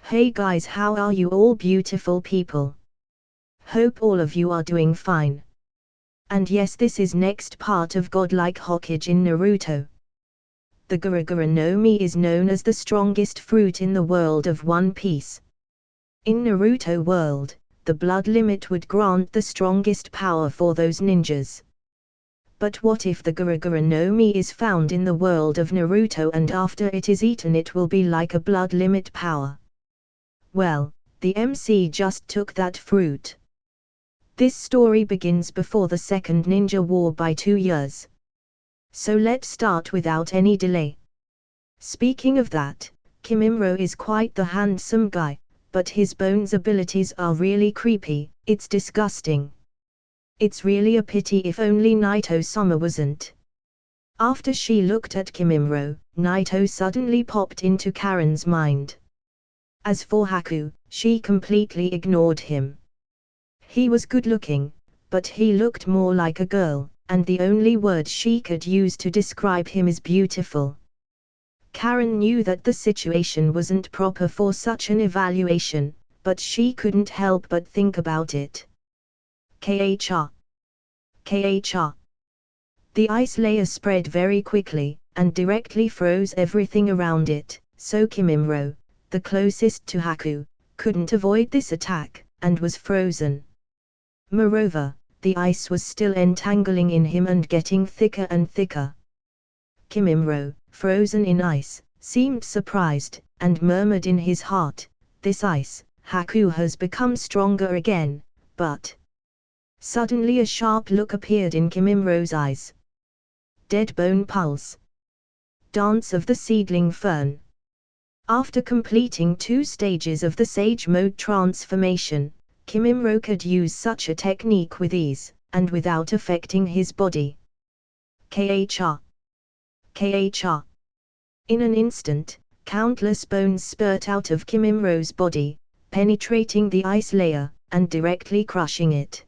Hey guys, how are you all beautiful people? Hope all of you are doing fine. And yes, this is next part of Godlike Hokage in Naruto. The Gura Gura no Mi is known as the strongest fruit in the world of One Piece. In Naruto world, the blood limit would grant the strongest power for those ninjas. But what if the Gura Gura no Mi is found in the world of Naruto and after it is eaten it will be like a blood limit power? Well, the MC just took that fruit. This story begins before the Second Ninja War by 2 years. So let's start without any delay. Speaking of that, Kimimaro is quite the handsome guy, but his bones abilities are really creepy, it's disgusting. It's really a pity if only HolyOniiSama wasn't. After she looked at Kimimaro, Naito suddenly popped into Karen's mind. As for Haku, she completely ignored him. He was good looking, but he looked more like a girl, and the only word she could use to describe him is beautiful. Karen knew that the situation wasn't proper for such an evaluation, but she couldn't help but think about it. KHR. The ice layer spread very quickly, and directly froze everything around it, so Kimimaro, the closest to Haku, couldn't avoid this attack, and was frozen. Moreover, the ice was still entangling in him and getting thicker and thicker. Kimimaro, frozen in ice, seemed surprised, and murmured in his heart, "This ice, Haku has become stronger again," but suddenly a sharp look appeared in Kimimaro's eyes. Dead bone pulse. Dance of the seedling fern. After completing 2 stages of the Sage Mode transformation, Kimimaro could use such a technique with ease, and without affecting his body. KHR. In an instant, countless bones spurt out of Kimimaro's body, penetrating the ice layer, and directly crushing it.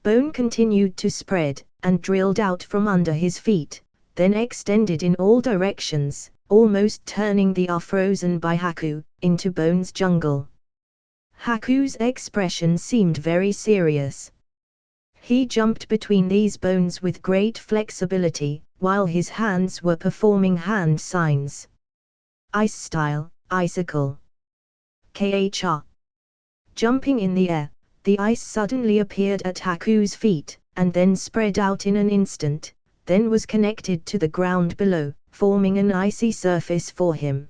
Bone continued to spread, and drilled out from under his feet, then extended in all directions, almost turning the frozen by Haku into Bone's jungle. Haku's expression seemed very serious. He jumped between these bones with great flexibility, while his hands were performing hand signs. Ice style, icicle. KHR. Jumping in the air, the ice suddenly appeared at Haku's feet, and then spread out in an instant, then was connected to the ground below, forming an icy surface for him.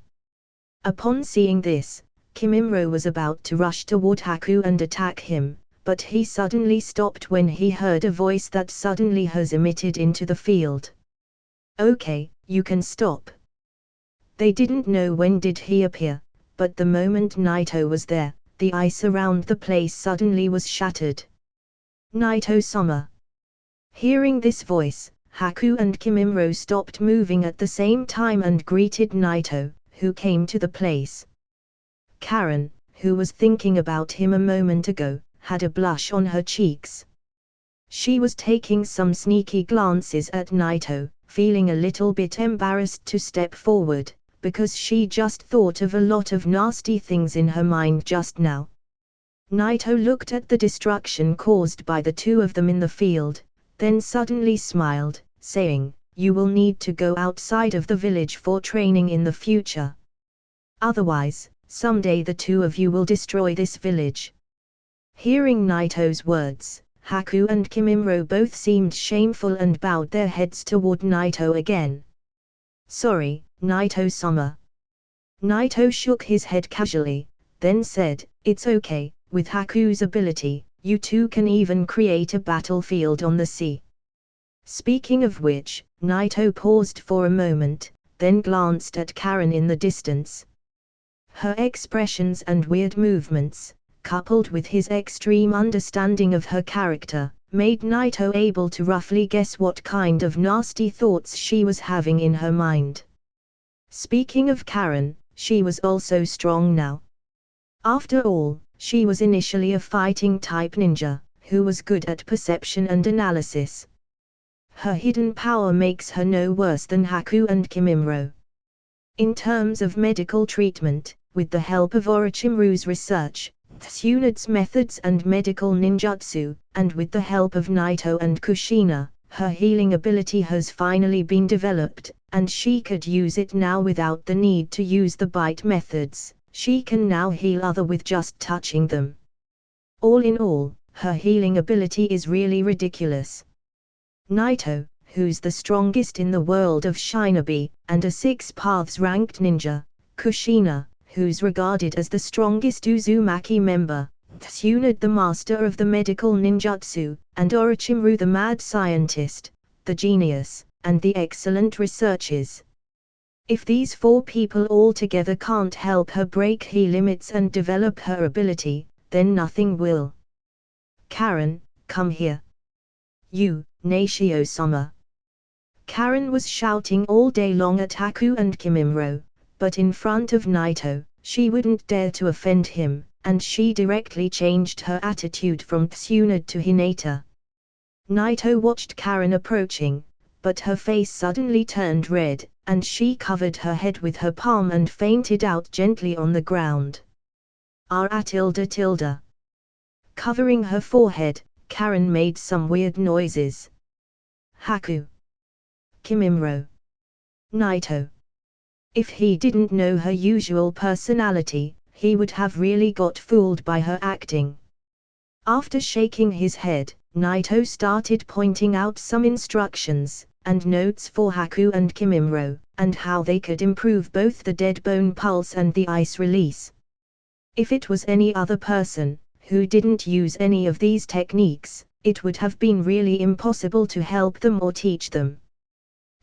Upon seeing this, Kimimaro was about to rush toward Haku and attack him, but he suddenly stopped when he heard a voice that suddenly has emitted into the field. "Okay, you can stop." They didn't know when did he appear, but the moment Naito was there, the ice around the place suddenly was shattered. "HolyOniiSama." Hearing this voice, Haku and Kimimaro stopped moving at the same time and greeted Naito, who came to the place. Karen, who was thinking about him a moment ago, had a blush on her cheeks. She was taking some sneaky glances at Naito, feeling a little bit embarrassed to step forward, because she just thought of a lot of nasty things in her mind just now. Naito looked at the destruction caused by the 2 of them in the field, then suddenly smiled, saying, "You will need to go outside of the village for training in the future. Otherwise, someday the 2 of you will destroy this village." Hearing Naito's words, Haku and Kimimaro both seemed shameful and bowed their heads toward Naito again. "Sorry, HolyOniiSama." Naito shook his head casually, then said, "It's okay, with Haku's ability, you 2 can even create a battlefield on the sea." Speaking of which, Naito paused for a moment, then glanced at Karen in the distance. Her expressions and weird movements, coupled with his extreme understanding of her character, made Naito able to roughly guess what kind of nasty thoughts she was having in her mind. Speaking of Karen, she was also strong now. After all, she was initially a fighting-type ninja, who was good at perception and analysis. Her hidden power makes her no worse than Haku and Kimimaro. In terms of medical treatment, with the help of Orochimaru's research, Tsunade methods and medical ninjutsu, and with the help of Naito and Kushina, her healing ability has finally been developed, and she could use it now without the need to use the bite methods. She can now heal others with just touching them. All in all, her healing ability is really ridiculous. Naito, who's the strongest in the world of Shinobi, and a 6 paths ranked ninja, Kushina, who's regarded as the strongest Uzumaki member, Tsunade the master of the medical ninjutsu, and Orochimaru the mad scientist, the genius, and the excellent researchers. If these 4 people all together can't help her break her limits and develop her ability, then nothing will. Karen, come here. You, HolyOniiSama. Karen was shouting all day long at Haku and Kimimaro, but in front of Naito, she wouldn't dare to offend him, and she directly changed her attitude from Tsunade to Hinata. Naito watched Karen approaching, but her face suddenly turned red, and she covered her head with her palm and fainted out gently on the ground. Tilda. Covering her forehead, Karen made some weird noises. Haku. Kimimaro. Naito. If he didn't know her usual personality, he would have really got fooled by her acting. After shaking his head, Naito started pointing out some instructions and notes for Haku and Kimimaro, and how they could improve both the dead bone pulse and the ice release. If it was any other person, who didn't use any of these techniques, it would have been really impossible to help them or teach them.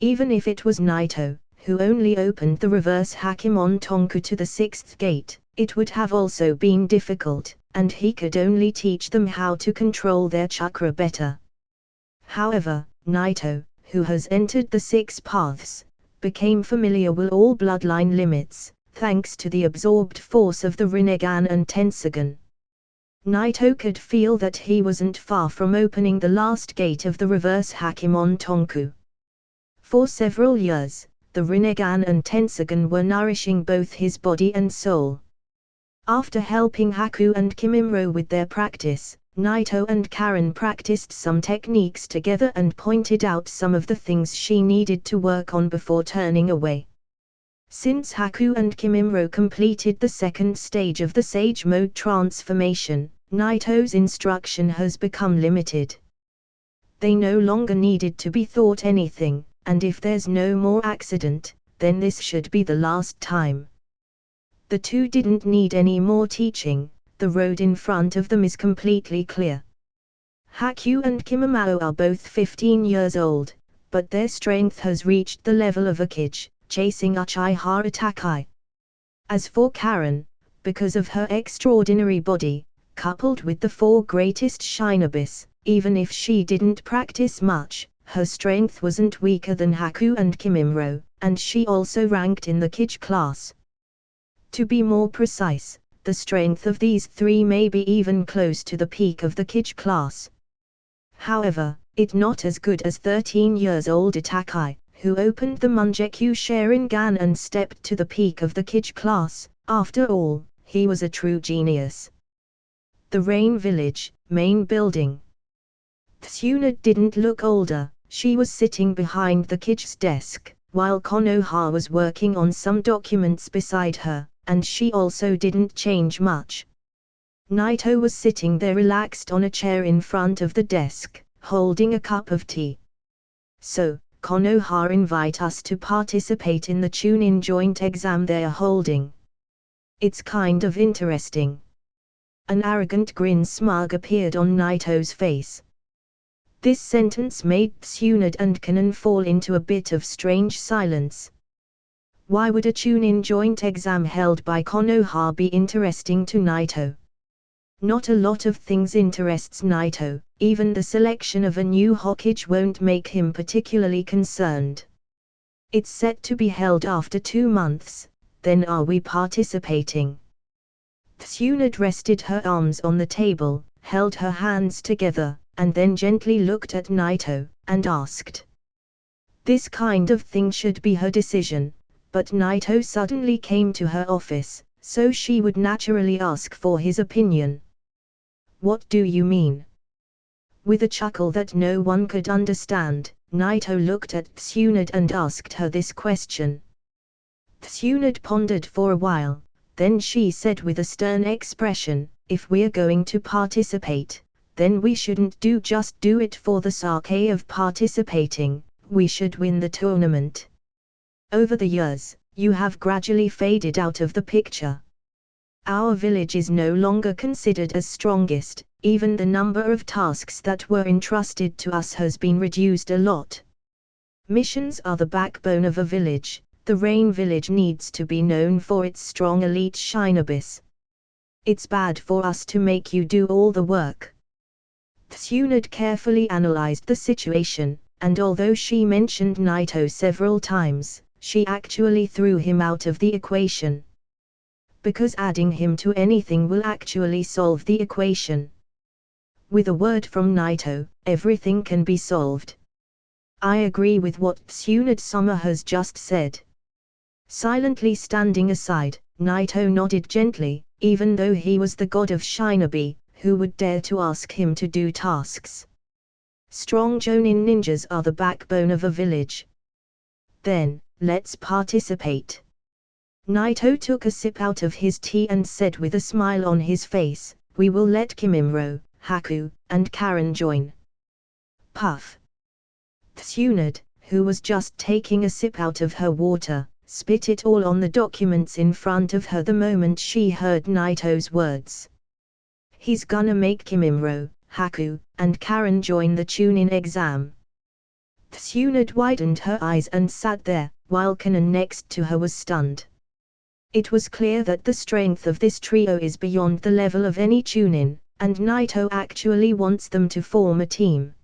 Even if it was Naito, who only opened the reverse Hakimon Tonku to the 6th gate, it would have also been difficult, and he could only teach them how to control their chakra better. However, Naito, who has entered the 6 paths, became familiar with all bloodline limits, thanks to the absorbed force of the Rinnegan and Tensogun. Naito could feel that he wasn't far from opening the last gate of the reverse Hakimon Tonku. For several years, the Rinnegan and Tensogun were nourishing both his body and soul. After helping Haku and Kimimaro with their practice, Naito and Karen practiced some techniques together and pointed out some of the things she needed to work on before turning away. Since Haku and Kimimaro completed the 2nd stage of the Sage Mode transformation, Naito's instruction has become limited. They no longer needed to be taught anything, and if there's no more accident, then this should be the last time. The 2 didn't need any more teaching, the road in front of them is completely clear. Haku and Kimimaro are both 15 years old, but their strength has reached the level of Hokage, chasing Uchiha Itachi. As for Karen, because of her extraordinary body, coupled with the 4 greatest Shinobis, even if she didn't practice much, her strength wasn't weaker than Haku and Kimimaro, and she also ranked in the Hokage class. To be more precise, the strength of these 3 may be even close to the peak of the Hokage class. However, it's not as good as 13 years old Itachi, who opened the Mangekyou Sharingan and stepped to the peak of the Hokage class. After all, he was a true genius. The Rain Village, main building. Tsunade didn't look older. She was sitting behind the Hokage's desk, while Konoha was working on some documents beside her, and she also didn't change much. Naito was sitting there relaxed on a chair in front of the desk, holding a cup of tea. So, Konoha invite us to participate in the Chunin joint exam they are holding. It's kind of interesting. An arrogant grin smug appeared on Naito's face. This sentence made Tsunade and Kanan fall into a bit of strange silence. Why would a Chunin joint exam held by Konoha be interesting to Naito? Not a lot of things interests Naito, even the selection of a new Hokage won't make him particularly concerned. It's set to be held after 2 months, then are we participating? Tsunade rested her arms on the table, held her hands together, and then gently looked at Naito, and asked. This kind of thing should be her decision, but Naito suddenly came to her office, so she would naturally ask for his opinion. "What do you mean?" With a chuckle that no one could understand, Naito looked at Tsunade and asked her this question. Tsunade pondered for a while, then she said with a stern expression, "If we're going to participate, then we shouldn't just do it for the sake of participating, we should win the tournament. Over the years, you have gradually faded out of the picture. Our village is no longer considered as strongest, even the number of tasks that were entrusted to us has been reduced a lot. Missions are the backbone of a village. The Rain Village needs to be known for its strong elite Shinobis. It's bad for us to make you do all the work." Tsunade carefully analyzed the situation, and although she mentioned Naito several times, she actually threw him out of the equation. Because adding him to anything will actually solve the equation. With a word from Naito, everything can be solved. "I agree with what HolyOniiSama has just said." Silently standing aside, Naito nodded gently, even though he was the god of Shinobi, who would dare to ask him to do tasks. Strong Jonin ninjas are the backbone of a village. "Then, let's participate." Naito took a sip out of his tea and said with a smile on his face, "We will let Kimimaro, Haku, and Karen join." Puff. Tsunade, who was just taking a sip out of her water, spit it all on the documents in front of her the moment she heard Naito's words. "He's gonna make Kimimaro, Haku, and Karen join the Chunin exam." Tsunade widened her eyes and sat there, while Kanon next to her was stunned. It was clear that the strength of this trio is beyond the level of any Chunin, and Naito actually wants them to form a team.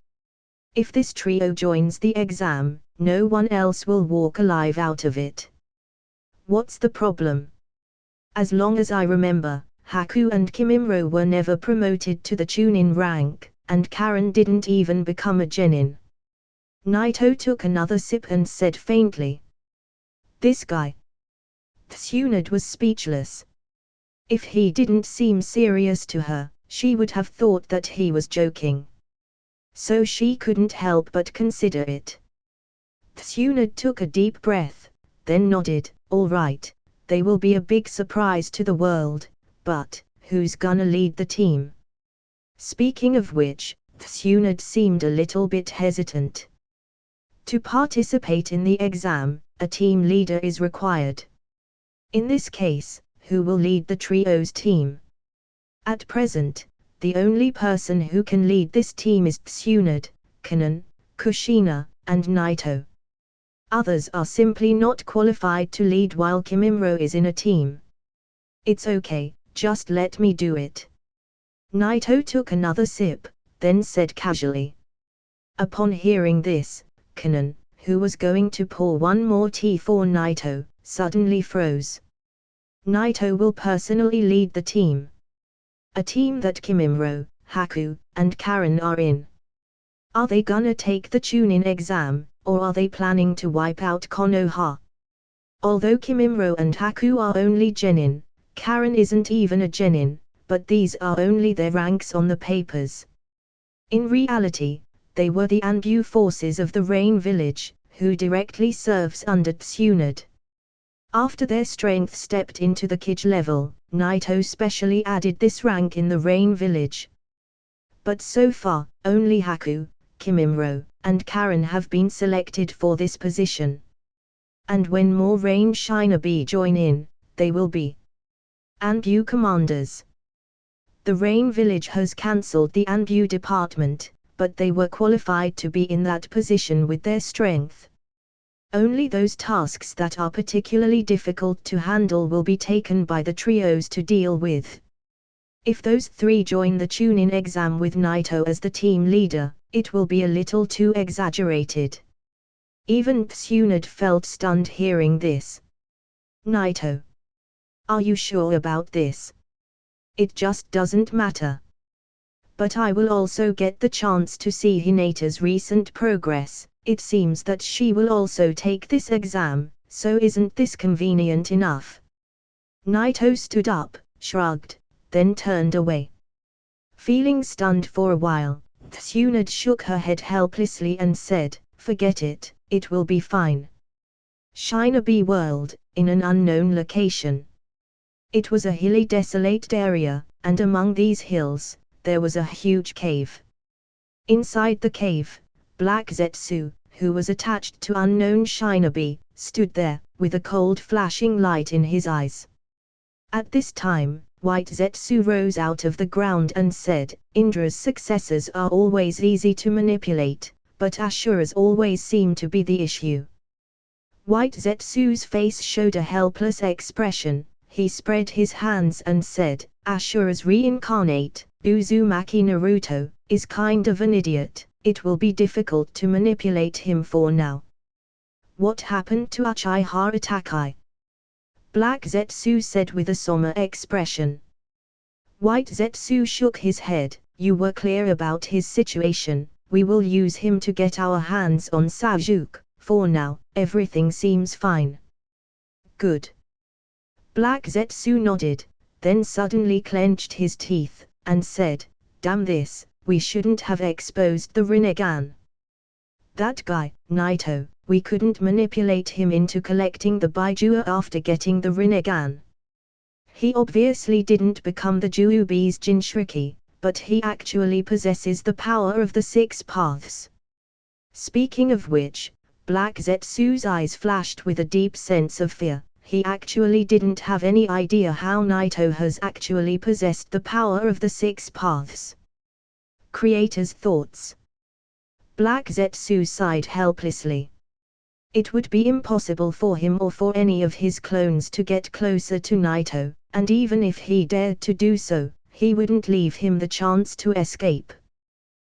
If this trio joins the exam, no one else will walk alive out of it. What's the problem? As long as I remember, Haku and Kimimaro were never promoted to the Chunin rank, and Karen didn't even become a genin. Naito took another sip and said faintly. "This guy." Tsunade was speechless. If he didn't seem serious to her, she would have thought that he was joking. So she couldn't help but consider it. Tsunade took a deep breath, then nodded, "All right, they will be a big surprise to the world, but who's gonna lead the team?" Speaking of which, Tsunade seemed a little bit hesitant. To participate in the exam, a team leader is required. In this case, who will lead the trio's team? At present, the only person who can lead this team is Tsunade, Kanon, Kushina, and Naito. Others are simply not qualified to lead while Kimimaro is in a team. "It's okay, just let me do it." Naito took another sip, then said casually. Upon hearing this, Kanon, who was going to pour one more tea for Naito, suddenly froze. Naito will personally lead the team. A team that Kimimaro, Haku, and Karen are in. Are they gonna take the Chunin exam, or are they planning to wipe out Konoha? Although Kimimaro and Haku are only genin, Karen isn't even a genin, but these are only their ranks on the papers. In reality, they were the Anbu forces of the Rain Village, who directly serves under Tsunade. After their strength stepped into the Kage level, Naito specially added this rank in the Rain Village. But so far, only Haku, Kimimaro, and Karen have been selected for this position. And when more Rain Shinobi join in, they will be Anbu commanders. The Rain Village has cancelled the Anbu department, but they were qualified to be in that position with their strength. Only those tasks that are particularly difficult to handle will be taken by the trios to deal with. If those three join the Chunin exam with Naito as the team leader, it will be a little too exaggerated. Even Tsunade felt stunned hearing this. "Naito, are you sure about this? It just doesn't matter. But I will also get the chance to see Hinata's recent progress. It seems that she will also take this exam, so isn't this convenient enough? Naito stood up, shrugged, then turned away. Feeling stunned for a while, Tsunade shook her head helplessly and said, "Forget it, it will be fine." Shinobi World, in an unknown location. It was a hilly desolate area, and among these hills, there was a huge cave. Inside the cave, Black Zetsu, who was attached to unknown Shinobi, stood there, with a cold flashing light in his eyes. At this time, White Zetsu rose out of the ground and said, "Indra's successors are always easy to manipulate, but Ashura's always seem to be the issue." White Zetsu's face showed a helpless expression. He spread his hands and said, "Ashura's reincarnate, Uzumaki Naruto, is kind of an idiot. It will be difficult to manipulate him for now." "What happened to Uchiha Itachi?" Black Zetsu said with a somber expression. White Zetsu shook his head. "You were clear about his situation. We will use him to get our hands on Sasuke. For now, everything seems fine." "Good." Black Zetsu nodded, then suddenly clenched his teeth, and said, "Damn this, we shouldn't have exposed the Rinnegan. That guy, Naito, we couldn't manipulate him into collecting the Baijua after getting the Rinnegan. He obviously didn't become the Juubi's Jinchuriki, but he actually possesses the power of the 6 paths." Speaking of which, Black Zetsu's eyes flashed with a deep sense of fear. He actually didn't have any idea how Naito has actually possessed the power of the 6 paths. Creator's thoughts. Black Zetsu sighed helplessly. It would be impossible for him or for any of his clones to get closer to Naito, and even if he dared to do so, he wouldn't leave him the chance to escape.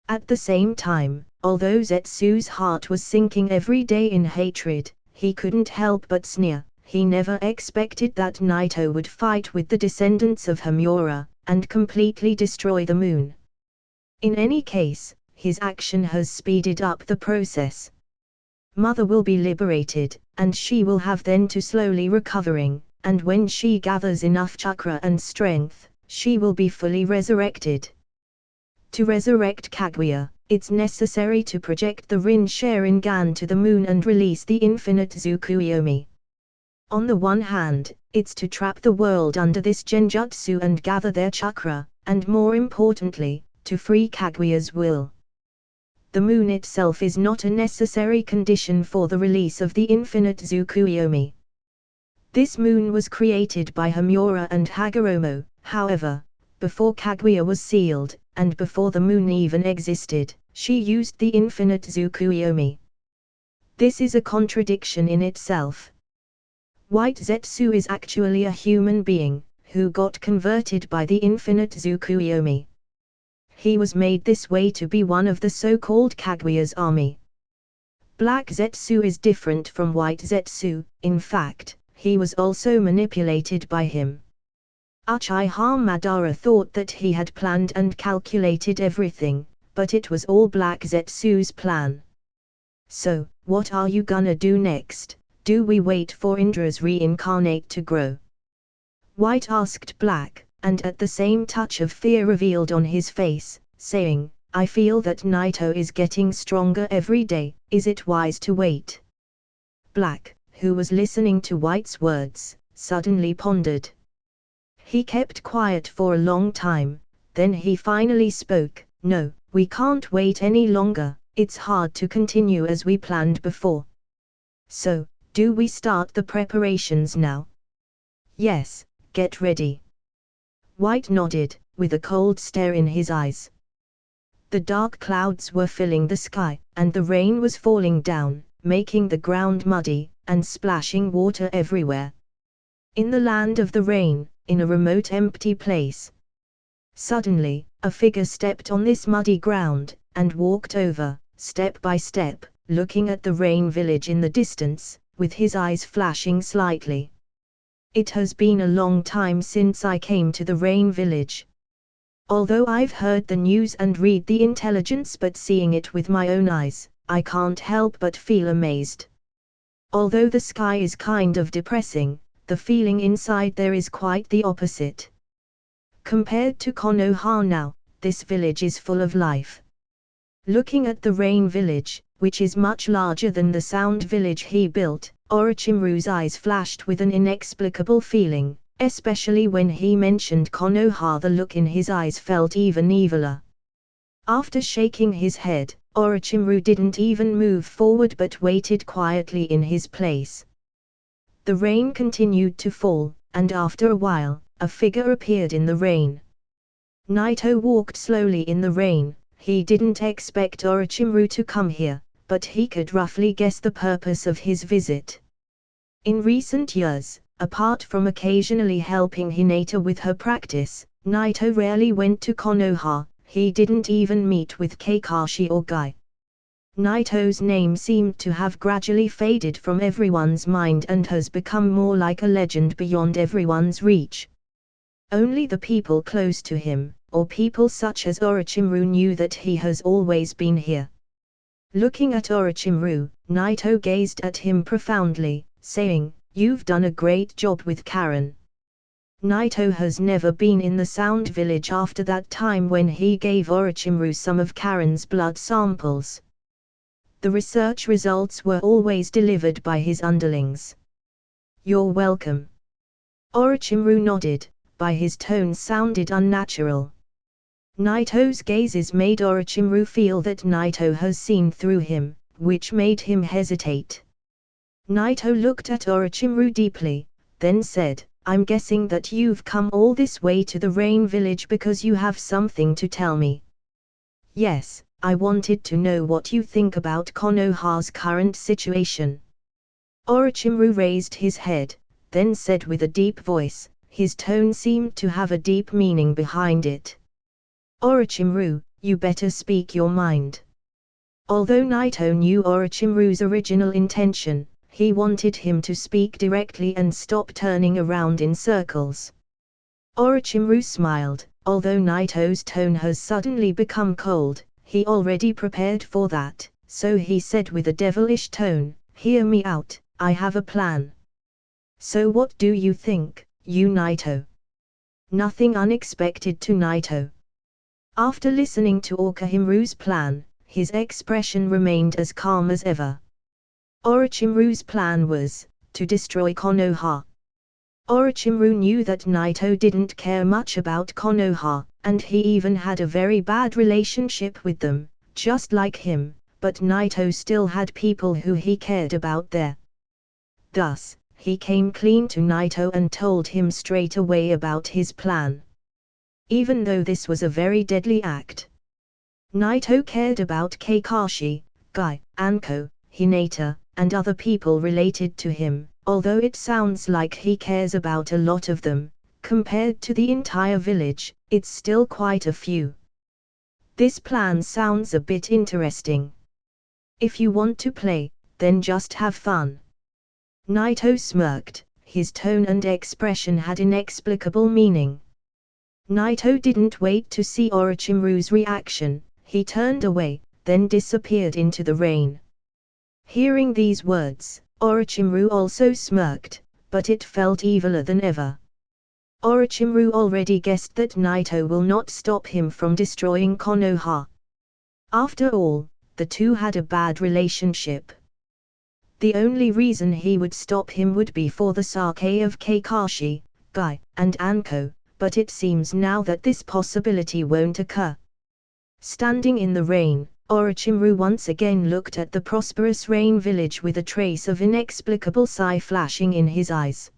At the same time, although Zetsu's heart was sinking every day in hatred, he couldn't help but sneer. He never expected that Naito would fight with the descendants of Hamura, and completely destroy the moon. In any case, his action has speeded up the process. Mother will be liberated, and she will have then to slowly recovering, and when she gathers enough chakra and strength, she will be fully resurrected. To resurrect Kaguya, it's necessary to project the Rin Sharingan to the moon and release the infinite Tsukuyomi. On the one hand, it's to trap the world under this genjutsu and gather their chakra, and more importantly, to free Kaguya's will. The moon itself is not a necessary condition for the release of the infinite Tsukuyomi. This moon was created by Hamura and Hagoromo, however, before Kaguya was sealed, and before the moon even existed, she used the infinite Tsukuyomi. This is a contradiction in itself. White Zetsu is actually a human being, who got converted by the infinite Tsukuyomi. He was made this way to be one of the so-called Kaguya's army. Black Zetsu is different from White Zetsu. In fact, he was also manipulated by him. Uchiha Madara thought that he had planned and calculated everything, but it was all Black Zetsu's plan. "So, what are you gonna do next? Do we wait for Indra's reincarnate to grow?" White asked Black, and at the same touch of fear revealed on his face, saying, "I feel that Naito is getting stronger every day. Is it wise to wait?" Black, who was listening to White's words, suddenly pondered. He kept quiet for a long time, then he finally spoke. "No, we can't wait any longer. It's hard to continue as we planned before. So, do we start the preparations now?" "Yes, get ready." White nodded, with a cold stare in his eyes. The dark clouds were filling the sky, and the rain was falling down, making the ground muddy, and splashing water everywhere. In the land of the rain, in a remote empty place. Suddenly, a figure stepped on this muddy ground, and walked over, step by step, looking at the rain village in the distance, with his eyes flashing slightly. "It has been a long time since I came to the rain village. Although I've heard the news and read the intelligence, but seeing it with my own eyes, I can't help but feel amazed. Although the sky is kind of depressing, the feeling inside there is quite the opposite. Compared to Konoha now, this village is full of life. Looking at the rain village, which is much larger than the sound village he built, Orochimaru's eyes flashed with an inexplicable feeling, especially when he mentioned Konoha. The look in his eyes felt even eviler. After shaking his head, Orochimaru didn't even move forward but waited quietly in his place. The rain continued to fall, and after a while, a figure appeared in the rain. Naito walked slowly in the rain. He didn't expect Orochimaru to come here, but he could roughly guess the purpose of his visit. In recent years, apart from occasionally helping Hinata with her practice, Naito rarely went to Konoha. He didn't even meet with Kakashi or Guy. Naito's name seemed to have gradually faded from everyone's mind and has become more like a legend beyond everyone's reach. Only the people close to him, or people such as Orochimaru, knew that he has always been here. Looking at Orochimaru, Naito gazed at him profoundly, saying, "You've done a great job with Karen." Naito has never been in the Sound Village after that time when he gave Orochimaru some of Karen's blood samples. The research results were always delivered by his underlings. "You're welcome." Orochimaru nodded, but his tone sounded unnatural. Naito's gazes made Orochimaru feel that Naito has seen through him, which made him hesitate. Naito looked at Orochimaru deeply, then said, "I'm guessing that you've come all this way to the Rain Village because you have something to tell me." "Yes, I wanted to know what you think about Konoha's current situation." Orochimaru raised his head, then said with a deep voice, his tone seemed to have a deep meaning behind it. "Orochimaru, you better speak your mind." Although Naito knew Orochimaru's original intention, he wanted him to speak directly and stop turning around in circles. Orochimaru smiled. Although Naito's tone has suddenly become cold, he already prepared for that, so he said with a devilish tone, "Hear me out, I have a plan." "So what do you think, you Naito?" Nothing unexpected to Naito. After listening to Orochimaru's plan, his expression remained as calm as ever. Orochimaru's plan was to destroy Konoha. Orochimaru knew that Naito didn't care much about Konoha, and he even had a very bad relationship with them, just like him, but Naito still had people who he cared about there. Thus, he came clean to Naito and told him straight away about his plan. Even though this was a very deadly act, Naito cared about Kakashi, Guy, Anko, Hinata, and other people related to him. Although it sounds like he cares about a lot of them, compared to the entire village, it's still quite a few. This plan sounds a bit interesting. If you want to play, then just have fun. Naito smirked, his tone and expression had inexplicable meaning. Naito didn't wait to see Orochimaru's reaction, he turned away, then disappeared into the rain. Hearing these words, Orochimaru also smirked, but it felt eviler than ever. Orochimaru already guessed that Naito will not stop him from destroying Konoha. After all, the two had a bad relationship. The only reason he would stop him would be for the sake of Kakashi, Guy, and Anko, but it seems now that this possibility won't occur. Standing in the rain, Orochimaru once again looked at the prosperous rain village with a trace of inexplicable sigh flashing in his eyes.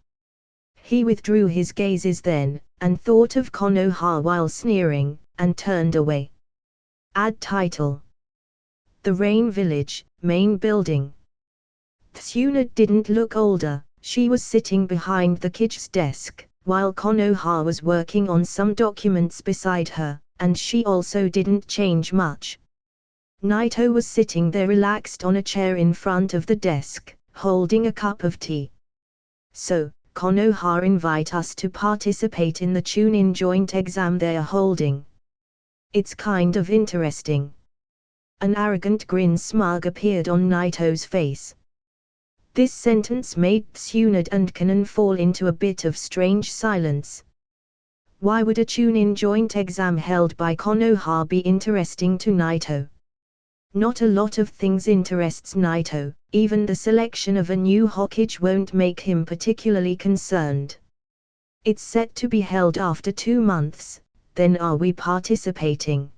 He withdrew his gazes then, and thought of Konoha while sneering, and turned away. Add title. The Rain Village, Main Building. Tsuna didn't look older, she was sitting behind the Kige's desk, while Konoha was working on some documents beside her, and she also didn't change much. Naito was sitting there relaxed on a chair in front of the desk, holding a cup of tea. "So, Konoha invite us to participate in the Chunin joint exam they are holding. It's kind of interesting." An arrogant grin smug appeared on Naito's face. This sentence made Tsunade and Kanon fall into a bit of strange silence. Why would a Chunin joint exam held by Konoha be interesting to Naito? Not a lot of things interests Naito, even the selection of a new Hokage won't make him particularly concerned. It's set to be held after 2 months, then are we participating?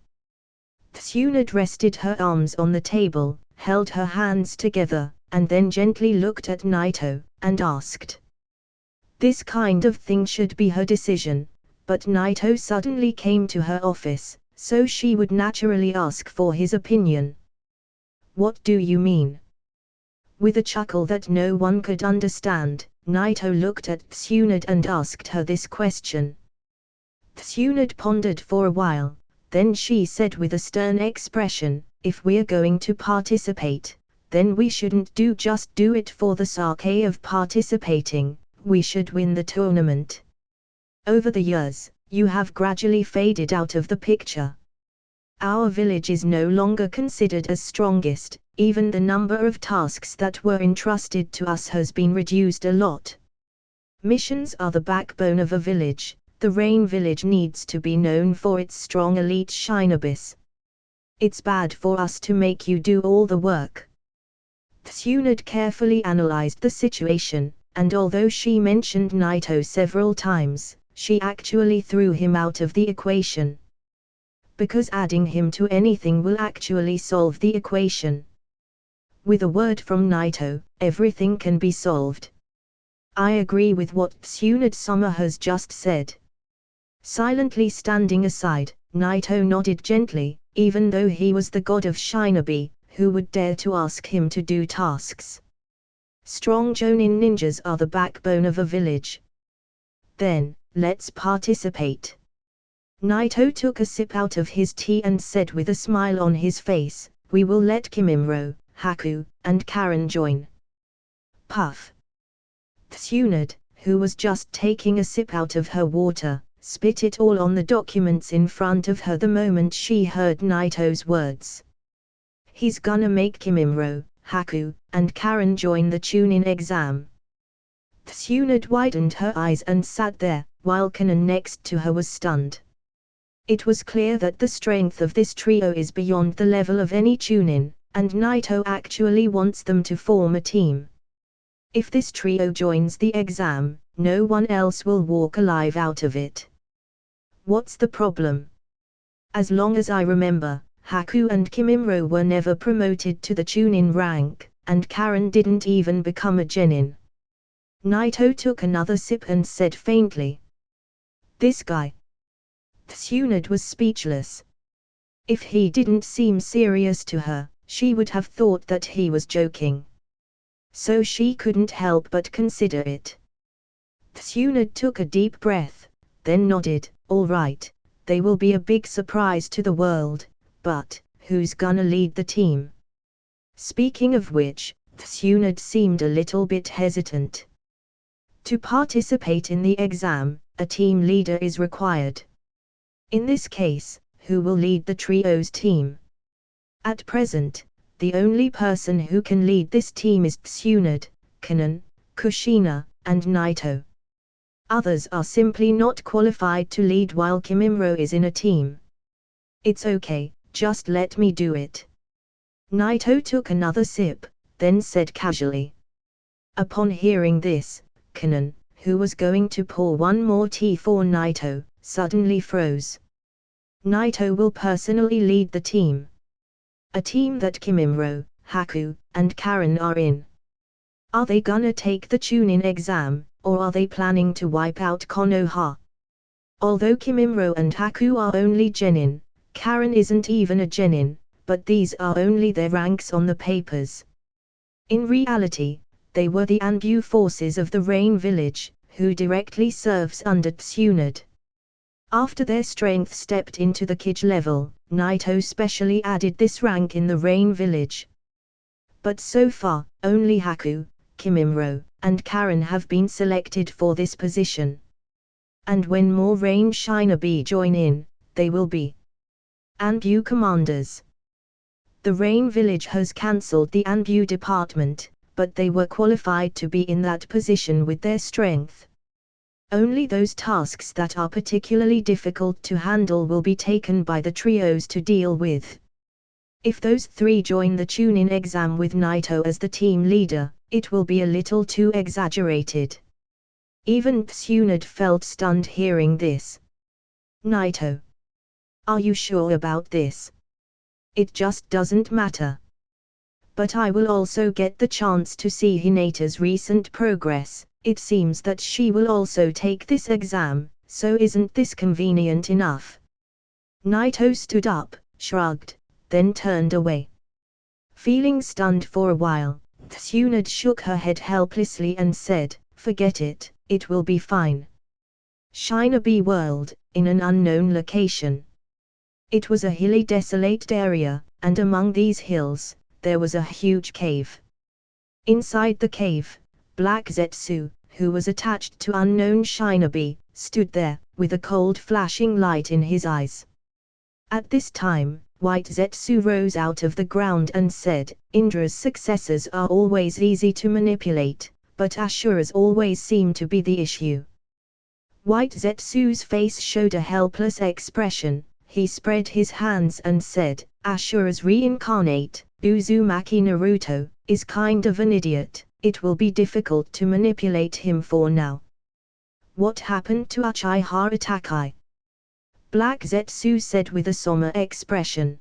Tsunade rested her arms on the table, held her hands together, and then gently looked at Naito, and asked. This kind of thing should be her decision, but Naito suddenly came to her office, so she would naturally ask for his opinion. What do you mean? With a chuckle that no one could understand, Naito looked at Tsunade and asked her this question. Tsunade pondered for a while, then she said with a stern expression, if we're going to participate, then we shouldn't just do it for the sake of participating, we should win the tournament. Over the years, you have gradually faded out of the picture. Our village is no longer considered as strongest, even the number of tasks that were entrusted to us has been reduced a lot. Missions are the backbone of a village. The Rain Village needs to be known for its strong elite shinobis. It's bad for us to make you do all the work. Tsunade carefully analyzed the situation, and although she mentioned Naito several times, she actually threw him out of the equation. Because adding him to anything will actually solve the equation. With a word from Naito, everything can be solved. I agree with what HolyOniiSama has just said. Silently standing aside, Naito nodded gently, even though he was the god of Shinobi, who would dare to ask him to do tasks. Strong Jonin ninjas are the backbone of a village. Then, let's participate. Naito took a sip out of his tea and said with a smile on his face, we will let Kimimaro, Haku, and Karen join. Puff. Tsunade, who was just taking a sip out of her water, spit it all on the documents in front of her the moment she heard Naito's words. He's gonna make Kimimaro, Haku, and Karen join the Chunin exam. Tsunade widened her eyes and sat there, while Kanon next to her was stunned. It was clear that the strength of this trio is beyond the level of any Chunin, and Naito actually wants them to form a team. If this trio joins the exam, no one else will walk alive out of it. What's the problem? As long as I remember, Haku and Kimimaro were never promoted to the Chunin rank, and Karen didn't even become a genin. Naito took another sip and said faintly. This guy. Tsunade was speechless. If he didn't seem serious to her, she would have thought that he was joking. So she couldn't help but consider it. Tsunade took a deep breath, then nodded, all right, they will be a big surprise to the world, but, who's gonna lead the team? Speaking of which, Tsunade seemed a little bit hesitant. To participate in the exam, a team leader is required. In this case, who will lead the trio's team? At present, the only person who can lead this team is Tsunade, Kanon, Kushina, and Naito. Others are simply not qualified to lead while Kimimaro is in a team. It's okay, just let me do it. Naito took another sip, then said casually. Upon hearing this, Kanon, who was going to pour one more tea for Naito, suddenly froze. Naito will personally lead the team. A team that Kimimaro, Haku, and Karen are in. Are they gonna take the Chunin exam, or are they planning to wipe out Konoha? Although Kimimaro and Haku are only genin, Karen isn't even a genin, but these are only their ranks on the papers. In reality, they were the Anbu forces of the Rain Village, who directly serves under Tsunade. After their strength stepped into the Kage level, Naito specially added this rank in the Rain Village. But so far, only Haku, Kimimaro, and Karen have been selected for this position. And when more Rain Shinobi join in, they will be Anbu commanders. The Rain Village has cancelled the Anbu department, but they were qualified to be in that position with their strength. Only those tasks that are particularly difficult to handle will be taken by the trios to deal with. If those three join the Chunin exam with Naito as the team leader, it will be a little too exaggerated. Even Tsunade felt stunned hearing this. Naito. Are you sure about this? It just doesn't matter. But I will also get the chance to see Hinata's recent progress. It seems that she will also take this exam, so isn't this convenient enough? Naito stood up, shrugged, then turned away. Feeling stunned for a while, Tsunade shook her head helplessly and said, "Forget it, it will be fine." Shinobi World, in an unknown location. It was a hilly desolate area, and among these hills, there was a huge cave. Inside the cave, Black Zetsu, who was attached to unknown Shinobi, stood there, with a cold flashing light in his eyes. At this time, White Zetsu rose out of the ground and said, "Indra's successors are always easy to manipulate, but Ashura's always seem to be the issue." White Zetsu's face showed a helpless expression. He spread his hands and said, "Ashura's reincarnate, Uzumaki Naruto, is kind of an idiot. It will be difficult to manipulate him for now." "What happened to Uchiha Itachi?" Black Zetsu said with a somber expression.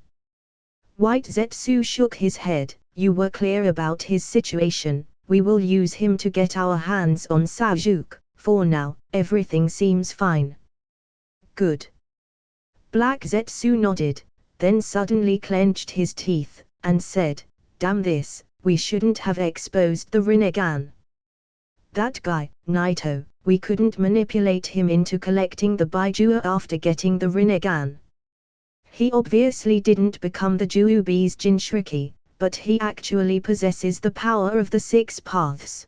White Zetsu shook his head. "You were clear about his situation. We will use him to get our hands on Sasuke. For now, everything seems fine." "Good." Black Zetsu nodded, then suddenly clenched his teeth, and said, "Damn this, we shouldn't have exposed the Rinnegan. That guy, Naito, we couldn't manipulate him into collecting the Baijua after getting the Rinnegan. He obviously didn't become the Juubi's Jinchuriki, but he actually possesses the power of the 6 paths."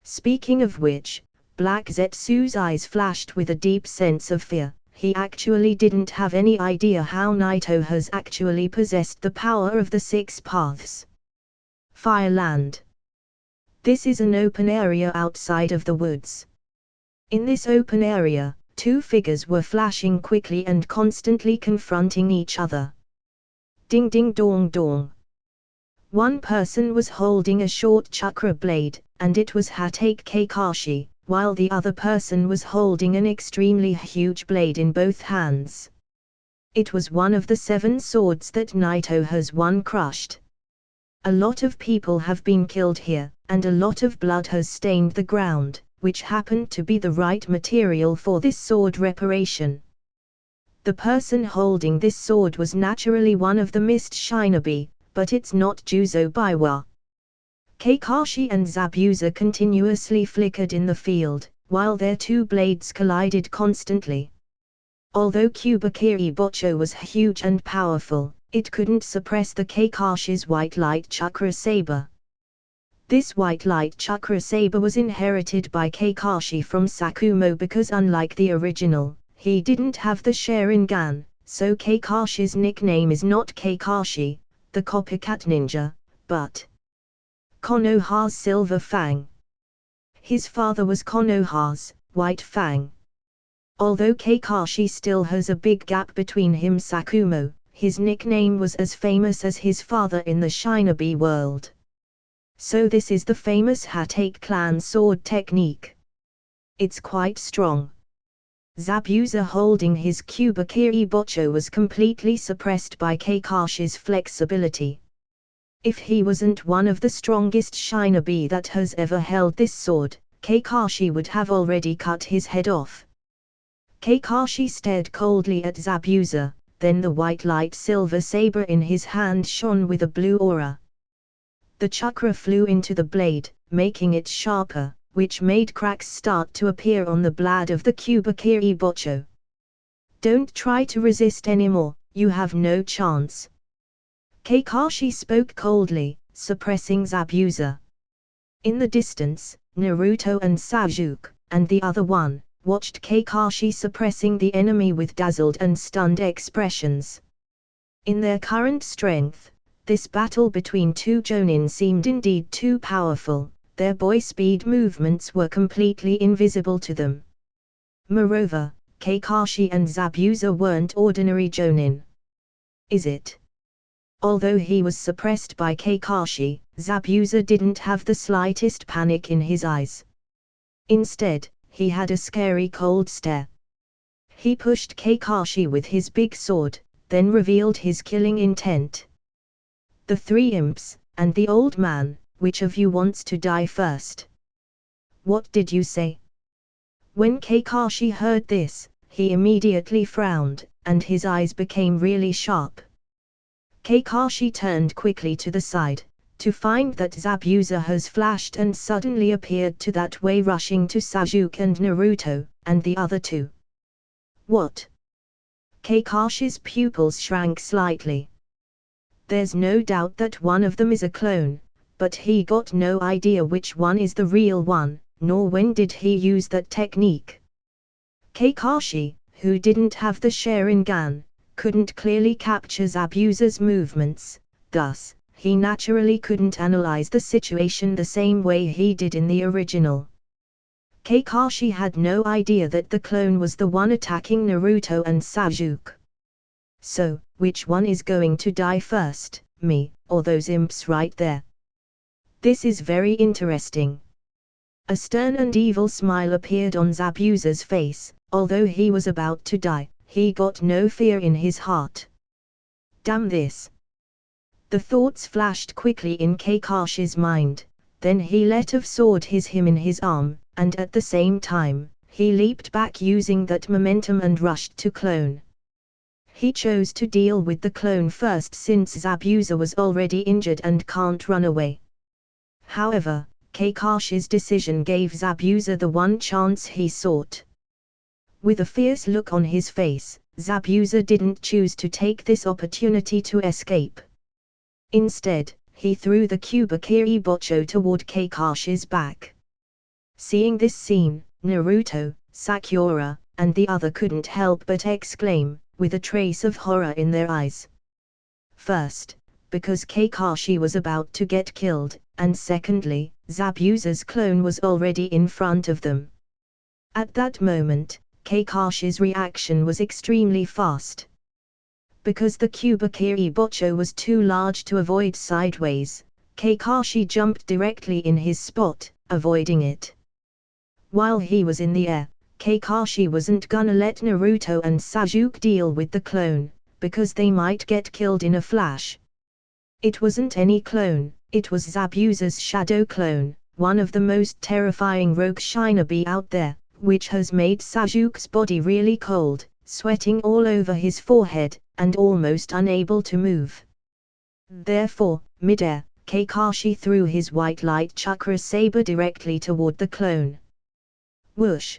Speaking of which, Black Zetsu's eyes flashed with a deep sense of fear. He actually didn't have any idea how Naito has actually possessed the power of the 6 paths. Fireland. This is an open area outside of the woods. In this open area, 2 figures were flashing quickly and constantly confronting each other. Ding ding dong dong. One person was holding a short chakra blade, and it was Hatake Kakashi, while the other person was holding an extremely huge blade in both hands. It was one of the 7 swords that Naito has won crushed. A lot of people have been killed here, and a lot of blood has stained the ground, which happened to be the right material for this sword reparation. The person holding this sword was naturally one of the missed Shinobi, but it's not Juzo Biwa. Kakashi and Zabuza continuously flickered in the field, while their 2 blades collided constantly. Although Kubakiri Bocho was huge and powerful, it couldn't suppress the Kakashi's white light chakra saber. This white light chakra saber was inherited by Kakashi from Sakumo because unlike the original, he didn't have the Sharingan, so Kakashi's nickname is not Kakashi, the copycat ninja, but Konoha's Silver Fang. His father was Konoha's White Fang. Although Kakashi still has a big gap between him and Sakumo, his nickname was as famous as his father in the Shinobi world. So this is the famous Hatake clan sword technique. It's quite strong. Zabuza holding his Kubakiri Bocho was completely suppressed by Kakashi's flexibility. If he wasn't one of the strongest Shinobi that has ever held this sword, Kakashi would have already cut his head off. Kakashi stared coldly at Zabuza, then the white light silver saber in his hand shone with a blue aura. The chakra flew into the blade, making it sharper, which made cracks start to appear on the blade of the Kubakiri Bocho. "Don't try to resist anymore, you have no chance." Kakashi spoke coldly, suppressing Zabuza. In the distance, Naruto and Sasuke, and the other one, watched Kakashi suppressing the enemy with dazzled and stunned expressions. In their current strength, This battle between two Jonin seemed indeed too powerful. Their boy speed movements were completely invisible to them. Moreover, Kakashi and Zabuza weren't ordinary Jonin. Is it? Although he was suppressed by Kakashi, Zabuza didn't have the slightest panic in his eyes. Instead, he had a scary cold stare. He pushed Kakashi with his big sword, then revealed his killing intent. The three imps, and the old man, which of you wants to die first? What did you say? When Kakashi heard this, he immediately frowned, and his eyes became really sharp. Kakashi turned quickly to the side, to find that Zabuza has flashed and suddenly appeared to that way, rushing to Sasuke and Naruto, and the other two. What? Kakashi's pupils shrank slightly. There's no doubt that one of them is a clone, but he got no idea which one is the real one, nor when did he use that technique. Kakashi, who didn't have the Sharingan, couldn't clearly capture Zabuza's movements, thus, he naturally couldn't analyze the situation the same way he did in the original. Kakashi had no idea that the clone was the one attacking Naruto and Sasuke. So, which one is going to die first, me, or those imps right there? This is very interesting. A stern and evil smile appeared on Zabuza's face. Although he was about to die, he got no fear in his heart. Damn this! The thoughts flashed quickly in Kakashi's mind, then he let of sword him in his arm, and at the same time, he leaped back using that momentum and rushed to clone. He chose to deal with the clone first since Zabuza was already injured and can't run away. However, Kakashi's decision gave Zabuza the one chance he sought. With a fierce look on his face, Zabuza didn't choose to take this opportunity to escape. Instead, he threw the Kubakiri Bocho toward Kakashi's back. Seeing this scene, Naruto, Sakura, and the other couldn't help but exclaim, with a trace of horror in their eyes. First, because Kakashi was about to get killed, and secondly, Zabuza's clone was already in front of them. At that moment, Kakashi's reaction was extremely fast. Because the Kubakiri Bocho was too large to avoid sideways, Kakashi jumped directly in his spot, avoiding it. While he was in the air, Kakashi wasn't gonna let Naruto and Sasuke deal with the clone, because they might get killed in a flash. It wasn't any clone, it was Zabuza's shadow clone, one of the most terrifying rogue Shinobi out there, which has made Sasuke's body really cold, sweating all over his forehead, and almost unable to move. Therefore, mid-air, Kakashi threw his white light chakra saber directly toward the clone. Whoosh!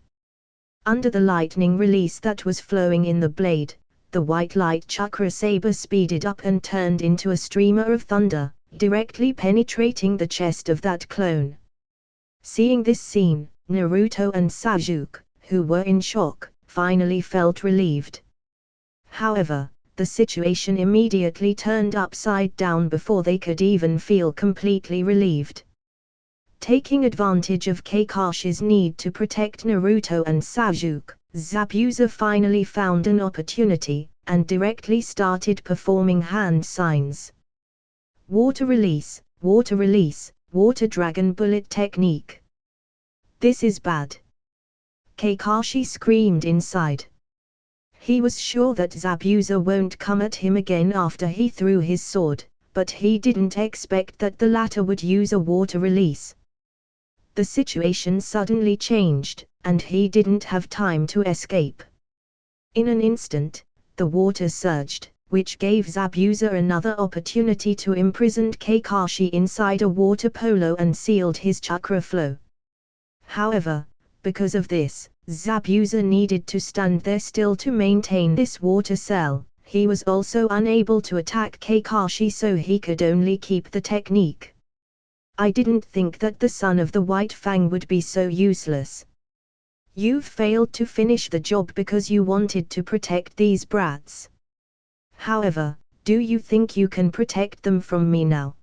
Under the lightning release that was flowing in the blade, the white light chakra saber speeded up and turned into a streamer of thunder, directly penetrating the chest of that clone. Seeing this scene, Naruto and Sasuke, who were in shock, finally felt relieved. However, the situation immediately turned upside down before they could even feel completely relieved. Taking advantage of Kakashi's need to protect Naruto and Sasuke, Zabuza finally found an opportunity, and directly started performing hand signs. Water release, water dragon bullet technique. This is bad. Kakashi screamed inside. He was sure that Zabuza won't come at him again after he threw his sword, but he didn't expect that the latter would use a water release. The situation suddenly changed, and he didn't have time to escape. In an instant, the water surged, which gave Zabuza another opportunity to imprison Kakashi inside a water polo and sealed his chakra flow. However, because of this, Zabuza needed to stand there still to maintain this water cell. He was also unable to attack Kakashi, so he could only keep the technique. I didn't think that the son of the White Fang would be so useless. You've failed to finish the job because you wanted to protect these brats. However, Do you think you can protect them from me now?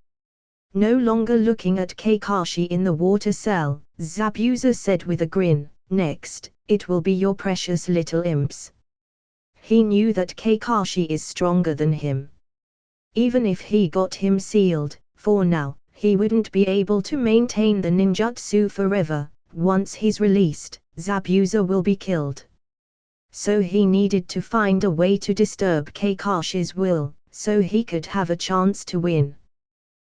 No longer looking at Kakashi in the water cell, Zabuza said with a grin, next, it will be your precious little imps. He knew that Kakashi is stronger than him. Even if he got him sealed, for now, he wouldn't be able to maintain the ninjutsu forever. Once he's released, Zabuza will be killed. So he needed to find a way to disturb Kakashi's will, so he could have a chance to win.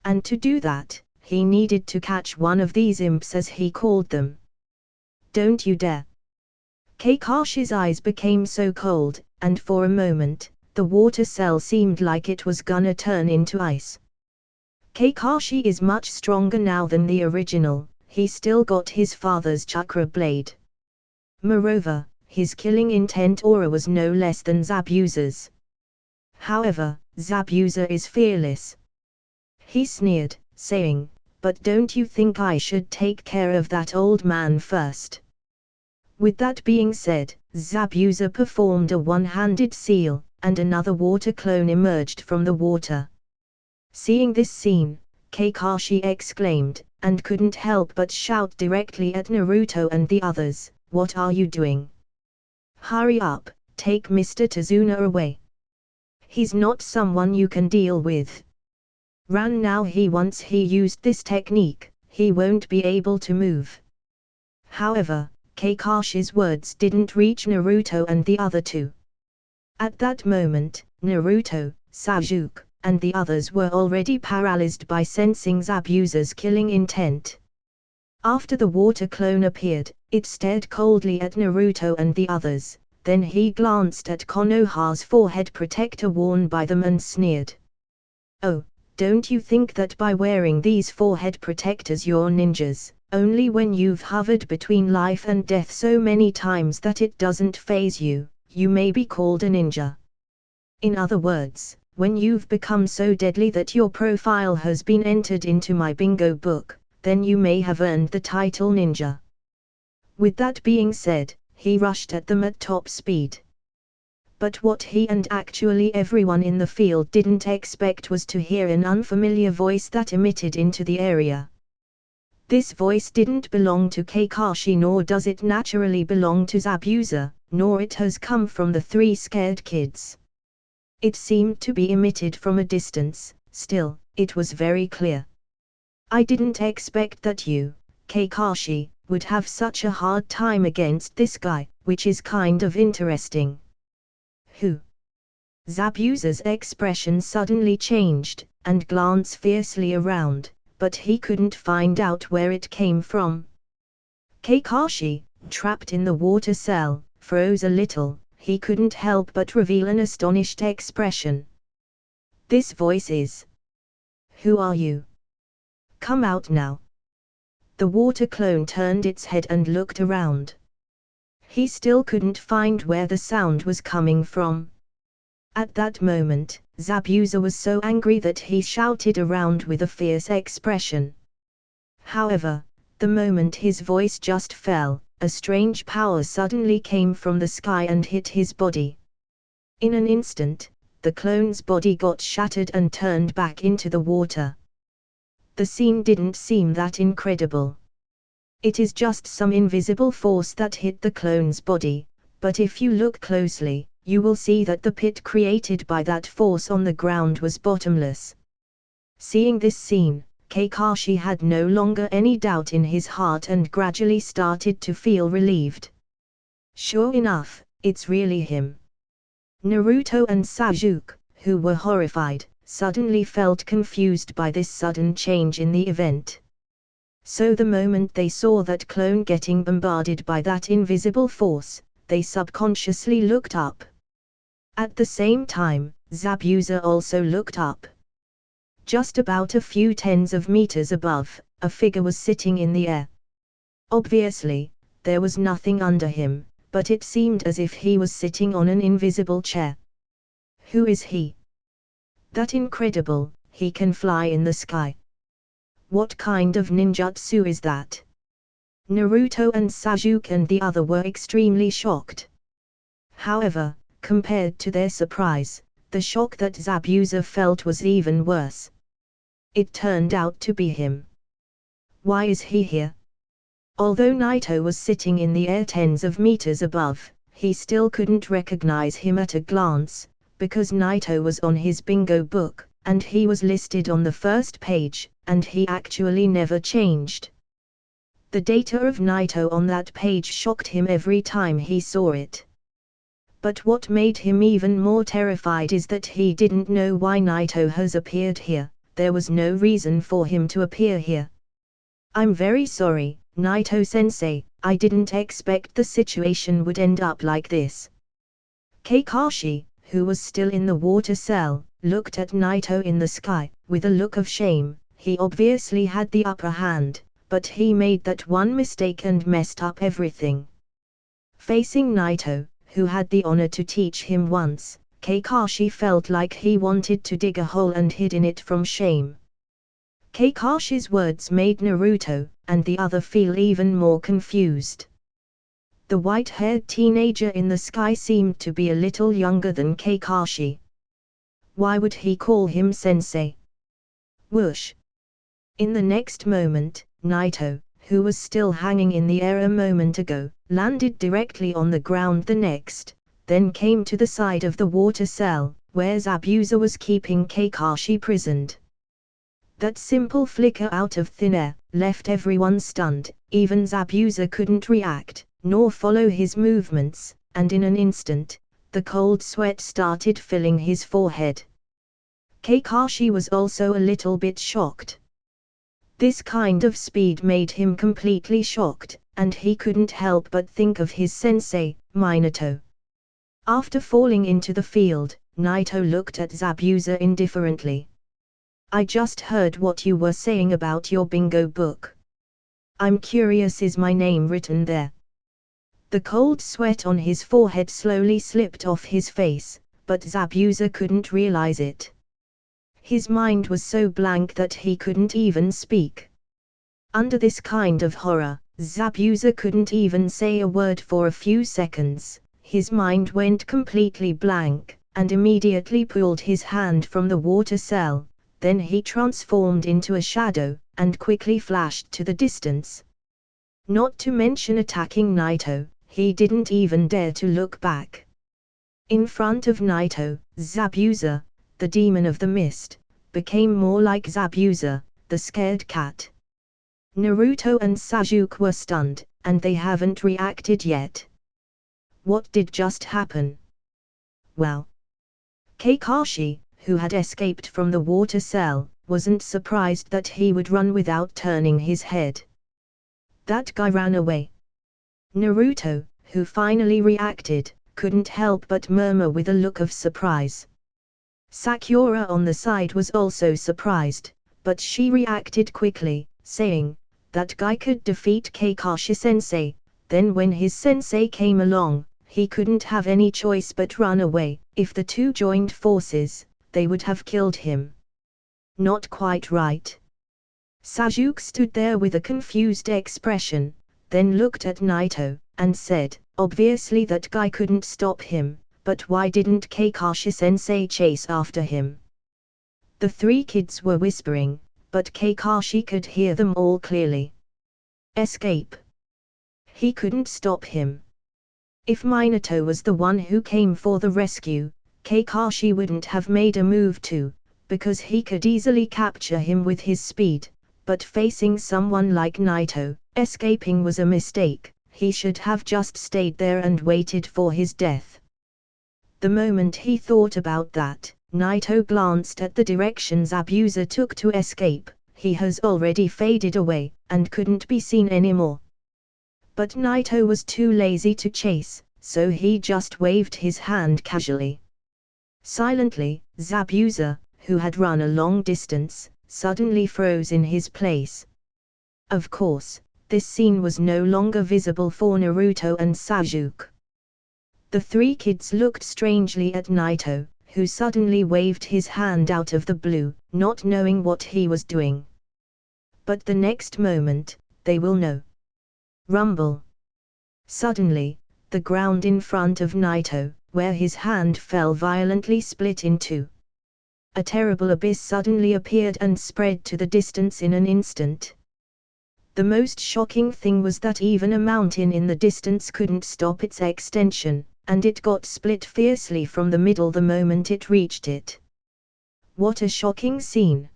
And to do that, he needed to catch one of these imps as he called them. Don't you dare! Kakashi's eyes became so cold, and for a moment, the water cell seemed like it was gonna turn into ice. Kakashi is much stronger now than the original, he still got his father's chakra blade. Moreover, his killing intent aura was no less than Zabuza's. However, Zabuza is fearless. He sneered, saying, "But don't you think I should take care of that old man first?" With that being said, Zabuza performed a one-handed seal, and another water clone emerged from the water. Seeing this scene, Kakashi exclaimed, and couldn't help but shout directly at Naruto and the others, "What are you doing? Hurry up, take Mr. Tazuna away. He's not someone you can deal with. Run now." Once he used this technique, he won't be able to move. However, Kakashi's words didn't reach Naruto and the other two. At that moment, Naruto, Sasuke, and the others were already paralyzed by sensing Zabuza's killing intent. After the water clone appeared, it stared coldly at Naruto and the others, then he glanced at Konoha's forehead protector worn by them and sneered. "Oh, don't you think that by wearing these forehead protectors you're ninjas, only when you've hovered between life and death so many times that it doesn't faze you, you may be called a ninja. In other words, when you've become so deadly that your profile has been entered into my bingo book, then you may have earned the title ninja." With that being said, he rushed at them at top speed. But what he and actually everyone in the field didn't expect was to hear an unfamiliar voice that emitted into the area. This voice didn't belong to Kakashi, nor does it naturally belong to Zabuza, nor it has come from the three scared kids. It seemed to be emitted from a distance, still, it was very clear. "I didn't expect that you, Kakashi, would have such a hard time against this guy, which is kind of interesting." "Who?" Zabuza's expression suddenly changed, and glanced fiercely around, but he couldn't find out where it came from. Kakashi, trapped in the water cell, froze a little. He couldn't help but reveal an astonished expression. "This voice is... Who are you? Come out now." The water clone turned its head and looked around. He still couldn't find where the sound was coming from. At that moment, Zabuza was so angry that he shouted around with a fierce expression. However, the moment his voice just fell, a strange power suddenly came from the sky and hit his body. In an instant, the clone's body got shattered and turned back into the water. The scene didn't seem that incredible. It is just some invisible force that hit the clone's body, but if you look closely, you will see that the pit created by that force on the ground was bottomless. Seeing this scene, Kakashi had no longer any doubt in his heart and gradually started to feel relieved. Sure enough, it's really him. Naruto and Sasuke, who were horrified, suddenly felt confused by this sudden change in the event. So the moment they saw that clone getting bombarded by that invisible force, they subconsciously looked up. At the same time, Zabuza also looked up. Just about a few tens of meters above, a figure was sitting in the air. Obviously, there was nothing under him, but it seemed as if he was sitting on an invisible chair. Who is he? That incredible, he can fly in the sky. What kind of ninjutsu is that? Naruto and Sasuke and the other were extremely shocked. However, compared to their surprise, the shock that Zabuza felt was even worse. It turned out to be him. Why is he here? Although Naito was sitting in the air tens of meters above, he still couldn't recognize him at a glance, because Naito was on his bingo book, and he was listed on the first page, and he actually never changed. The data of Naito on that page shocked him every time he saw it. But what made him even more terrified is that he didn't know why Naito has appeared here. There was no reason for him to appear here. I'm very sorry, Naito-sensei, I didn't expect the situation would end up like this. Kakashi, who was still in the water cell, looked at Naito in the sky, with a look of shame. He obviously had the upper hand, but he made that one mistake and messed up everything. Facing Naito, who had the honor to teach him once, Kakashi felt like he wanted to dig a hole and hid in it from shame. Kakashi's words made Naruto and the other feel even more confused. The white-haired teenager in the sky seemed to be a little younger than Kakashi. Why would he call him sensei? Whoosh! In the next moment, Naito, who was still hanging in the air a moment ago, landed directly on the ground the next, then came to the side of the water cell, where Zabuza was keeping Kakashi prisoned. That simple flicker out of thin air left everyone stunned. Even Zabuza couldn't react, nor follow his movements, and in an instant, the cold sweat started filling his forehead. Kakashi was also a little bit shocked. This kind of speed made him completely shocked, and he couldn't help but think of his sensei, Minato. After falling into the field, Naito looked at Zabuza indifferently. I just heard what you were saying about your bingo book. I'm curious, is my name written there? The cold sweat on his forehead slowly slipped off his face, but Zabuza couldn't realize it. His mind was so blank that he couldn't even speak. Under this kind of horror, Zabuza couldn't even say a word for a few seconds. His mind went completely blank, and immediately pulled his hand from the water cell. Then he transformed into a shadow, and quickly flashed to the distance. Not to mention attacking Naito, he didn't even dare to look back. In front of Naito, Zabuza, the demon of the mist, became more like Zabuza, the scared cat. Naruto and Sasuke were stunned, and they haven't reacted yet. What did just happen? Well, Kakashi, who had escaped from the water cell, wasn't surprised that he would run without turning his head. That guy ran away. Naruto, who finally reacted, couldn't help but murmur with a look of surprise. Sakura on the side was also surprised, but she reacted quickly, saying, that guy could defeat Kakashi-sensei. Then when his sensei came along, he couldn't have any choice but run away. If the two joined forces, they would have killed him. Not quite right. Sasuke stood there with a confused expression, then looked at Naito, and said, obviously that guy couldn't stop him, but why didn't Kakashi-sensei chase after him? The three kids were whispering, but Kakashi could hear them all clearly. Escape. He couldn't stop him. If Minato was the one who came for the rescue, Kakashi wouldn't have made a move too, because he could easily capture him with his speed, but facing someone like Naito, escaping was a mistake. He should have just stayed there and waited for his death. The moment he thought about that, Naito glanced at the direction Zabuza took to escape. He has already faded away, and couldn't be seen anymore. But Naito was too lazy to chase, so he just waved his hand casually. Silently, Zabuza, who had run a long distance, suddenly froze in his place. Of course, this scene was no longer visible for Naruto and Sasuke. The three kids looked strangely at Naito, who suddenly waved his hand out of the blue, not knowing what he was doing. But the next moment, they will know. Rumble. Suddenly, the ground in front of Naito where his hand fell violently split in two. A terrible abyss suddenly appeared and spread to the distance in an instant. The most shocking thing was that even a mountain in the distance couldn't stop its extension, and it got split fiercely from the middle the moment it reached it. What a shocking scene!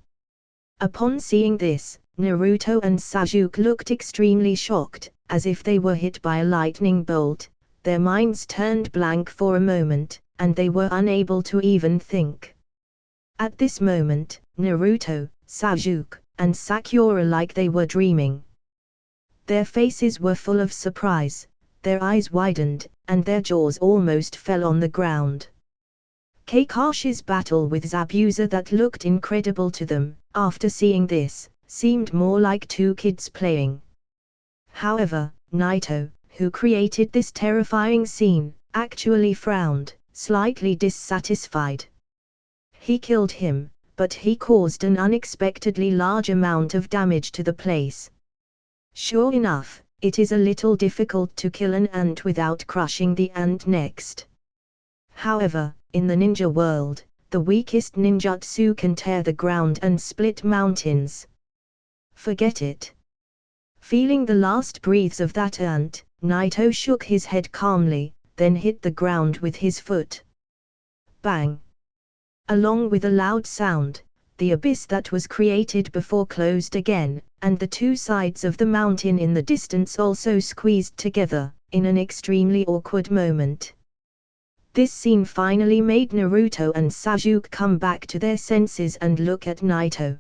Upon seeing this, Naruto and Sasuke looked extremely shocked, as if they were hit by a lightning bolt. Their minds turned blank for a moment, and they were unable to even think. At this moment, Naruto, Sasuke, and Sakura like they were dreaming. Their faces were full of surprise, their eyes widened, and their jaws almost fell on the ground. Kakashi's battle with Zabuza that looked incredible to them, after seeing this, seemed more like two kids playing. However, Naito, who created this terrifying scene, actually frowned, slightly dissatisfied. He killed him, but he caused an unexpectedly large amount of damage to the place. Sure enough, it is a little difficult to kill an ant without crushing the ant next. However, in the ninja world, the weakest ninjutsu can tear the ground and split mountains. Forget it. Feeling the last breaths of that ant, Naito shook his head calmly, then hit the ground with his foot. Bang! Along with a loud sound, the abyss that was created before closed again, and the two sides of the mountain in the distance also squeezed together, in an extremely awkward moment. This scene finally made Naruto and Sasuke come back to their senses and look at Naito.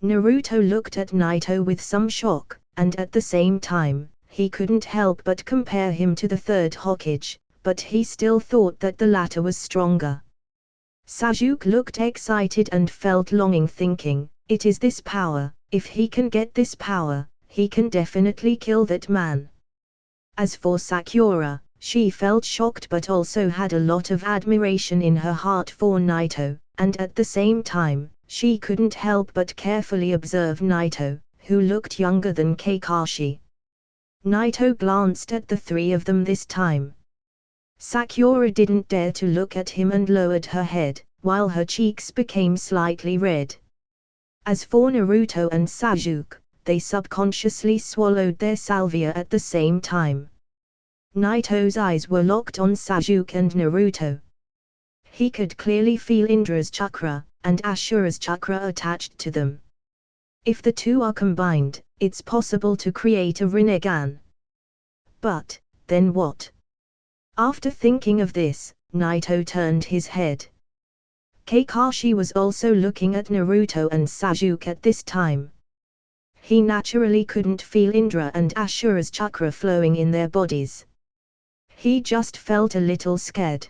Naruto looked at Naito with some shock, and at the same time, he couldn't help but compare him to the third Hokage, but he still thought that the latter was stronger. Sasuke looked excited and felt longing, thinking, it is this power, if he can get this power, he can definitely kill that man. As for Sakura, she felt shocked but also had a lot of admiration in her heart for Naito, and at the same time, she couldn't help but carefully observe Naito, who looked younger than Kakashi. Naito glanced at the three of them this time. Sakura didn't dare to look at him and lowered her head, while her cheeks became slightly red. As for Naruto and Sasuke, they subconsciously swallowed their salvia at the same time. Naito's eyes were locked on Sasuke and Naruto. He could clearly feel Indra's chakra, and Ashura's chakra attached to them. If the two are combined, it's possible to create a Rinnegan. But, then what? After thinking of this, Naito turned his head. Kakashi was also looking at Naruto and Sasuke at this time. He naturally couldn't feel Indra and Ashura's chakra flowing in their bodies. He just felt a little scared.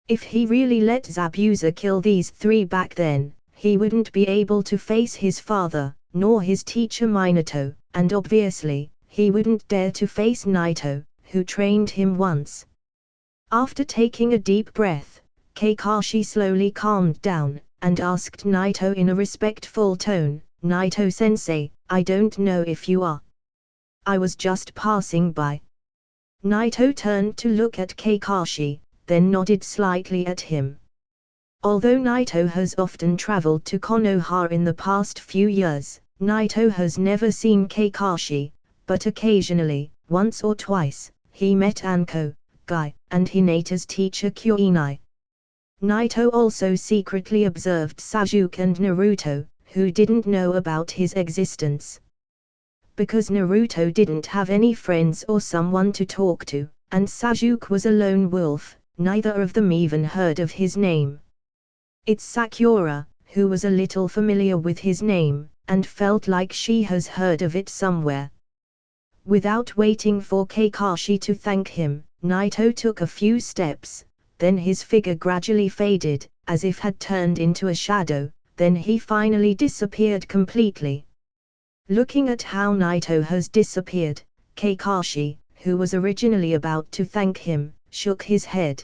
If he really let Zabuza kill these three back then, he wouldn't be able to face his father, nor his teacher Minato, and obviously, he wouldn't dare to face Naito, who trained him once. After taking a deep breath, Kakashi slowly calmed down, and asked Naito in a respectful tone, Naito-sensei, I don't know if you are. I was just passing by. Naito turned to look at Kakashi, then nodded slightly at him. Although Naito has often traveled to Konoha in the past few years, Naito has never seen Kakashi, but occasionally, once or twice, he met Anko, Guy, and Hinata's teacher Kuinai. Naito also secretly observed Sasuke and Naruto, who didn't know about his existence. Because Naruto didn't have any friends or someone to talk to, and Sasuke was a lone wolf, neither of them even heard of his name. It's Sakura, who was a little familiar with his name, and felt like she has heard of it somewhere. Without waiting for Kakashi to thank him, Naito took a few steps, then his figure gradually faded, as if had turned into a shadow, then he finally disappeared completely. Looking at how Naito has disappeared, Kakashi, who was originally about to thank him, shook his head.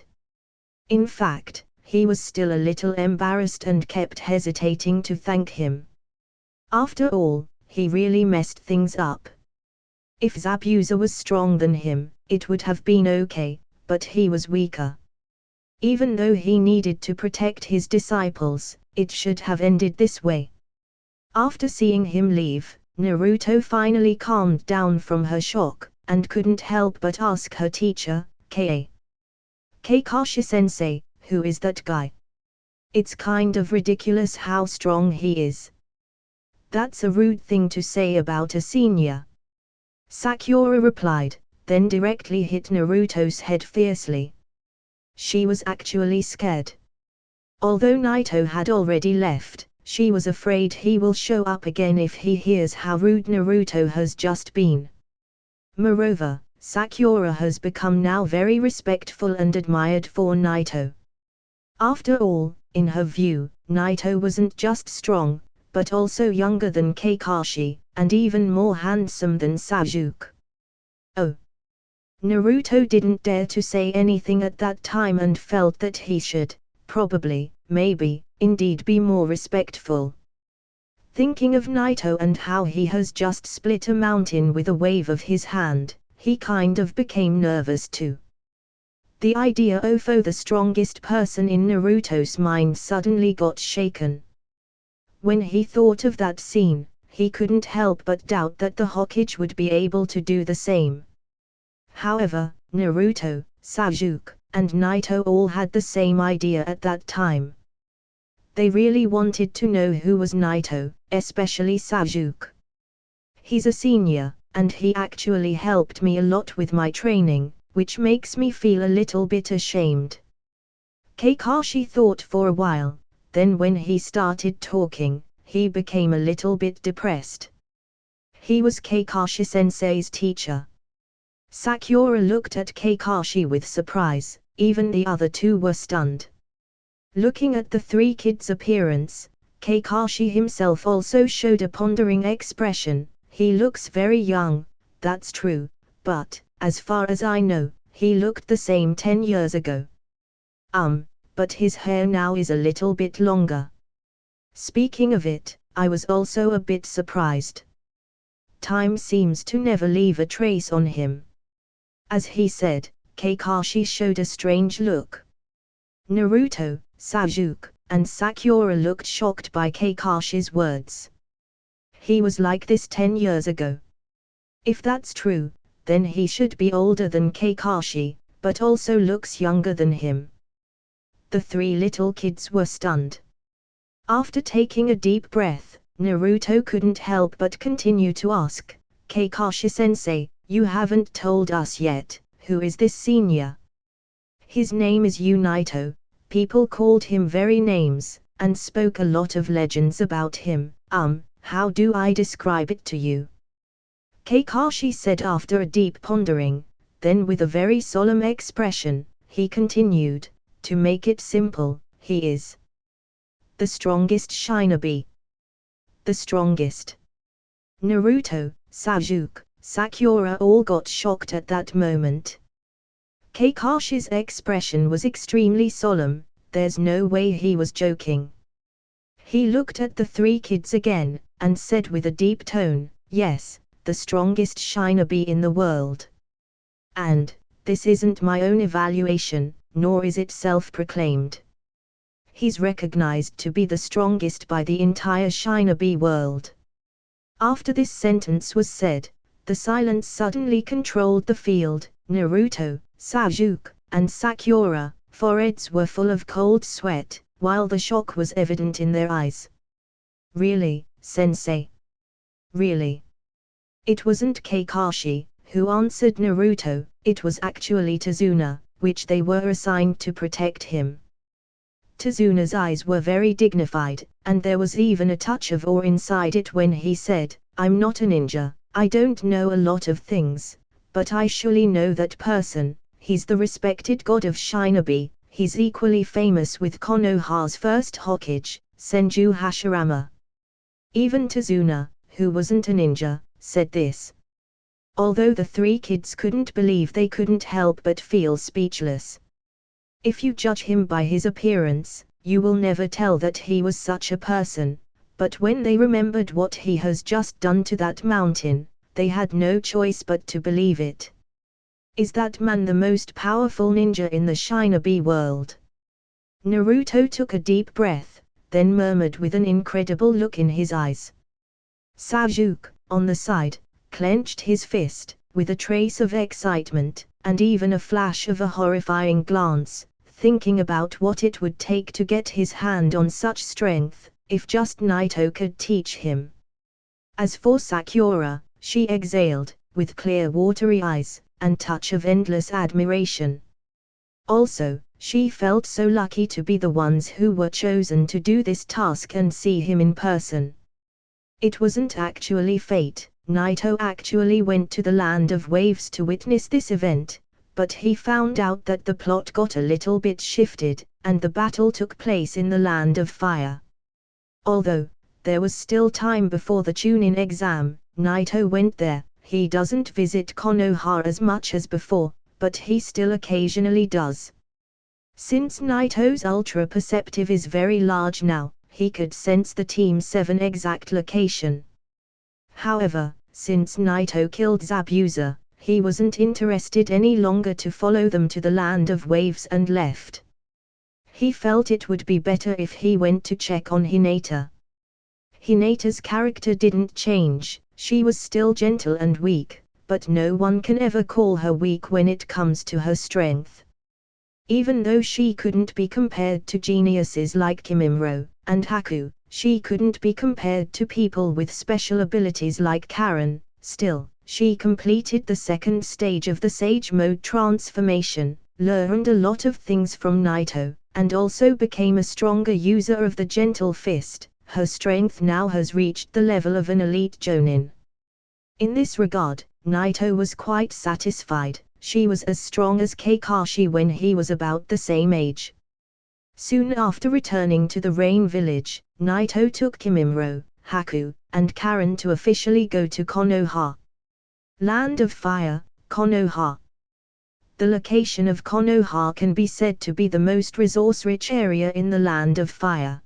In fact, he was still a little embarrassed and kept hesitating to thank him. After all, he really messed things up. If Zabuza was stronger than him, it would have been okay, but he was weaker. Even though he needed to protect his disciples, it should have ended this way. After seeing him leave, Naruto finally calmed down from her shock, and couldn't help but ask her teacher, Kakashi-sensei, who is that guy? It's kind of ridiculous how strong he is. That's a rude thing to say about a senior. Sakura replied, then directly hit Naruto's head fiercely. She was actually scared. Although Naito had already left, she was afraid he will show up again if he hears how rude Naruto has just been. Moreover, Sakura has become now very respectful and admired for Naito. After all, in her view, Naito wasn't just strong, but also younger than Kakashi, and even more handsome than Sasuke. Oh! Naruto didn't dare to say anything at that time and felt that he should, probably, maybe, indeed be more respectful. Thinking of Naito and how he has just split a mountain with a wave of his hand, he kind of became nervous too. The idea of the strongest person in Naruto's mind suddenly got shaken. When he thought of that scene, he couldn't help but doubt that the Hokage would be able to do the same. However, Naruto, Sasuke, and Naito all had the same idea at that time. They really wanted to know who was Naito, especially Sasuke. He's a senior, and he actually helped me a lot with my training, which makes me feel a little bit ashamed. Kakashi thought for a while, then when he started talking, he became a little bit depressed. He was Kakashi-sensei's teacher. Sakura looked at Kakashi with surprise, even the other two were stunned. Looking at the three kids' appearance, Kakashi himself also showed a pondering expression. He looks very young, that's true, but, as far as I know, he looked the same 10 years ago. But his hair now is a little bit longer. Speaking of it, I was also a bit surprised. Time seems to never leave a trace on him. As he said, Kakashi showed a strange look. Naruto, Sasuke, and Sakura looked shocked by Kakashi's words. He was like this 10 years ago. If that's true, then he should be older than Kakashi, but also looks younger than him. The three little kids were stunned. After taking a deep breath, Naruto couldn't help but continue to ask, Kakashi-sensei, you haven't told us yet, who is this senior? His name is Naito. People called him very names, and spoke a lot of legends about him. How do I describe it to you? Kakashi said after a deep pondering, then with a very solemn expression, he continued, to make it simple, he is the strongest Shinobi. The strongest. Naruto, Sasuke, Sakura all got shocked at that moment. Kakashi's expression was extremely solemn, there's no way he was joking. He looked at the three kids again, and said with a deep tone, yes, the strongest Shinobi in the world. And, this isn't my own evaluation, nor is it self-proclaimed. He's recognized to be the strongest by the entire Shinobi world. After this sentence was said, the silence suddenly controlled the field. Naruto, Sasuke, and Sakura, foreheads were full of cold sweat, while the shock was evident in their eyes. Really, sensei? Really? It wasn't Kakashi, who answered Naruto, it was actually Tazuna, which they were assigned to protect him. Tazuna's eyes were very dignified, and there was even a touch of awe inside it when he said, I'm not a ninja, I don't know a lot of things, but I surely know that person, he's the respected god of Shinobi, he's equally famous with Konoha's first Hokage, Senju Hashirama. Even Tazuna, who wasn't a ninja, said this. Although the three kids couldn't believe, they couldn't help but feel speechless. If you judge him by his appearance, you will never tell that he was such a person, but when they remembered what he has just done to that mountain, they had no choice but to believe it. Is that man the most powerful ninja in the Shinobi world? Naruto took a deep breath, then murmured with an incredible look in his eyes. Sasuke, on the side, clenched his fist, with a trace of excitement, and even a flash of a horrifying glance, thinking about what it would take to get his hand on such strength, if just Naito could teach him. As for Sakura, she exhaled, with clear watery eyes, and touch of endless admiration. Also, she felt so lucky to be the ones who were chosen to do this task and see him in person. It wasn't actually fate. Naito actually went to the Land of Waves to witness this event, but he found out that the plot got a little bit shifted, and the battle took place in the Land of Fire. Although there was still time before the Chunin exam, Naito went there. He doesn't visit Konoha as much as before, but he still occasionally does. Since Naito's ultra-perceptive is very large now, he could sense the Team 7 exact location. However, since Naito killed Zabuza, he wasn't interested any longer to follow them to the Land of Waves and left. He felt it would be better if he went to check on Hinata. Hinata's character didn't change. She was still gentle and weak, but no one can ever call her weak when it comes to her strength. Even though she couldn't be compared to geniuses like Kimimaro and Haku, she couldn't be compared to people with special abilities like Karen. Still, she completed the second stage of the Sage Mode transformation, learned a lot of things from Naito, and also became a stronger user of the Gentle Fist. Her strength now has reached the level of an elite Jonin. In this regard, Naito was quite satisfied. She was as strong as Kakashi when he was about the same age. Soon after returning to the Rain Village, Naito took Kimimaro, Haku, and Karen to officially go to Konoha. Land of Fire, Konoha. The location of Konoha can be said to be the most resource-rich area in the Land of Fire.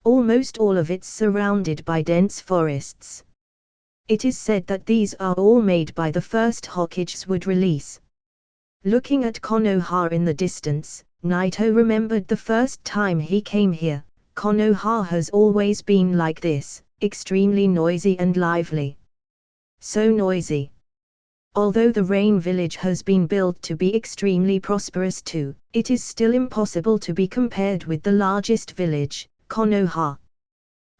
Almost all of it's surrounded by dense forests. It is said that these are all made by the first Hokage's wood release. Looking at Konoha in the distance, Naito remembered the first time he came here. Konoha has always been like this, extremely noisy and lively. So noisy. Although the Rain Village has been built to be extremely prosperous too, it is still impossible to be compared with the largest village, Konoha.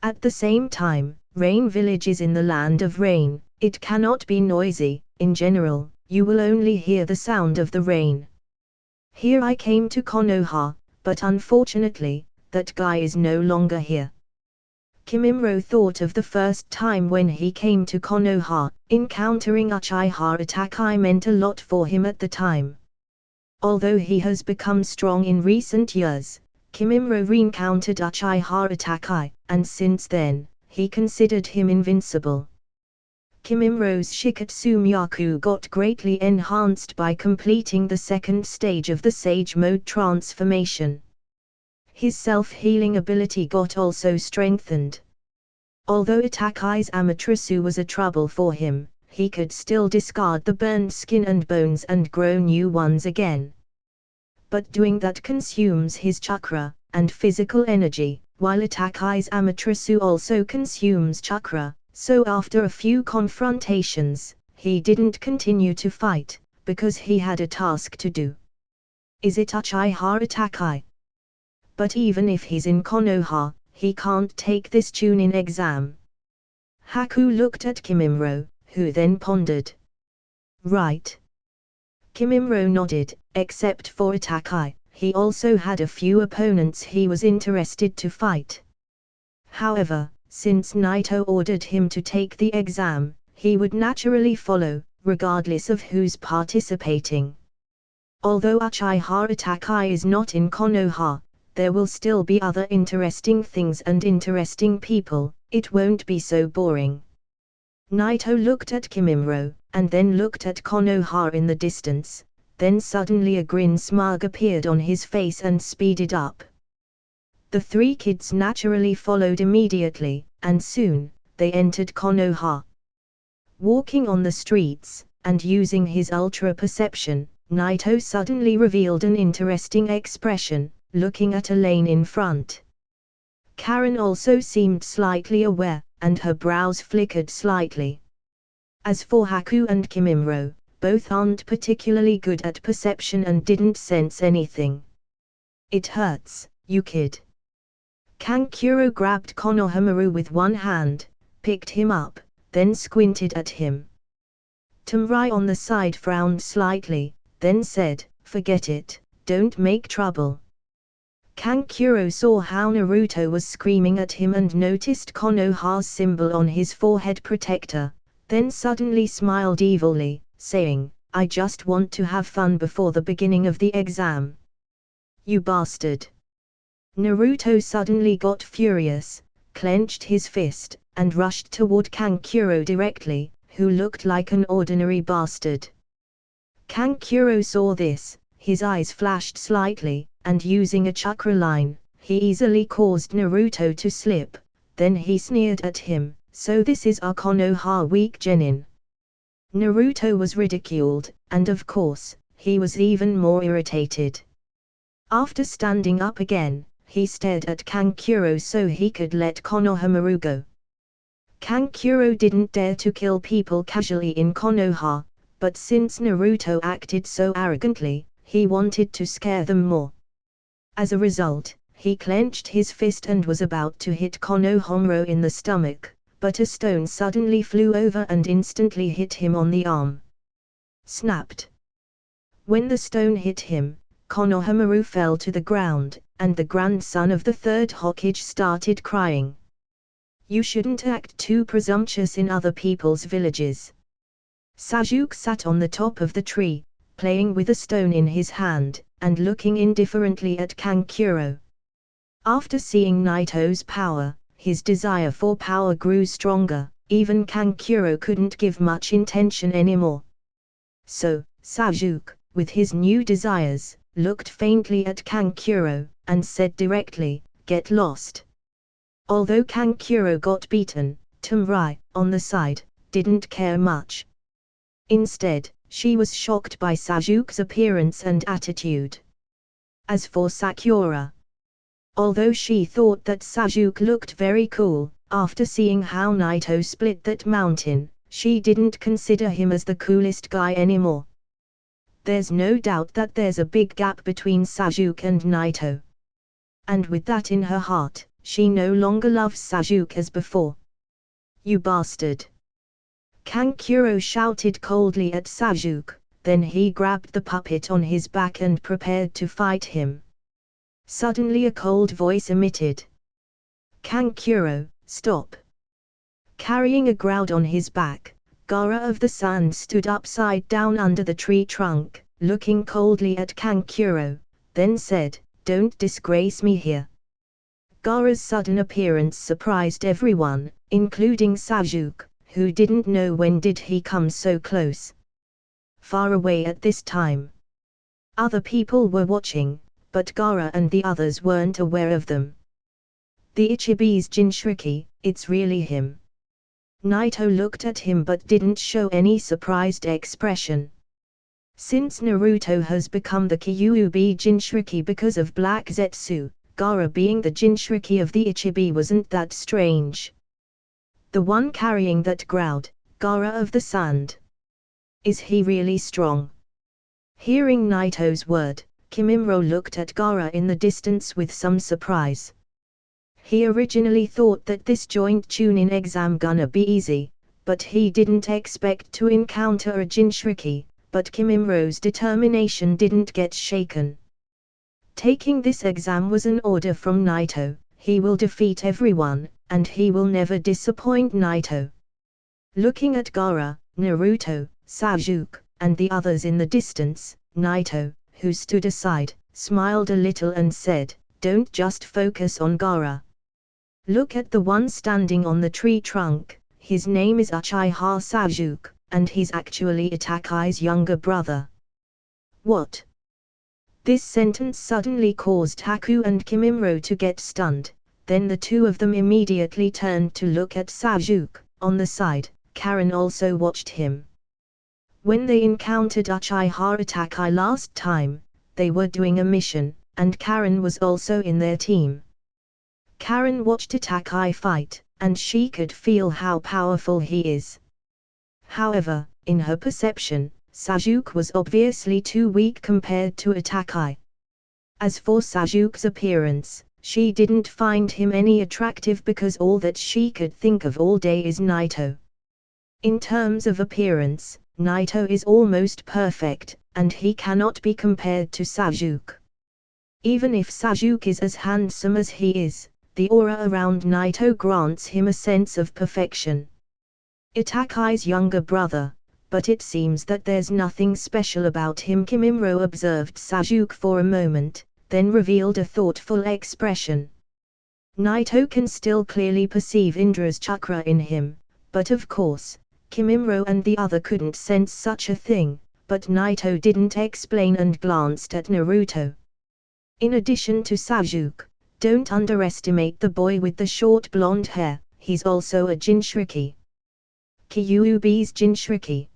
At the same time, Rain Village is in the Land of Rain. It cannot be noisy. In general, you will only hear the sound of the rain. Here I came to Konoha, but unfortunately, that guy is no longer here. Kimimaro thought of the first time when he came to Konoha. Encountering Uchiha Itachi meant a lot for him at the time. Although he has become strong in recent years, Kimimaro re-encountered Uchiha Itachi, and since then, he considered him invincible. Kimimaro's Shikatsumaku got greatly enhanced by completing the second stage of the Sage Mode transformation. His self-healing ability got also strengthened. Although Itachi's Amaterasu was a trouble for him, he could still discard the burned skin and bones and grow new ones again. But doing that consumes his chakra and physical energy, while Itachi's Amaterasu also consumes chakra, so after a few confrontations, he didn't continue to fight, because he had a task to do. Is it Uchiha Itachi? But even if he's in Konoha, he can't take this Chunin exam. Haku looked at Kimimaro, who then pondered. Right. Kimimaro nodded. Except for Itachi, he also had a few opponents he was interested to fight. However, since Naito ordered him to take the exam, he would naturally follow, regardless of who's participating. Although Uchiha Itachi is not in Konoha, there will still be other interesting things and interesting people. It won't be so boring. Naito looked at Kimimaro, and then looked at Konoha in the distance. Then suddenly a grin smug appeared on his face and speeded up. The three kids naturally followed immediately, and soon, they entered Konoha. Walking on the streets, and using his ultra perception, Naito suddenly revealed an interesting expression, looking at a lane in front. Karen also seemed slightly aware, and her brows flickered slightly. As for Haku and Kimimro, both aren't particularly good at perception and didn't sense anything. It hurts, you kid. Kankuro grabbed Konohamaru with one hand, picked him up, then squinted at him. Tumrai on the side frowned slightly, then said, "Forget it, don't make trouble." Kankuro saw how Naruto was screaming at him and noticed Konoha's symbol on his forehead protector, then suddenly smiled evilly, saying, "I just want to have fun before the beginning of the exam." "You bastard." Naruto suddenly got furious, clenched his fist, and rushed toward Kankuro directly, who looked like an ordinary bastard. Kankuro saw this, his eyes flashed slightly, and using a chakra line, he easily caused Naruto to slip. Then he sneered at him, "So this is our Konoha weak genin." Naruto was ridiculed, and of course, he was even more irritated. After standing up again, he stared at Kankuro so he could let Konohamaru go. Kankuro didn't dare to kill people casually in Konoha, but since Naruto acted so arrogantly, he wanted to scare them more. As a result, he clenched his fist and was about to hit Konohamaru in the stomach, but a stone suddenly flew over and instantly hit him on the arm. Snapped. When the stone hit him, Konohamaru fell to the ground, and the grandson of the third Hokage started crying. "You shouldn't act too presumptuous in other people's villages." Sasuke sat on the top of the tree, playing with a stone in his hand, and looking indifferently at Kankuro. After seeing Naito's power, his desire for power grew stronger. Even Kankuro couldn't give much attention anymore. So, Sasuke, with his new desires, looked faintly at Kankuro, and said directly, "Get lost." Although Kankuro got beaten, Tumrai, on the side, didn't care much. Instead, she was shocked by Sasuke's appearance and attitude. As for Sakura, although she thought that Sasuke looked very cool, after seeing how Naito split that mountain, she didn't consider him as the coolest guy anymore. There's no doubt that there's a big gap between Sasuke and Naito. And with that in her heart, she no longer loves Sasuke as before. "You bastard!" Kankuro shouted coldly at Sasuke, then he grabbed the puppet on his back and prepared to fight him. Suddenly a cold voice emitted. "Kankuro, stop!" Carrying a ground on his back, Gura of the Sand stood upside down under the tree trunk, looking coldly at Kankuro, then said, "Don't disgrace me here." Gura's sudden appearance surprised everyone, including Sasuke, who didn't know when did he come so close. Far away at this time. Other people were watching, but Gura and the others weren't aware of them. "The Ichibi's Jinchuriki, it's really him." Naito looked at him but didn't show any surprised expression. Since Naruto has become the Kyuubi Jinchuriki because of Black Zetsu, Gura being the Jinchuriki of the Ichibi wasn't that strange. The one carrying that ground, Gura of the Sand. Is he really strong? Hearing Naito's word, Kimimro looked at Gura in the distance with some surprise. He originally thought that this joint Chunin exam gonna be easy, but he didn't expect to encounter a Jinchuriki, but Kimimro's determination didn't get shaken. Taking this exam was an order from Naito. He will defeat everyone, and he will never disappoint Naito. Looking at Gura, Naruto, Sasuke, and the others in the distance, Naito, who stood aside, smiled a little and said, "Don't just focus on Gura. Look at the one standing on the tree trunk. His name is Uchiha Sasuke, and he's actually Itachi's younger brother." What? This sentence suddenly caused Haku and Kimimro to get stunned, then the two of them immediately turned to look at Sasuke. On the side, Karen also watched him. When they encountered Uchiha Itachi last time, they were doing a mission, and Karen was also in their team. Karen watched Itachi fight, and she could feel how powerful he is. However, in her perception, Sasuke was obviously too weak compared to Itachi. As for Sasuke's appearance, she didn't find him any attractive because all that she could think of all day is Naito. In terms of appearance, Naito is almost perfect, and he cannot be compared to Sasuke. Even if Sasuke is as handsome as he is, the aura around Naito grants him a sense of perfection. Itachi's younger brother, but it seems that there's nothing special about him. Kimimaro observed Sasuke for a moment, then revealed a thoughtful expression. Naito can still clearly perceive Indra's chakra in him, but of course, Kimimaro and the other couldn't sense such a thing, but Naito didn't explain and glanced at Naruto. In addition to Sasuke, don't underestimate the boy with the short blonde hair, he's also a Jinchuriki. Kyuubi's Jinchuriki.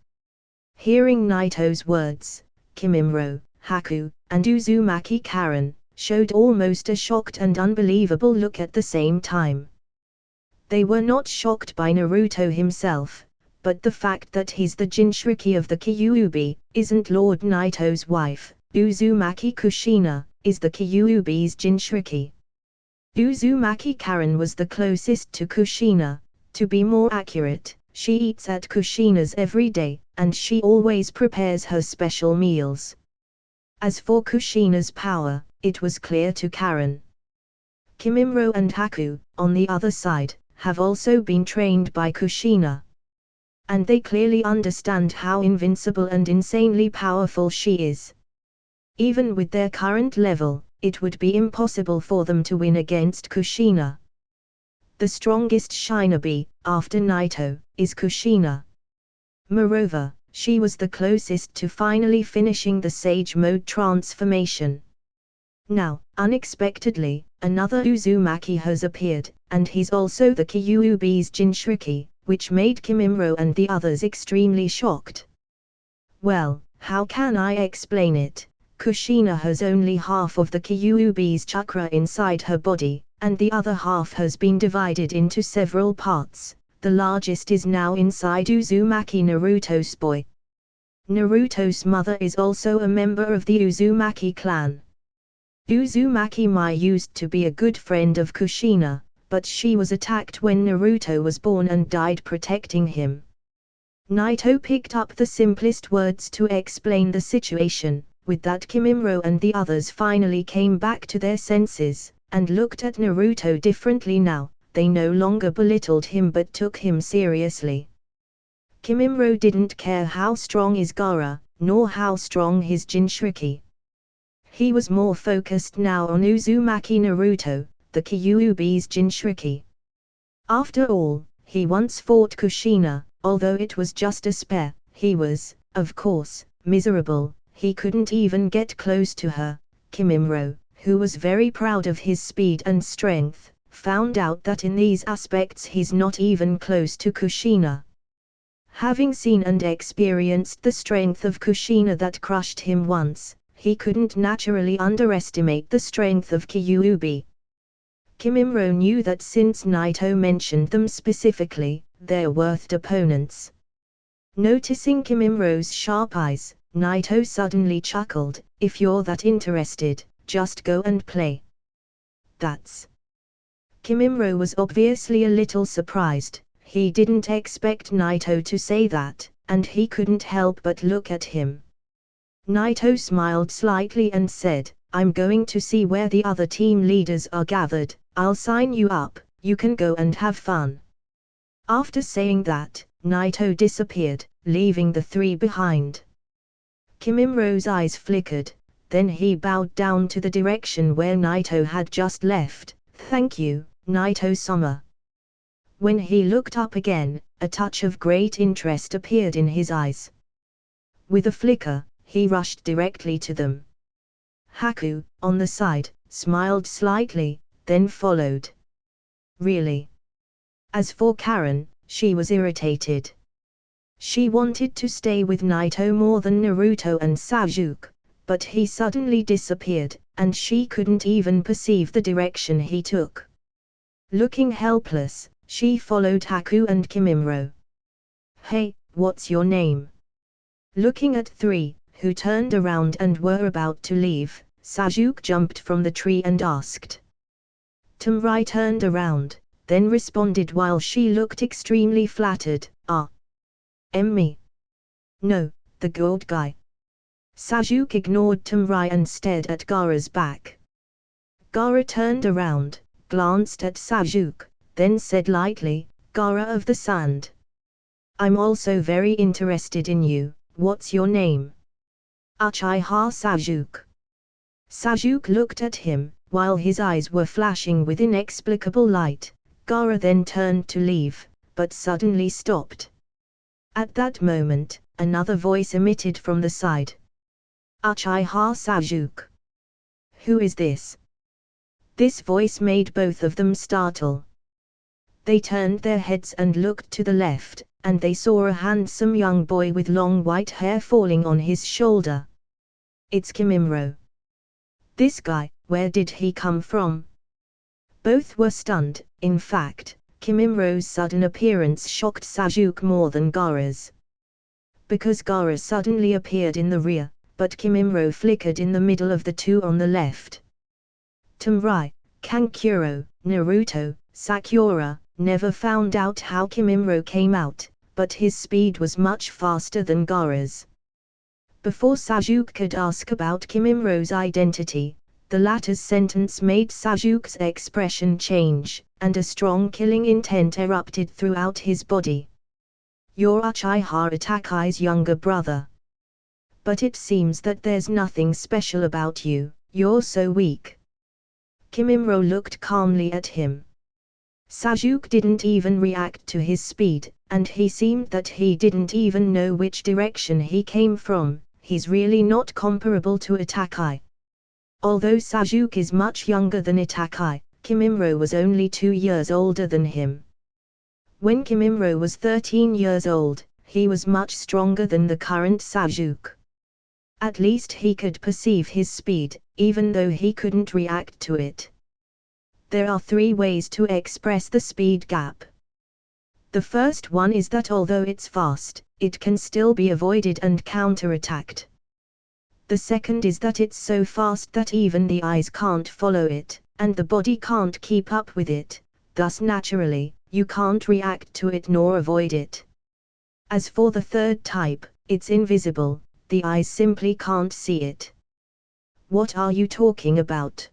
Hearing Naito's words, Kimimaro, Haku, and Uzumaki Karen showed almost a shocked and unbelievable look at the same time. They were not shocked by Naruto himself, but the fact that he's the Jinchuriki of the Kyuubi, isn't Lord Naito's wife. Uzumaki Kushina is the Kyuubi's Jinchuriki. Uzumaki Karen was the closest to Kushina. To be more accurate, she eats at Kushina's every day, and she always prepares her special meals. As for Kushina's power, it was clear to Karen. Kimimaro and Haku, on the other side, have also been trained by Kushina. And they clearly understand how invincible and insanely powerful she is. Even with their current level, it would be impossible for them to win against Kushina. The strongest Shinobi, after Naito, is Kushina. Moreover, she was the closest to finally finishing the Sage Mode transformation. Now, unexpectedly, another Uzumaki has appeared, and he's also the Kyuubi's Jinchuriki, which made Kimimaro and the others extremely shocked. Well, how can I explain it? Kushina has only half of the Kyuubi's chakra inside her body, and the other half has been divided into several parts. The largest is now inside Uzumaki Naruto's boy. Naruto's mother is also a member of the Uzumaki clan. Uzumaki Mai used to be a good friend of Kushina, but she was attacked when Naruto was born and died protecting him. Naito picked up the simplest words to explain the situation. With that, Kimimaro and the others finally came back to their senses, and looked at Naruto differently now. They no longer belittled him but took him seriously. Kimimaro didn't care how strong is Gaara, nor how strong his Jinchuriki. He was more focused now on Uzumaki Naruto, the Kyuubi's Jinchuriki. After all, he once fought Kushina, although it was just a spare. He was, of course, miserable. He couldn't even get close to her. Kimimaro, who was very proud of his speed and strength, found out that in these aspects he's not even close to Kushina. Having seen and experienced the strength of Kushina that crushed him once, he couldn't naturally underestimate the strength of Kyuubi. Kimimaro knew that since Naito mentioned them specifically, they're worthy opponents. Noticing Kimimaro's sharp eyes, Naito suddenly chuckled, "If you're that interested, just go and play." That's. Kimimaro was obviously a little surprised. He didn't expect Naito to say that, and he couldn't help but look at him. Naito smiled slightly and said, "I'm going to see where the other team leaders are gathered. I'll sign you up, you can go and have fun." After saying that, Naito disappeared, leaving the three behind. Kimimaro's eyes flickered, then he bowed down to the direction where Naito had just left. "Thank you, Naito-sama." When he looked up again, a touch of great interest appeared in his eyes. With a flicker, he rushed directly to them. Haku, on the side, smiled slightly, then followed. Really? As for Karen, she was irritated. She wanted to stay with Naito more than Naruto and Sasuke, but he suddenly disappeared, and she couldn't even perceive the direction he took. Looking helpless, she followed Haku and Kimimro. "Hey, what's your name?" Looking at three, who turned around and were about to leave, Sasuke jumped from the tree and asked. Tumrai turned around, then responded while she looked extremely flattered, me? No, the gold guy." Sasuke ignored Tumrai and stared at Gaara's back. Gaara turned around, glanced at Sasuke, then said lightly, "Gaara of the Sand. I'm also very interested in you, what's your name?" "Uchiha Sasuke." Sasuke looked at him, while his eyes were flashing with inexplicable light. Gaara then turned to leave, but suddenly stopped. At that moment, another voice emitted from the side. "Uchiha Sasuke. Who is this?" This voice made both of them startle. They turned their heads and looked to the left, and they saw a handsome young boy with long white hair falling on his shoulder. "It's Kimimro." "This guy, where did he come from?" Both were stunned. In fact, Kimimro's sudden appearance shocked Sasuke more than Gaara's. Because Gaara suddenly appeared in the rear, but Kimimro flickered in the middle of the two on the left. Tumrai, Kankuro, Naruto, Sakura, never found out how Kimimro came out, but his speed was much faster than Gaara's. Before Sasuke could ask about Kimimro's identity, the latter's sentence made Sasuke's expression change, and a strong killing intent erupted throughout his body. "You're Uchiha Itachi's younger brother. But it seems that there's nothing special about you, you're so weak." Kimimro looked calmly at him. Sasuke didn't even react to his speed, and he seemed that he didn't even know which direction he came from. He's really not comparable to Itachi. Although Sasuke is much younger than Itachi, Kimimro was only 2 years older than him. When Kimimro was 13 years old, he was much stronger than the current Sasuke. At least he could perceive his speed, even though he couldn't react to it. There are 3 ways to express the speed gap. The first one is that although it's fast, it can still be avoided and counterattacked. The second is that it's so fast that even the eyes can't follow it, and the body can't keep up with it, thus naturally, you can't react to it nor avoid it. As for the third type, it's invisible, the eyes simply can't see it. What are you talking about?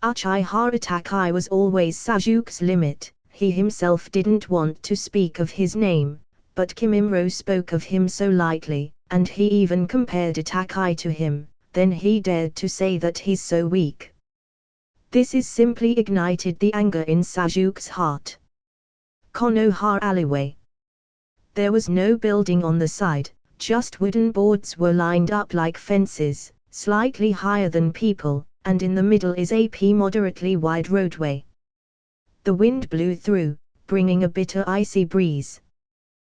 Uchiha Itachi was always Sasuke's limit. He himself didn't want to speak of his name, but Kimimro spoke of him so lightly, and he even compared Itachi to him, then he dared to say that he's so weak. This is simply ignited the anger in Sasuke's heart. Konoha alleyway. There was no building on the side, just wooden boards were lined up like fences, slightly higher than people, and in the middle is a moderately wide roadway. The wind blew through, bringing a bitter icy breeze.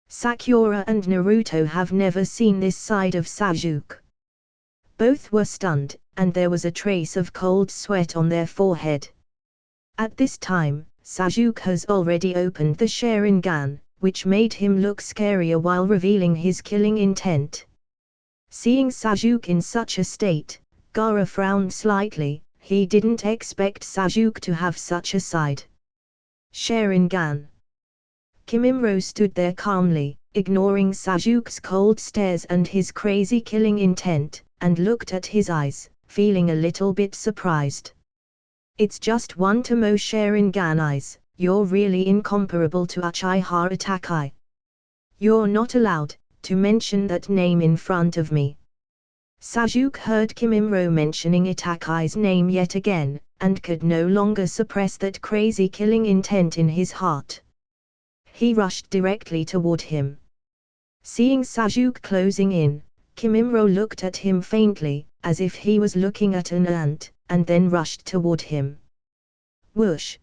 Sakura and Naruto have never seen this side of Sasuke. Both were stunned, and there was a trace of cold sweat on their forehead. At this time, Sasuke has already opened the Sharingan, which made him look scarier while revealing his killing intent. Seeing Sasuke in such a state, Gaara frowned slightly. He didn't expect Sasuke to have such a side. Sharingan. Kimimro stood there calmly, ignoring Sasuke's cold stares and his crazy killing intent, and looked at his eyes, feeling a little bit surprised. "It's just one Tomo Sharingan eyes, you're really incomparable to Uchiha Itachi. You're not allowed to mention that name in front of me." Sasuke heard Kimimro mentioning Itachi's name yet again, and could no longer suppress that crazy killing intent in his heart. He rushed directly toward him. Seeing Sasuke closing in, Kimimro looked at him faintly, as if he was looking at an ant, and then rushed toward him. Whoosh!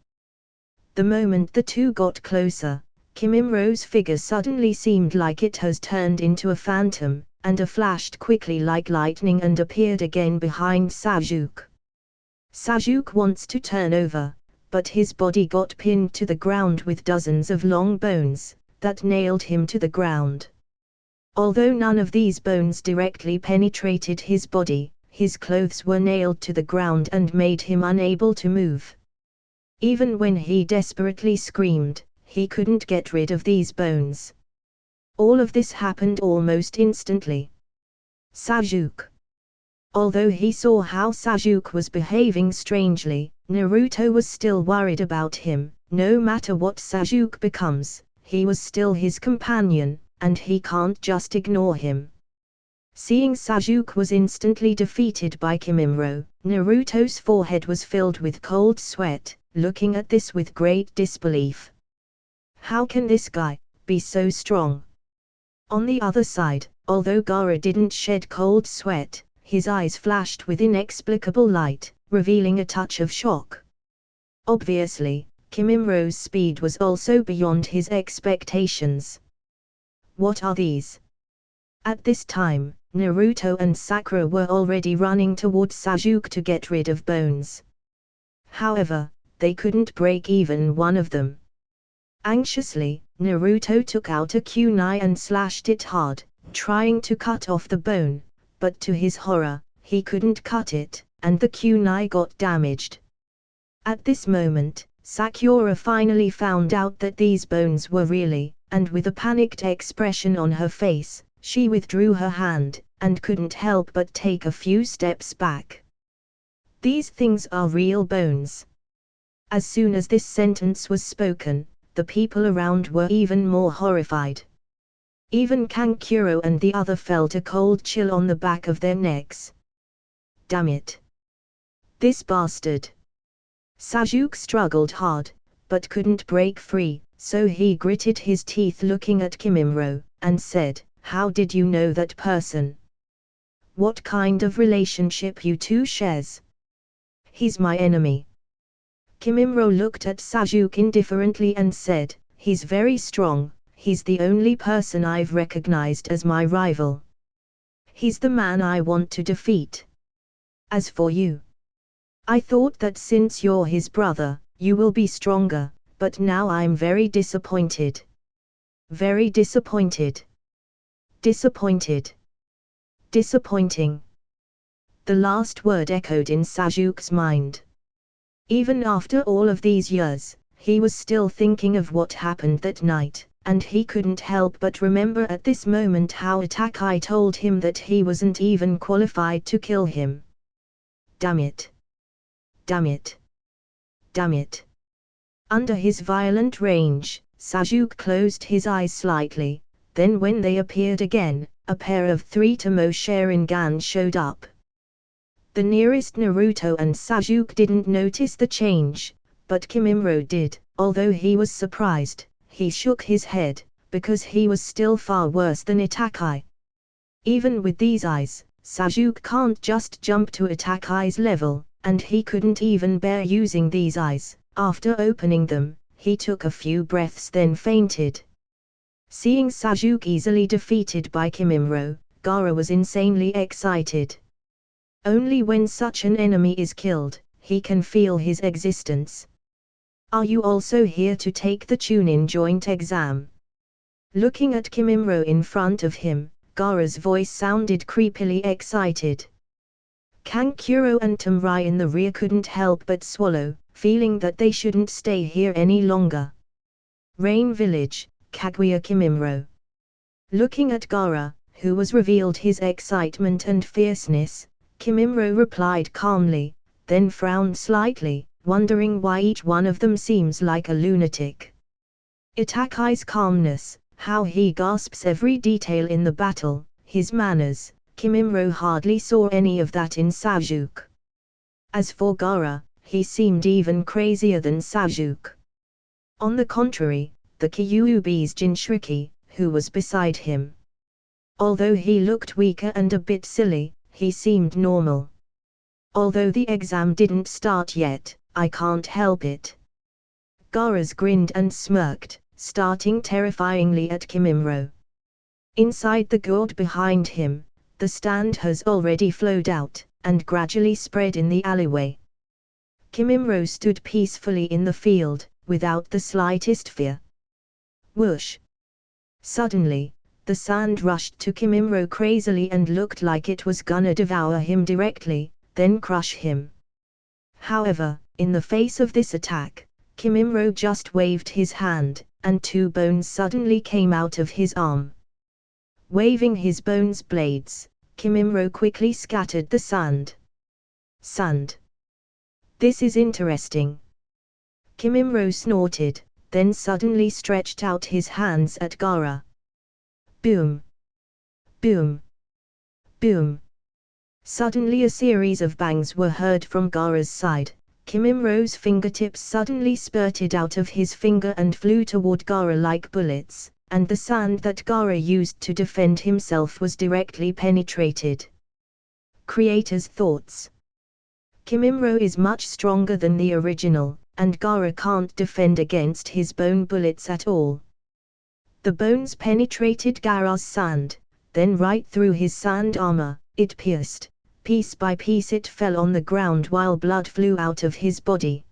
The moment the two got closer, Kimimro's figure suddenly seemed like it has turned into a phantom, and flashed quickly like lightning and appeared again behind Sasuke. Sasuke wants to turn over, but his body got pinned to the ground with dozens of long bones that nailed him to the ground. Although none of these bones directly penetrated his body, his clothes were nailed to the ground and made him unable to move. Even when he desperately screamed, he couldn't get rid of these bones. All of this happened almost instantly. Sasuke. Although he saw how Sasuke was behaving strangely, Naruto was still worried about him. No matter what Sasuke becomes, he was still his companion, and he can't just ignore him. Seeing Sasuke was instantly defeated by Kimimaro, Naruto's forehead was filled with cold sweat, looking at this with great disbelief. How can this guy be so strong? On the other side, although Gaara didn't shed cold sweat, his eyes flashed with inexplicable light, revealing a touch of shock. Obviously, Kimimaro's speed was also beyond his expectations. What are these? At this time, Naruto and Sakura were already running towards Sasuke to get rid of bones. However, they couldn't break even one of them. Anxiously, Naruto took out a kunai and slashed it hard, trying to cut off the bone, but to his horror, he couldn't cut it, and the kunai got damaged. At this moment, Sakura finally found out that these bones were really, and with a panicked expression on her face, she withdrew her hand, and couldn't help but take a few steps back. These things are real bones. As soon as this sentence was spoken, the people around were even more horrified. Even Kankuro and the other felt a cold chill on the back of their necks. Damn it! This bastard! Sasuke struggled hard, but couldn't break free, so he gritted his teeth looking at Kimimaro, and said, "How did you know that person? What kind of relationship you two shares? He's my enemy." Kimimaro looked at Sasuke indifferently and said, "He's very strong. He's the only person I've recognized as my rival. He's the man I want to defeat. As for you, I thought that since you're his brother, you will be stronger, but now I'm very disappointed. Very disappointed. Disappointed. Disappointing." The last word echoed in Sasuke's mind. Even after all of these years, he was still thinking of what happened that night, and he couldn't help but remember at this moment how Itachi told him that he wasn't even qualified to kill him. Damn it! Damn it! Damn it! Under his violent rage, Sasuke closed his eyes slightly, then when they appeared again, a pair of 3 Tomo Sharingan showed up. The nearest Naruto and Sasuke didn't notice the change, but Kimimaro did. Although he was surprised, he shook his head, because he was still far worse than Itachi. Even with these eyes, Sasuke can't just jump to Itachi's level, and he couldn't even bear using these eyes. After opening them, he took a few breaths then fainted. Seeing Sasuke easily defeated by Kimimaro, Gaara was insanely excited. Only when such an enemy is killed, he can feel his existence. "Are you also here to take the Chunin joint exam?" Looking at Kimimaro in front of him, Gaara's voice sounded creepily excited. Kankuro and Tamrai in the rear couldn't help but swallow, feeling that they shouldn't stay here any longer. Rain Village, Kaguya Kimimaro. Looking at Gaara, who was revealed his excitement and fierceness, Kimimaro replied calmly, then frowned slightly, wondering why each one of them seems like a lunatic. Itachi's calmness, how he gasps every detail in the battle, his manners, Kimimaro hardly saw any of that in Sasuke. As for Gaara, he seemed even crazier than Sasuke. On the contrary, the Kyuubi's Jinchuriki, who was beside him. Although he looked weaker and a bit silly, he seemed normal. "Although the exam didn't start yet, I can't help it." Gaara grinned and smirked, starting terrifyingly at Kimimaro. Inside the gourd behind him, the stand has already flowed out, and gradually spread in the alleyway. Kimimro stood peacefully in the field, without the slightest fear. Whoosh! Suddenly, the sand rushed to Kimimro crazily and looked like it was gonna devour him directly, then crush him. However, in the face of this attack, Kimimro just waved his hand, and 2 bones suddenly came out of his arm. Waving his bones blades, Kimimro quickly scattered the sand. Sand. This is interesting. Kimimro snorted, then suddenly stretched out his hands at Gaara. Boom! Boom! Boom! Suddenly a series of bangs were heard from Gaara's side. Kimimro's fingertips suddenly spurted out of his finger and flew toward Gaara like bullets, and the sand that Gaara used to defend himself was directly penetrated. Creator's thoughts. Kimimro is much stronger than the original, and Gaara can't defend against his bone bullets at all. The bones penetrated Gaara's sand, then right through his sand armor, it pierced. Piece by piece it fell on the ground while blood flew out of his body.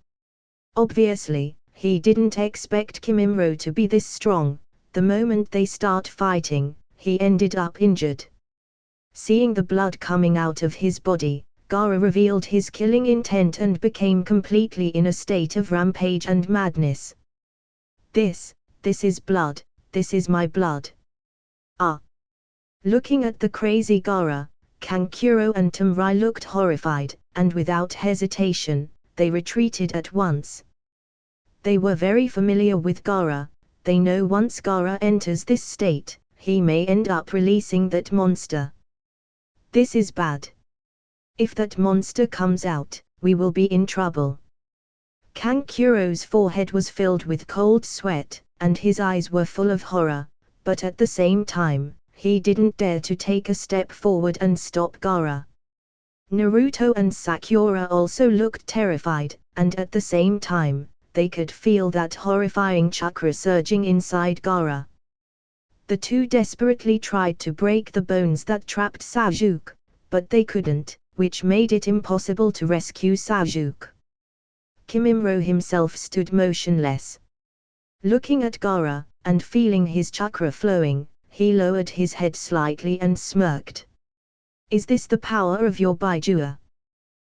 Obviously, he didn't expect Kimimro to be this strong. The moment they start fighting, he ended up injured. Seeing the blood coming out of his body, Gaara revealed his killing intent and became completely in a state of rampage and madness. This is blood, this is my blood. Ah! Looking at the crazy Gaara, Kankuro and Tamrai looked horrified, and without hesitation, they retreated at once. They were very familiar with Gaara. They know once Gaara enters this state, he may end up releasing that monster. This is bad. If that monster comes out, we will be in trouble. Kankuro's forehead was filled with cold sweat, and his eyes were full of horror, but at the same time, he didn't dare to take a step forward and stop Gaara. Naruto and Sakura also looked terrified, and at the same time, they could feel that horrifying chakra surging inside Gaara. The 2 desperately tried to break the bones that trapped Sasuke, but they couldn't, which made it impossible to rescue Sasuke. Kimimro himself stood motionless. Looking at Gaara, and feeling his chakra flowing, he lowered his head slightly and smirked. Is this the power of your Baijua?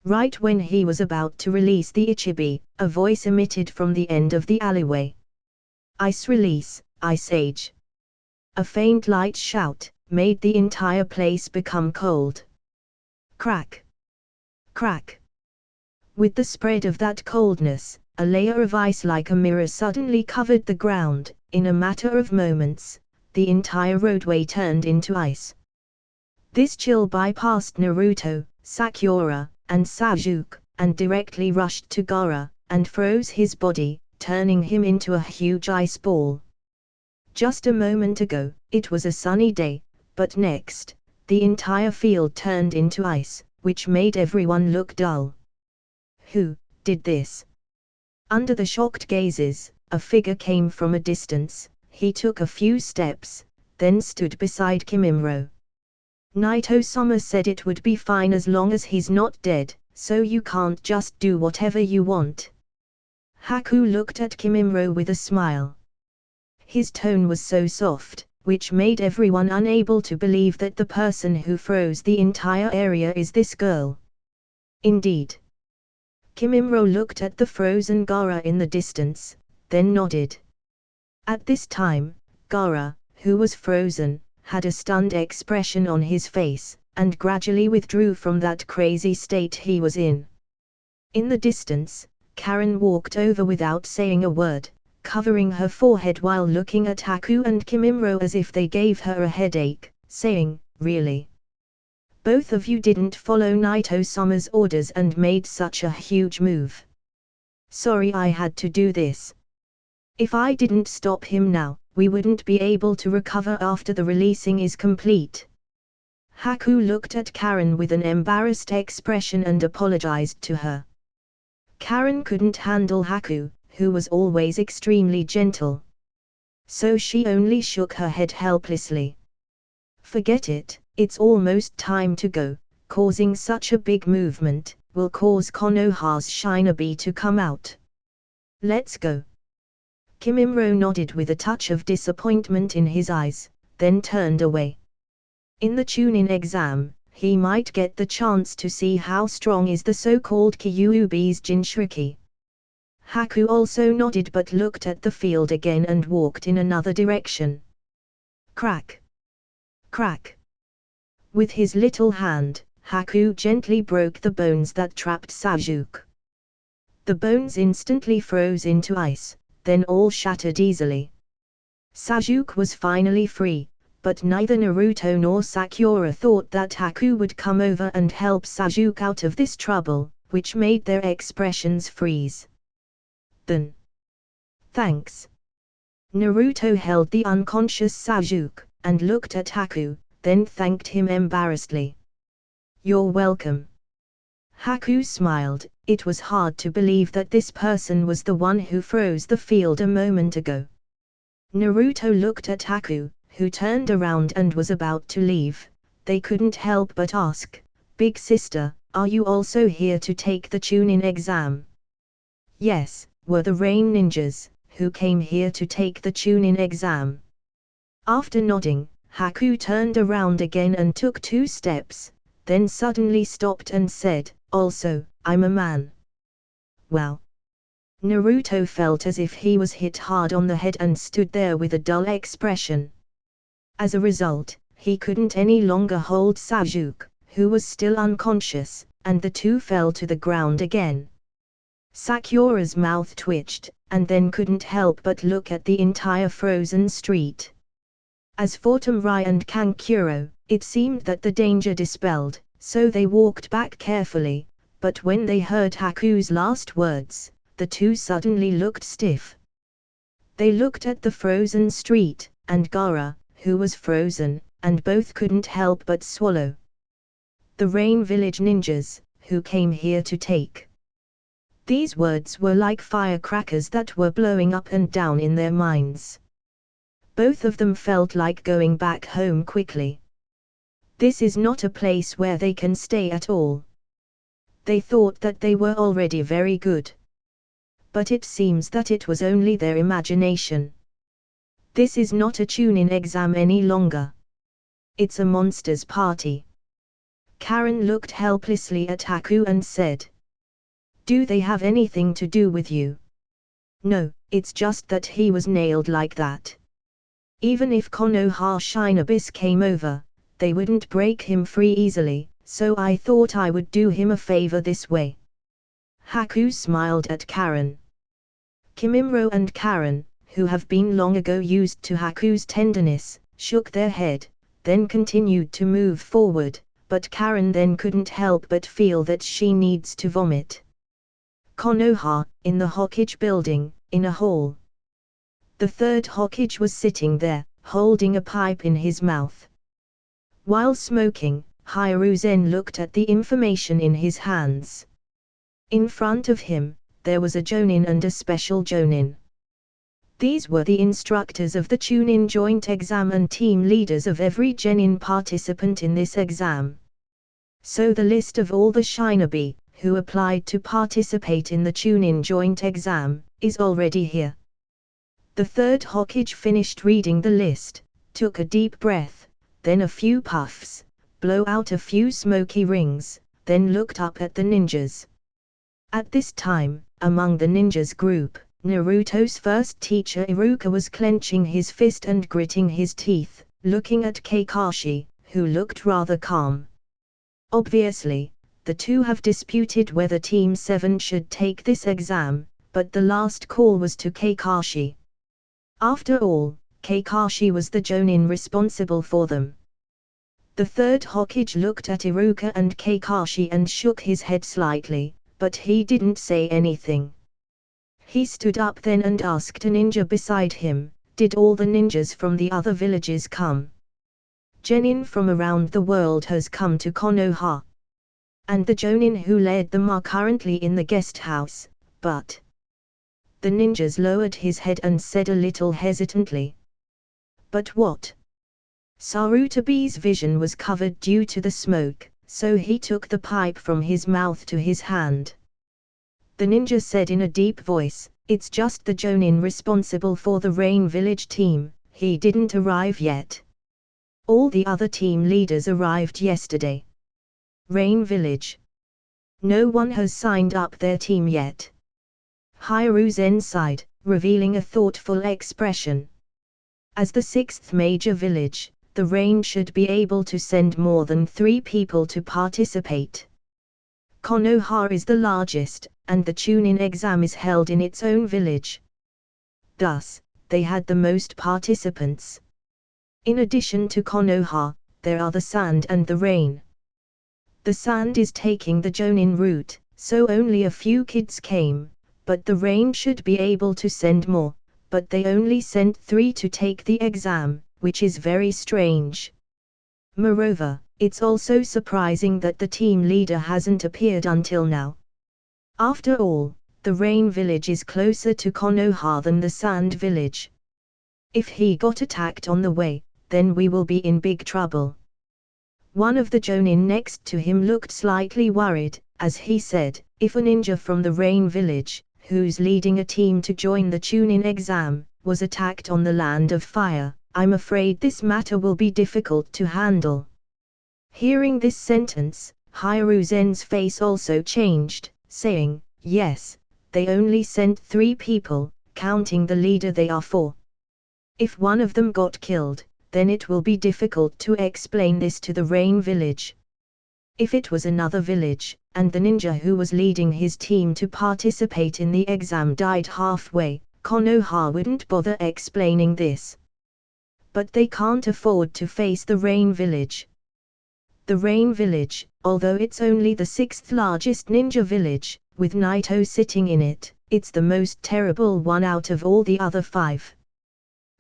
Right when he was about to release the Ichibi, a voice emitted from the end of the alleyway. Ice release, Ice Age. A faint light shout made the entire place become cold. Crack! Crack! With the spread of that coldness, a layer of ice like a mirror suddenly covered the ground. In a matter of moments, the entire roadway turned into ice. This chill bypassed Naruto, Sakura, and Sasuke, and directly rushed to Gaara, and froze his body, turning him into a huge ice ball. Just a moment ago, it was a sunny day, but next, the entire field turned into ice, which made everyone look dull. Who did this? Under the shocked gazes, a figure came from a distance. He took a few steps, then stood beside Kimimro. HolyOniiSama said it would be fine as long as he's not dead, so you can't just do whatever you want. Haku looked at Kimimro with a smile. His tone was so soft, which made everyone unable to believe that the person who froze the entire area is this girl. Indeed. Kimimro looked at the frozen Gaara in the distance, then nodded. At this time, Gaara, who was frozen, had a stunned expression on his face, and gradually withdrew from that crazy state he was in. In the distance, Karen walked over without saying a word, covering her forehead while looking at Haku and Kimimro as if they gave her a headache, saying, "Really? Both of you didn't follow HolyOniiSama's orders and made such a huge move. Sorry I had to do this. If I didn't stop him now, we wouldn't be able to recover after the releasing is complete." Haku looked at Karen with an embarrassed expression and apologized to her. Karen couldn't handle Haku, who was always extremely gentle. So she only shook her head helplessly. "Forget it, it's almost time to go," causing such a big movement, will cause Konoha's Shinobi to come out. Let's go. Kimimaro nodded with a touch of disappointment in his eyes, then turned away. In the Chunin exam, he might get the chance to see how strong is the so-called Kyuubi's Jinchuriki. Haku also nodded but looked at the field again and walked in another direction. Crack! Crack! With his little hand, Haku gently broke the bones that trapped Sasuke. The bones instantly froze into ice, then all shattered easily. Sasuke was finally free, but neither Naruto nor Sakura thought that Haku would come over and help Sasuke out of this trouble, which made their expressions freeze. Then. Thanks. Naruto held the unconscious Sasuke, and looked at Haku, then thanked him embarrassedly. You're welcome. Haku smiled. It was hard to believe that this person was the one who froze the field a moment ago. Naruto looked at Haku, who turned around and was about to leave. They couldn't help but ask, Big sister, are you also here to take the Chunin exam? Yes, were the Rain Ninjas, who came here to take the Chunin exam. After nodding, Haku turned around again and took 2 steps, then suddenly stopped and said, also, I'm a man. Wow. Naruto felt as if he was hit hard on the head and stood there with a dull expression. As a result, he couldn't any longer hold Sasuke, who was still unconscious, and the two fell to the ground again. Sakura's mouth twitched, and then couldn't help but look at the entire frozen street. As for Tamarai and Kankuro, it seemed that the danger dispelled, so they walked back carefully, but when they heard Haku's last words, the two suddenly looked stiff. They looked at the frozen street, and Gaara, who was frozen, and both couldn't help but swallow. The Rain Village Ninjas, who came here to take. These words were like firecrackers that were blowing up and down in their minds. Both of them felt like going back home quickly. This is not a place where they can stay at all. They thought that they were already very good. But it seems that it was only their imagination. This is not a Chunin exam any longer. It's a monster's party. Karen looked helplessly at Haku and said, Do they have anything to do with you? No, it's just that he was nailed like that. Even if Konoha Shinobi came over, they wouldn't break him free easily, so I thought I would do him a favor this way. Haku smiled at Karen. Kimimaro and Karen, who have been long ago used to Haku's tenderness, shook their head, then continued to move forward, but Karen then couldn't help but feel that she needs to vomit. Konoha, in the Hokage building, in a hall. The third Hokage was sitting there, holding a pipe in his mouth. While smoking, Hiruzen looked at the information in his hands. In front of him, there was a Jonin and a special Jonin. These were the instructors of the Chunin joint exam and team leaders of every genin participant in this exam. So the list of all the Shinobi, who applied to participate in the Chunin joint exam, is already here. The third Hokage finished reading the list, took a deep breath, then a few puffs, blow out a few smoky rings, then looked up at the ninjas. At this time, among the ninjas group, Naruto's first teacher Iruka was clenching his fist and gritting his teeth, looking at Kakashi, who looked rather calm. Obviously, the two have disputed whether Team 7 should take this exam, but the last call was to Kakashi. After all, Kakashi was the Jonin responsible for them. The third Hokage looked at Iruka and Kakashi and shook his head slightly, but he didn't say anything. He stood up then and asked a ninja beside him, Did all the ninjas from the other villages come? Genin from around the world has come to Konoha. And the Jonin who led them are currently in the guest house, but... The ninjas lowered his head and said a little hesitantly. But what? Sarutobi's vision was covered due to the smoke, so he took the pipe from his mouth to his hand. The ninja said in a deep voice, "It's just the Jonin responsible for the Rain Village team, he didn't arrive yet. All the other team leaders arrived yesterday. Rain Village. No one has signed up their team yet." Hiruzen sighed, revealing a thoughtful expression. As the sixth major village, the Rain should be able to send more than 3 people to participate. Konoha is the largest, and the Chunin exam is held in its own village. Thus, they had the most participants. In addition to Konoha, there are the Sand and the Rain. The Sand is taking the Jonin route, so only a few kids came, but the Rain should be able to send more, but they only sent 3 to take the exam, which is very strange. Moreover, it's also surprising that the team leader hasn't appeared until now. After all, the Rain Village is closer to Konoha than the Sand Village. If he got attacked on the way, then we will be in big trouble. One of the Jonin next to him looked slightly worried, as he said, "If a ninja from the Rain Village, who's leading a team to join the Chunin exam, was attacked on the Land of Fire, I'm afraid this matter will be difficult to handle." Hearing this sentence, Hiruzen's face also changed, saying, "Yes, they only sent 3 people, counting the leader they are 4. If one of them got killed, then it will be difficult to explain this to the Rain Village. If it was another village, and the ninja who was leading his team to participate in the exam died halfway, Konoha wouldn't bother explaining this. But they can't afford to face the Rain Village. The Rain Village, although it's only the 6th largest ninja village, with Naito sitting in it, it's the most terrible one out of all the other 5.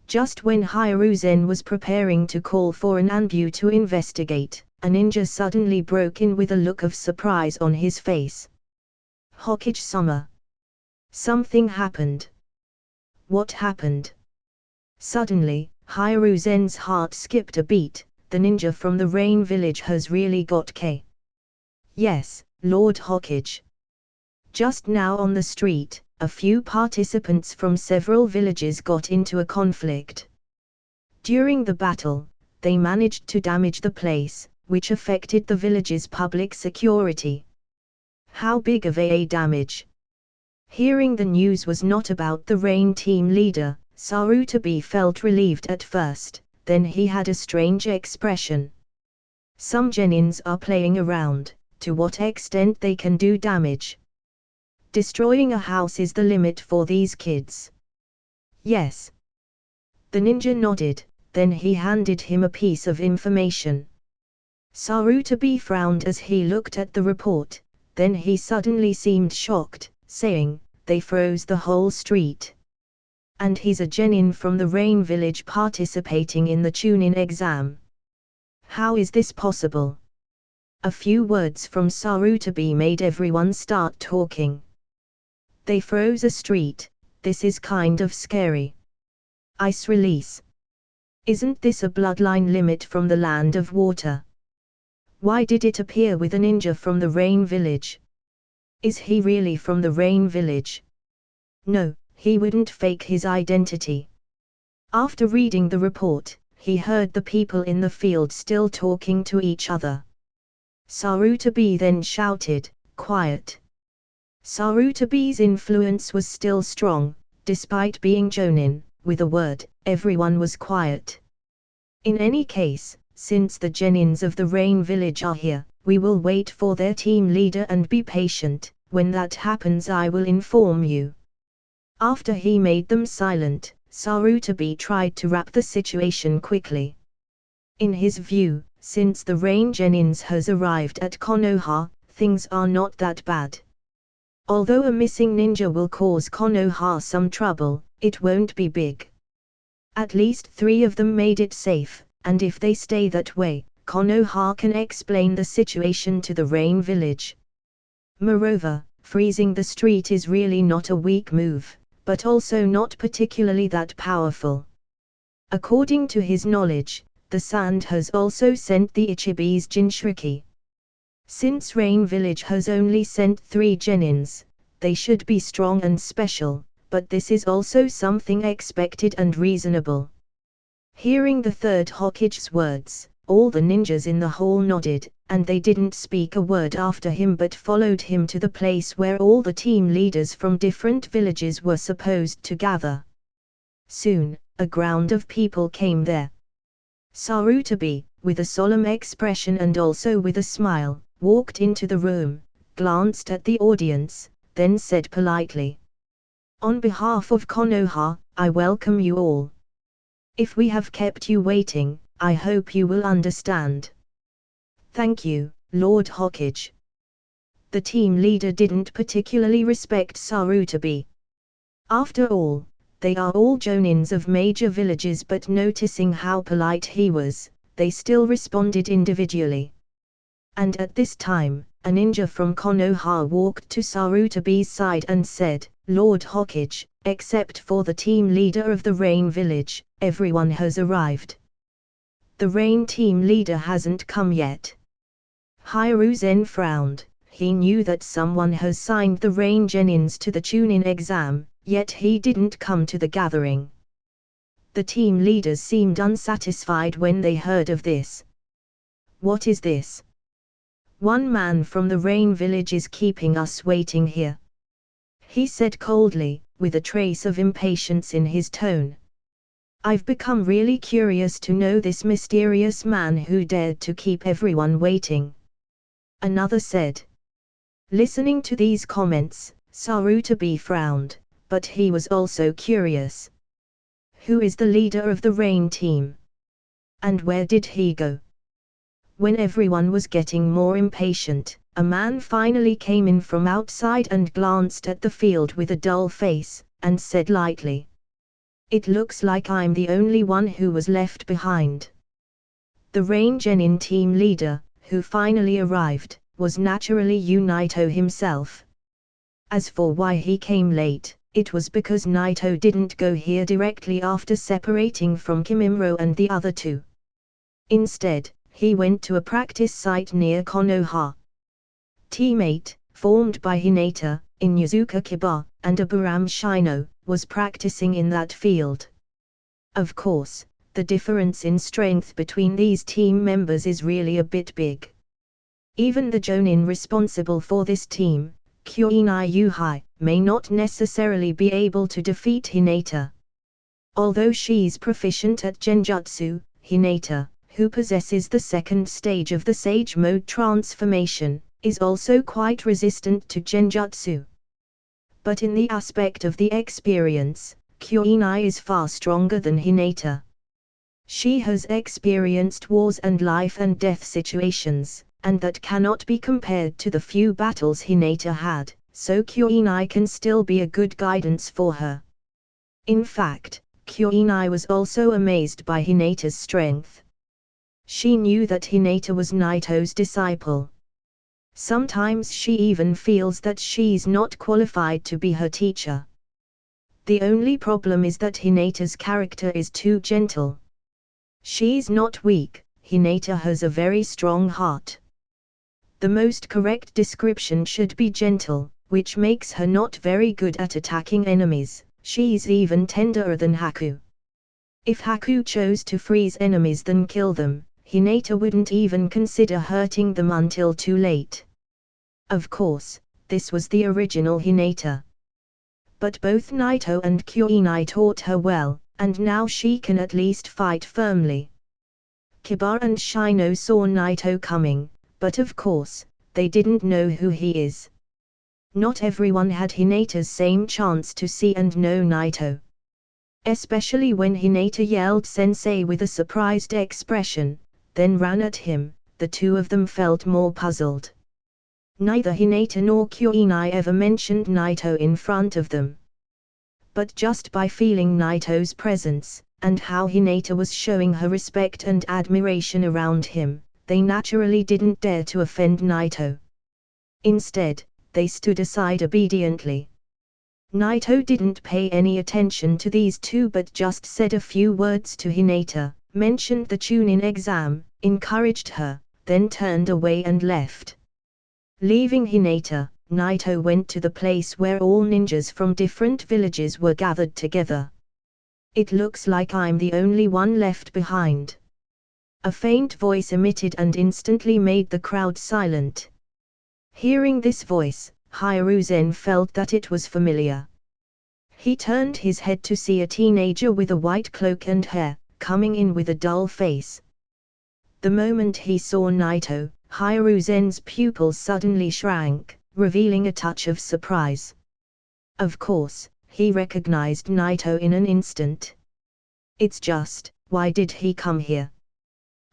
Just when Hiruzen was preparing to call for an Anbu to investigate, a ninja suddenly broke in with a look of surprise on his face. "Hokage-sama. Something happened." "What happened?" Suddenly, Hiruzen's heart skipped a beat. "The ninja from the Rain Village has really got K." "Yes, Lord Hokage. Just now on the street, a few participants from several villages got into a conflict. During the battle, they managed to damage the place, which affected the village's public security." "How big of a damage?" Hearing the news was not about the Rain team leader, Sarutobi felt relieved at first, then he had a strange expression. "Some genins are playing around, to what extent they can do damage. Destroying a house is the limit for these kids." "Yes." The ninja nodded, then he handed him a piece of information. Sarutobi frowned as he looked at the report, then he suddenly seemed shocked, saying, "They froze the whole street. And he's a genin from the Rain Village participating in the Chunin exam. How is this possible?" A few words from Sarutobi made everyone start talking. "They froze a street, this is kind of scary. Ice release. Isn't this a bloodline limit from the Land of Water? Why did it appear with a ninja from the Rain Village? Is he really from the Rain Village? No, he wouldn't fake his identity." After reading the report, he heard the people in the field still talking to each other. Sarutobi then shouted, "Quiet." Sarutobi's influence was still strong, despite being Jonin. With a word, everyone was quiet. "In any case, since the genins of the Rain Village are here, we will wait for their team leader and be patient. When that happens I will inform you." After he made them silent, Sarutobi tried to wrap the situation quickly. In his view, since the Rain genins has arrived at Konoha, things are not that bad. Although a missing ninja will cause Konoha some trouble, it won't be big. At least 3 of them made it safe, and if they stay that way, Konoha can explain the situation to the Rain Village. Moreover, freezing the street is really not a weak move, but also not particularly that powerful. According to his knowledge, the Sand has also sent the Ichibi's Jinchuriki. Since Rain Village has only sent 3 genins, they should be strong and special, but this is also something expected and reasonable. Hearing the third Hokage's words, all the ninjas in the hall nodded, and they didn't speak a word after him but followed him to the place where all the team leaders from different villages were supposed to gather. Soon, a crowd of people came there. Sarutobi, with a solemn expression and also with a smile, walked into the room, glanced at the audience, then said politely, "On behalf of Konoha, I welcome you all. If we have kept you waiting, I hope you will understand." "Thank you, Lord Hokage." The team leader didn't particularly respect Sarutobi. After all, they are all jonins of major villages, but noticing how polite he was, they still responded individually. And at this time, a ninja from Konoha walked to Sarutobi's side and said, "Lord Hokage, except for the team leader of the Rain Village, everyone has arrived." "The Rain team leader hasn't come yet." Hiruzen frowned. He knew that someone has signed the Rain genins to the Chunin exam, yet he didn't come to the gathering. The team leaders seemed unsatisfied when they heard of this. "What is this? One man from the Rain Village is keeping us waiting here," he said coldly, with a trace of impatience in his tone. "I've become really curious to know this mysterious man who dared to keep everyone waiting," another said. Listening to these comments, Sarutobi frowned, but he was also curious. Who is the leader of the Rain team? And where did he go? When everyone was getting more impatient, a man finally came in from outside and glanced at the field with a dull face, and said lightly, "It looks like I'm the only one who was left behind." The Rain Genin team leader, who finally arrived, was naturally Naito himself. As for why he came late, it was because Naito didn't go here directly after separating from Kimimaro and the other two. Instead, he went to a practice site near Konoha. Team 8, formed by Hinata, Inuzuka Kiba, and Aburame Shino, was practicing in that field. Of course, the difference in strength between these team members is really a bit big. Even the jonin responsible for this team, Kyoinai Yuhai, may not necessarily be able to defeat Hinata. Although she's proficient at genjutsu, Hinata, who possesses the second stage of the Sage Mode transformation, is also quite resistant to genjutsu. But in the aspect of the experience, Kyoinai is far stronger than Hinata. She has experienced wars and life and death situations, and that cannot be compared to the few battles Hinata had, so Kyoinai can still be a good guidance for her. In fact, Kyoinai was also amazed by Hinata's strength. She knew that Hinata was Naito's disciple. Sometimes she even feels that she's not qualified to be her teacher. The only problem is that Hinata's character is too gentle. She's not weak, Hinata has a very strong heart. The most correct description should be gentle, which makes her not very good at attacking enemies. She's even tenderer than Haku. If Haku chose to freeze enemies then kill them, Hinata wouldn't even consider hurting them until too late. Of course, this was the original Hinata. But both Naito and Kyoinai taught her well, and now she can at least fight firmly. Kiba and Shino saw Naito coming, but of course, they didn't know who he is. Not everyone had Hinata's same chance to see and know Naito. Especially when Hinata yelled "Sensei" with a surprised expression, then ran at him, the two of them felt more puzzled. Neither Hinata nor Kyoinai ever mentioned Naito in front of them. But just by feeling Naito's presence, and how Hinata was showing her respect and admiration around him, they naturally didn't dare to offend Naito. Instead, they stood aside obediently. Naito didn't pay any attention to these two but just said a few words to Hinata, mentioned the Chunin exam, encouraged her, then turned away and left. Leaving Hinata, Naito went to the place where all ninjas from different villages were gathered together. It looks like I'm the only one left behind. A faint voice emitted and instantly made the crowd silent. Hearing this voice, Hiruzen felt that it was familiar. He turned his head to see a teenager with a white cloak and hair, coming in with a dull face. The moment he saw Naito, Hiruzen's pupils suddenly shrank, revealing a touch of surprise. Of course, he recognized Naito in an instant. It's just, why did he come here?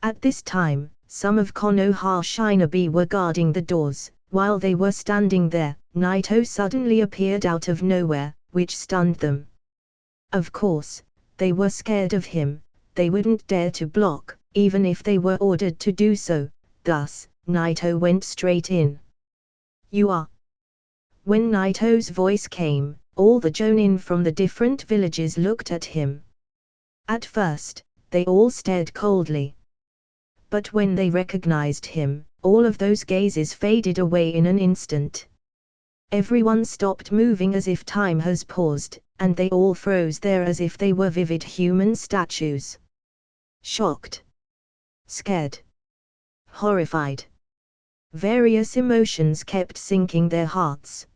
At this time, some of Konoha Shinobi were guarding the doors. While they were standing there, Naito suddenly appeared out of nowhere, which stunned them. Of course, they were scared of him. They wouldn't dare to block, even if they were ordered to do so. Thus, Naito went straight in. You are. When Naito's voice came, all the Jonin from the different villages looked at him. At first, they all stared coldly. But when they recognized him, all of those gazes faded away in an instant. Everyone stopped moving as if time has paused, and they all froze there as if they were vivid human statues. Shocked. Scared. Horrified. Various emotions kept sinking their hearts.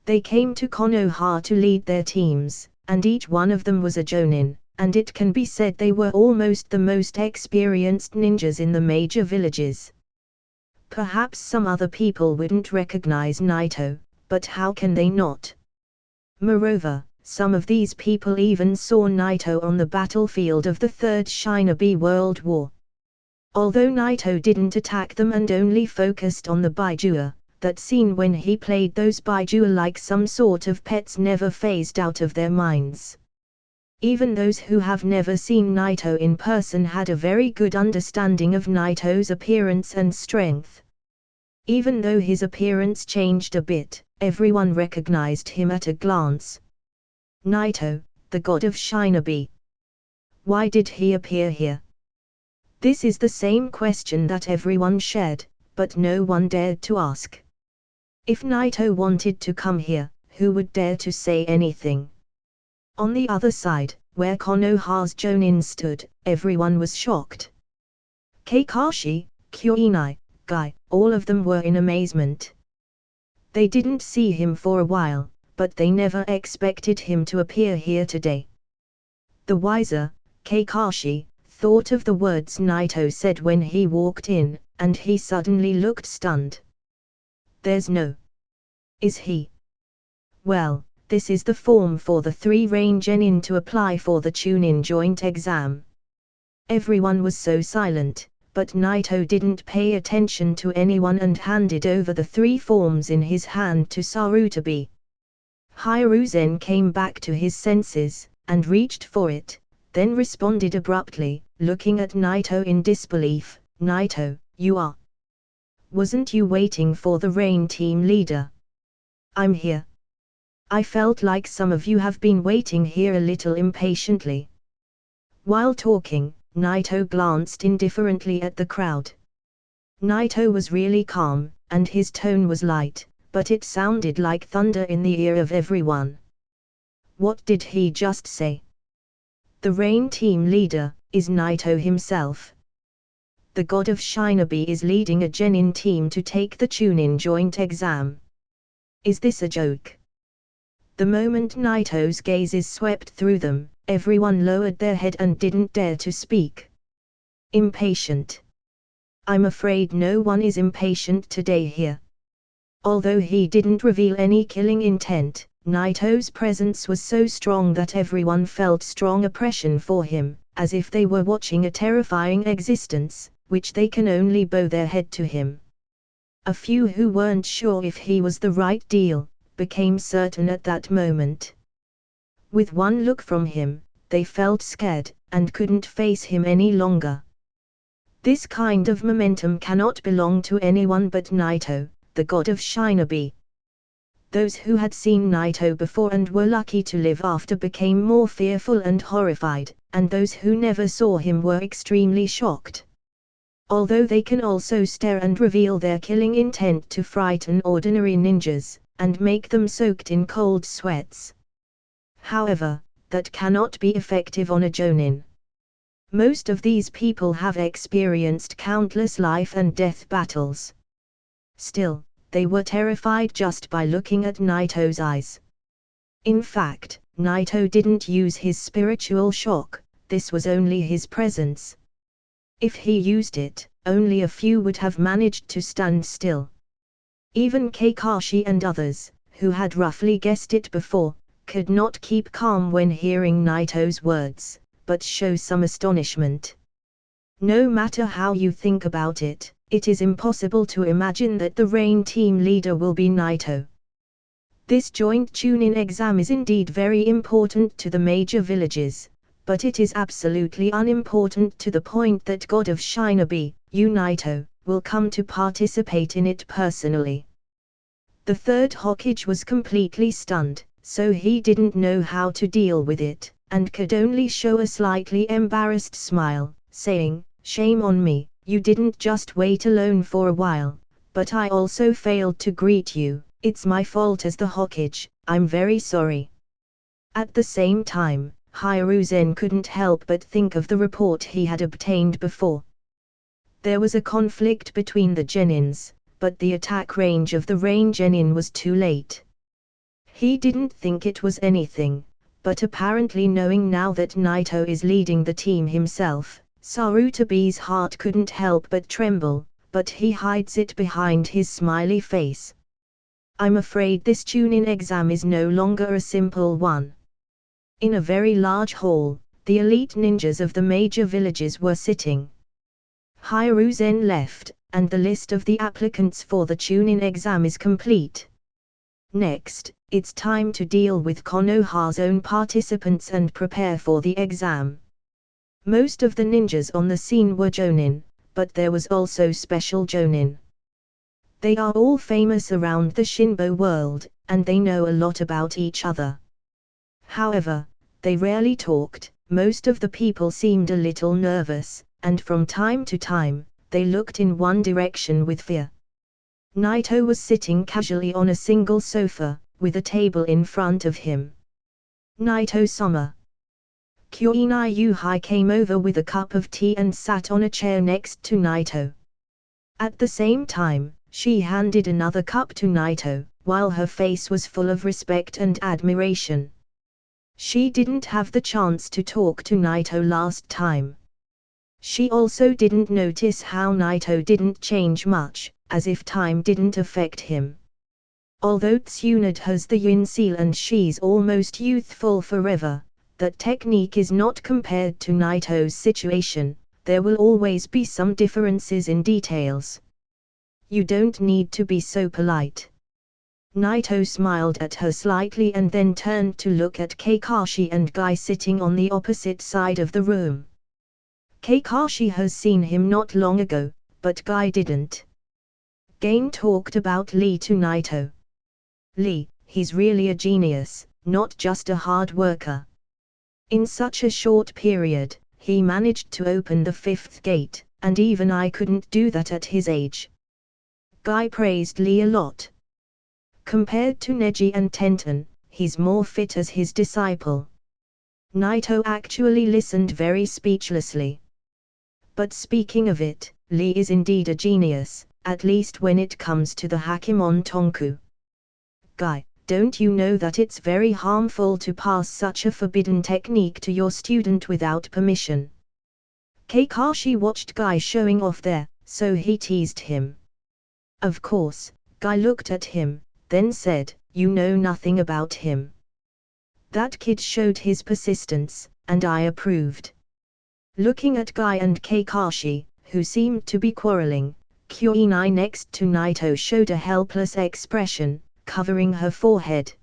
They came to Konoha to lead their teams, and each one of them was a Jonin, and it can be said they were almost the most experienced ninjas in the major villages. Perhaps some other people wouldn't recognize Naito, but how can they not? Moreover, some of these people even saw Naito on the battlefield of the Third Shinobi World War. Although Naito didn't attack them and only focused on the Baijua, that scene when he played those Baijua like some sort of pets never phased out of their minds. Even those who have never seen Naito in person had a very good understanding of Naito's appearance and strength. Even though his appearance changed a bit, everyone recognized him at a glance. Naito, the god of Shinobi. Why did he appear here? This is the same question that everyone shared, but no one dared to ask. If Naito wanted to come here, who would dare to say anything? On the other side, where Konoha's Jonin stood, everyone was shocked. Kakashi, Kuinai, Guy, all of them were in amazement. They didn't see him for a while, but they never expected him to appear here today. The wiser, Kakashi, thought of the words Naito said when he walked in, and he suddenly looked stunned. There's no. Is he? Well, this is the form for the 3 Rain Genin to apply for the Chunin joint exam. Everyone was so silent, but Naito didn't pay attention to anyone and handed over the 3 forms in his hand to Sarutobi. Hiruzen came back to his senses, and reached for it, then responded abruptly, looking at Naito in disbelief. Naito, you are. Wasn't you waiting for the Rain team leader? I'm here. I felt like some of you have been waiting here a little impatiently. While talking, Naito glanced indifferently at the crowd. Naito was really calm, and his tone was light, but it sounded like thunder in the ear of everyone. What did he just say? The Rain team leader is Naito himself. The god of Shinobi is leading a Genin team to take the Chunin joint exam. Is this a joke? The moment Naito's gazes swept through them, everyone lowered their head and didn't dare to speak. Impatient. I'm afraid no one is impatient today here. Although he didn't reveal any killing intent, Naito's presence was so strong that everyone felt strong oppression for him, as if they were watching a terrifying existence, which they can only bow their head to him. A few who weren't sure if he was the right deal, became certain at that moment. With one look from him, they felt scared, and couldn't face him any longer. This kind of momentum cannot belong to anyone but Naito, the god of Shinobi. Those who had seen Naito before and were lucky to live after became more fearful and horrified, and those who never saw him were extremely shocked. although they can also stare and reveal their killing intent to frighten ordinary ninjas, and make them soaked in cold sweats. However, that cannot be effective on a Jonin. Most of these people have experienced countless life and death battles. Still, they were terrified just by looking at Naito's eyes. In fact, Naito didn't use his spiritual shock, this was only his presence. If he used it, only a few would have managed to stand still. Even Kakashi and others, who had roughly guessed it before, could not keep calm when hearing Naito's words, but show some astonishment. No matter how you think about it, it is impossible to imagine that the Rain team leader will be Naito. This joint Chunin exam is indeed very important to the major villages, but it is absolutely unimportant to the point that God of Shinobi, Naito, will come to participate in it personally. The third Hokage was completely stunned, so he didn't know how to deal with it, and could only show a slightly embarrassed smile, saying, "Shame on me, you didn't just wait alone for a while, but I also failed to greet you, it's my fault as the Hokage, I'm very sorry." At the same time, Hiruzen couldn't help but think of the report he had obtained before. There was a conflict between the Genins, but the attack range of the Rain Genin was too late. He didn't think it was anything, but apparently knowing now that Naito is leading the team himself, Sarutobi's heart couldn't help but tremble, but he hides it behind his smiley face. I'm afraid this Chunin exam is no longer a simple one. In a very large hall, the elite ninjas of the major villages were sitting. Hiruzen left, and the list of the applicants for the Chunin exam is complete. Next, it's time to deal with Konoha's own participants and prepare for the exam. Most of the ninjas on the scene were Jonin, but there was also special Jonin. They are all famous around the Shinbo world, and they know a lot about each other. However, they rarely talked, most of the people seemed a little nervous, and from time to time, they looked in one direction with fear. Naito was sitting casually on a single sofa, with a table in front of him. "Naito-sama." Kyoinai Yuhai came over with a cup of tea and sat on a chair next to Naito. At the same time, she handed another cup to Naito, while her face was full of respect and admiration. She didn't have the chance to talk to Naito last time. She also didn't notice how Naito didn't change much, as if time didn't affect him. Although Tsunade has the Yin seal and she's almost youthful forever, that technique is not compared to Naito's situation, there will always be some differences in details. You don't need to be so polite. Naito smiled at her slightly and then turned to look at Kakashi and Guy sitting on the opposite side of the room. Kakashi has seen him not long ago, but Guy didn't. Gain talked about Lee to Naito. "Lee, he's really a genius, not just a hard worker. In such a short period, he managed to open the fifth gate, and even I couldn't do that at his age." Guy praised Lee a lot. Compared to Neji and Tenten, he's more fit as his disciple. Naito actually listened very speechlessly. But speaking of it, Lee is indeed a genius, at least when it comes to the Hakemon Tonku. Guy, don't you know that it's very harmful to pass such a forbidden technique to your student without permission? Kakashi watched Guy showing off there, so he teased him. Of course, Guy looked at him, then said, "You know nothing about him." That kid showed his persistence, and I approved. Looking at Guy and Kakashi, who seemed to be quarreling, Kyoinai next to Naito showed a helpless expression, covering her forehead.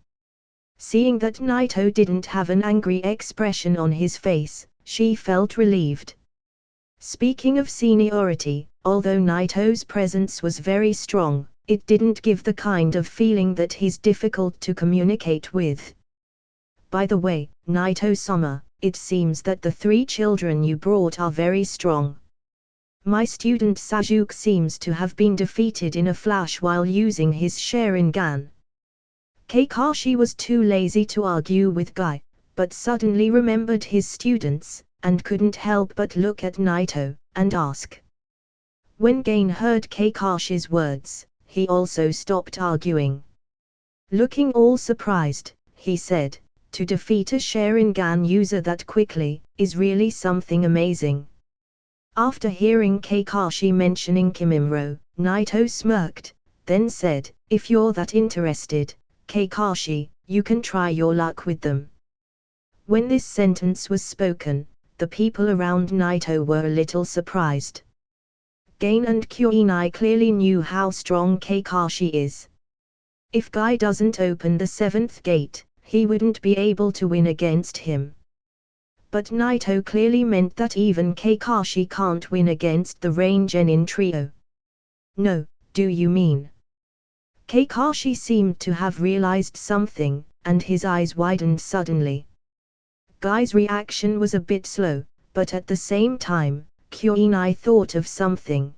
Seeing that Naito didn't have an angry expression on his face, she felt relieved. Speaking of seniority, although Naito's presence was very strong, it didn't give the kind of feeling that he's difficult to communicate with. "By the way, Naito-sama, it seems that the 3 children you brought are very strong. My student Sasuke seems to have been defeated in a flash while using his Sharingan. Kakashi was too lazy to argue with Guy, but suddenly remembered his students, and couldn't help but look at Naito, and ask. When Gain heard Kakashi's words, he also stopped arguing. Looking all surprised, he said, to defeat a Sharingan user that quickly, is really something amazing. After hearing Kakashi mentioning Kimimaro, Naito smirked, then said, if you're that interested, Kakashi, you can try your luck with them. When this sentence was spoken, the people around Naito were a little surprised. Gain and Kyoinai clearly knew how strong Kakashi is. If Guy doesn't open the 7th gate, he wouldn't be able to win against him. But Naito clearly meant that even Kakashi can't win against the Rain Genin trio. No, do you mean? Kakashi seemed to have realized something, and his eyes widened suddenly. Guy's reaction was a bit slow, but at the same time, Kyoinai thought of something.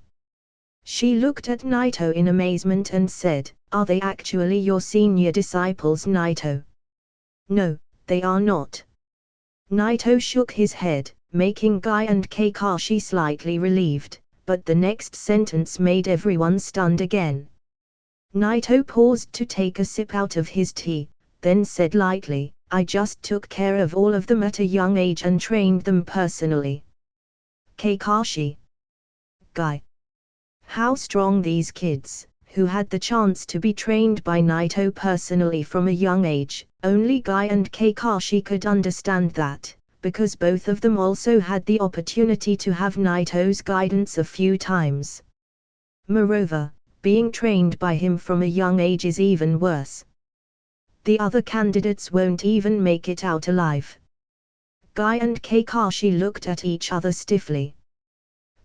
She looked at Naito in amazement and said, are they actually your senior disciples, Naito? No, they are not. Naito shook his head, making Guy and Kakashi slightly relieved, but the next sentence made everyone stunned again. Naito paused to take a sip out of his tea, then said lightly, I just took care of all of them at a young age and trained them personally. Kakashi. Guy. How strong these kids, who had the chance to be trained by Naito personally from a young age. Only Guy and Kakashi could understand that, because both of them also had the opportunity to have Naito's guidance a few times. Moreover, being trained by him from a young age is even worse. The other candidates won't even make it out alive. Guy and Kakashi looked at each other stiffly.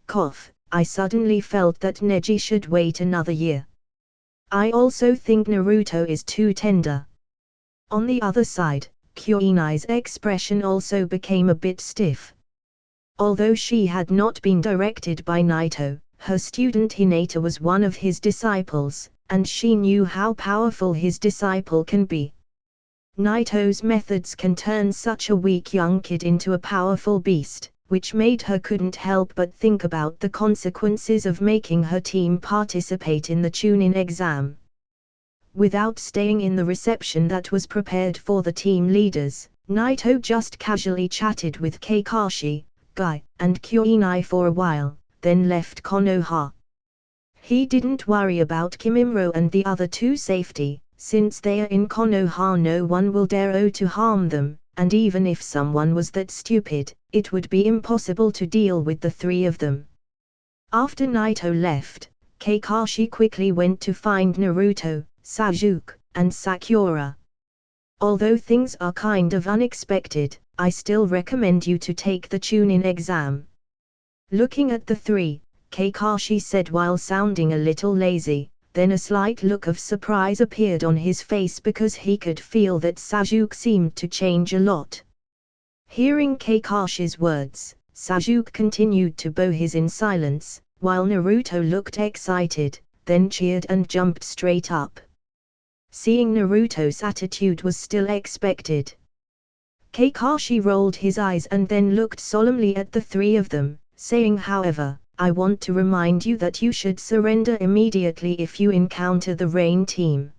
Cough, I suddenly felt that Neji should wait another year. I also think Naruto is too tender. On the other side, Kyoinai's expression also became a bit stiff. Although she had not been directed by Naito, her student Hinata was one of his disciples, and she knew how powerful his disciple can be. Naito's methods can turn such a weak young kid into a powerful beast, which made her couldn't help but think about the consequences of making her team participate in the Chunin exam. Without staying in the reception that was prepared for the team leaders, Naito just casually chatted with Kakashi, Guy, and Kyoinai for a while, then left Konoha. He didn't worry about Kimimaro and the other two safety, since they are in Konoha no one will dare to harm them, and even if someone was that stupid, it would be impossible to deal with the three of them. After Naito left, Kakashi quickly went to find Naruto, Sasuke, and Sakura. Although things are kind of unexpected, I still recommend you to take the Chunin exam. Looking at the three, Kakashi said while sounding a little lazy, then a slight look of surprise appeared on his face because he could feel that Sasuke seemed to change a lot. Hearing Kakashi's words, Sasuke continued to bow his in silence, while Naruto looked excited, then cheered and jumped straight up. Seeing Naruto's attitude was still expected. Kakashi rolled his eyes and then looked solemnly at the three of them, saying, however, I want to remind you that you should surrender immediately if you encounter the Rain team.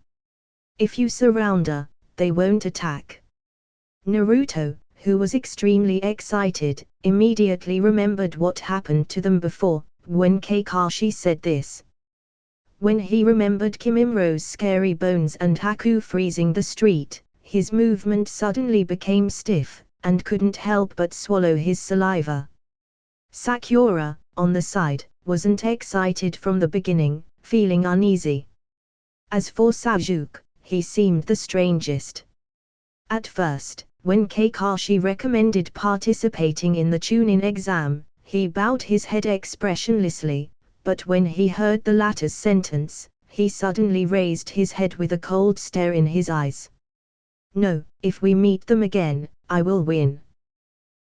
If you surrender, they won't attack. Naruto, who was extremely excited, immediately remembered what happened to them before, when Kakashi said this. When he remembered Kimimaro's scary bones and Haku freezing the street, his movement suddenly became stiff, and couldn't help but swallow his saliva. Sakura, on the side, wasn't excited from the beginning, feeling uneasy. As for Sasuke, he seemed the strangest. At first, when Kakashi recommended participating in the Chunin exam, he bowed his head expressionlessly, but when he heard the latter's sentence, he suddenly raised his head with a cold stare in his eyes. No, if we meet them again, I will win.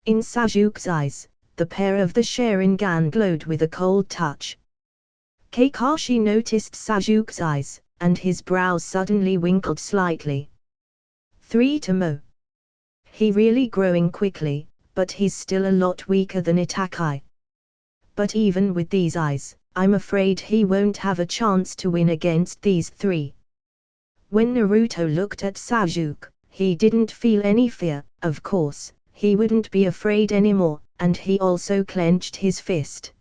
In Sasuke's eyes, the pair of the Sharingan glowed with a cold touch. Kakashi noticed Sasuke's eyes, and his brows suddenly wrinkled slightly. 3 to Mo. He really growing quickly, but he's still a lot weaker than Itachi. But even with these eyes, I'm afraid he won't have a chance to win against these 3. When Naruto looked at Sasuke, he didn't feel any fear. Of course, he wouldn't be afraid anymore, and he also clenched his fist.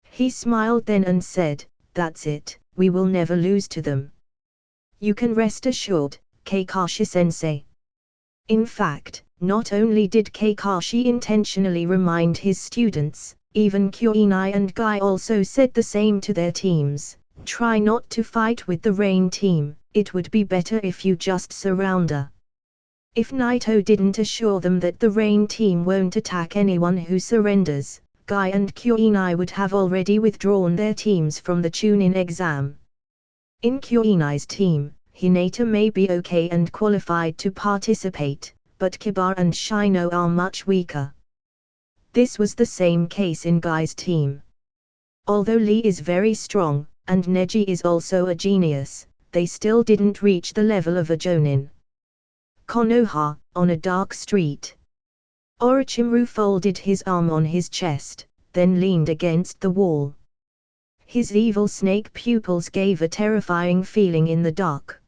He smiled then and said, "That's it, we will never lose to them. You can rest assured, Kakashi-sensei." In fact, not only did Kakashi intentionally remind his students, even Kuinai and Guy also said the same to their teams, "Try not to fight with the Rain team, it would be better if you just surrender." If Naito didn't assure them that the Rain team won't attack anyone who surrenders, Guy and Kuinai would have already withdrawn their teams from the Chunin exam. In Kuinai's team, Hinata may be okay and qualified to participate, but Kiba and Shino are much weaker. This was the same case in Guy's team. Although Lee is very strong, and Neji is also a genius, they still didn't reach the level of a Jonin. Konoha, on a dark street. Orochimaru folded his arm on his chest, then leaned against the wall. His evil snake pupils gave a terrifying feeling in the dark.